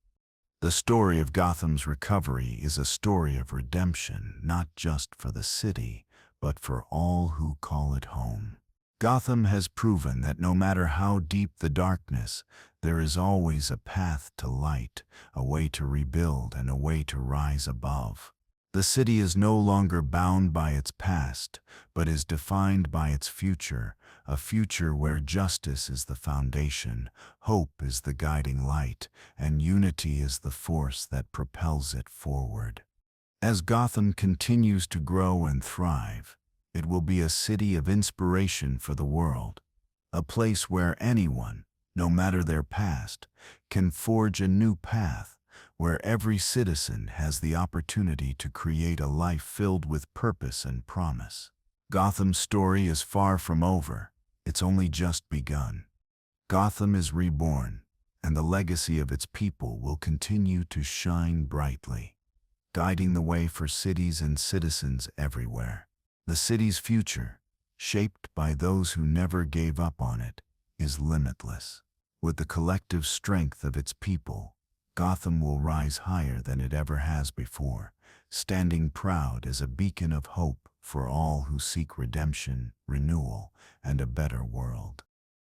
The story of Gotham's recovery is a story of redemption, not just for the city, but for all who call it home. Gotham has proven that no matter how deep the darkness, there is always a path to light, a way to rebuild, and a way to rise above. The city is no longer bound by its past, but is defined by its future, a future where justice is the foundation, hope is the guiding light, and unity is the force that propels it forward. As Gotham continues to grow and thrive, it will be a city of inspiration for the world, a place where anyone, no matter their past, can forge a new path, where every citizen has the opportunity to create a life filled with purpose and promise. Gotham's story is far from over, it's only just begun. Gotham is reborn, and the legacy of its people will continue to shine brightly, guiding the way for cities and citizens everywhere. The city's future, shaped by those who never gave up on it, is limitless. With the collective strength of its people, Gotham will rise higher than it ever has before, standing proud as a beacon of hope for all who seek redemption, renewal, and a better world.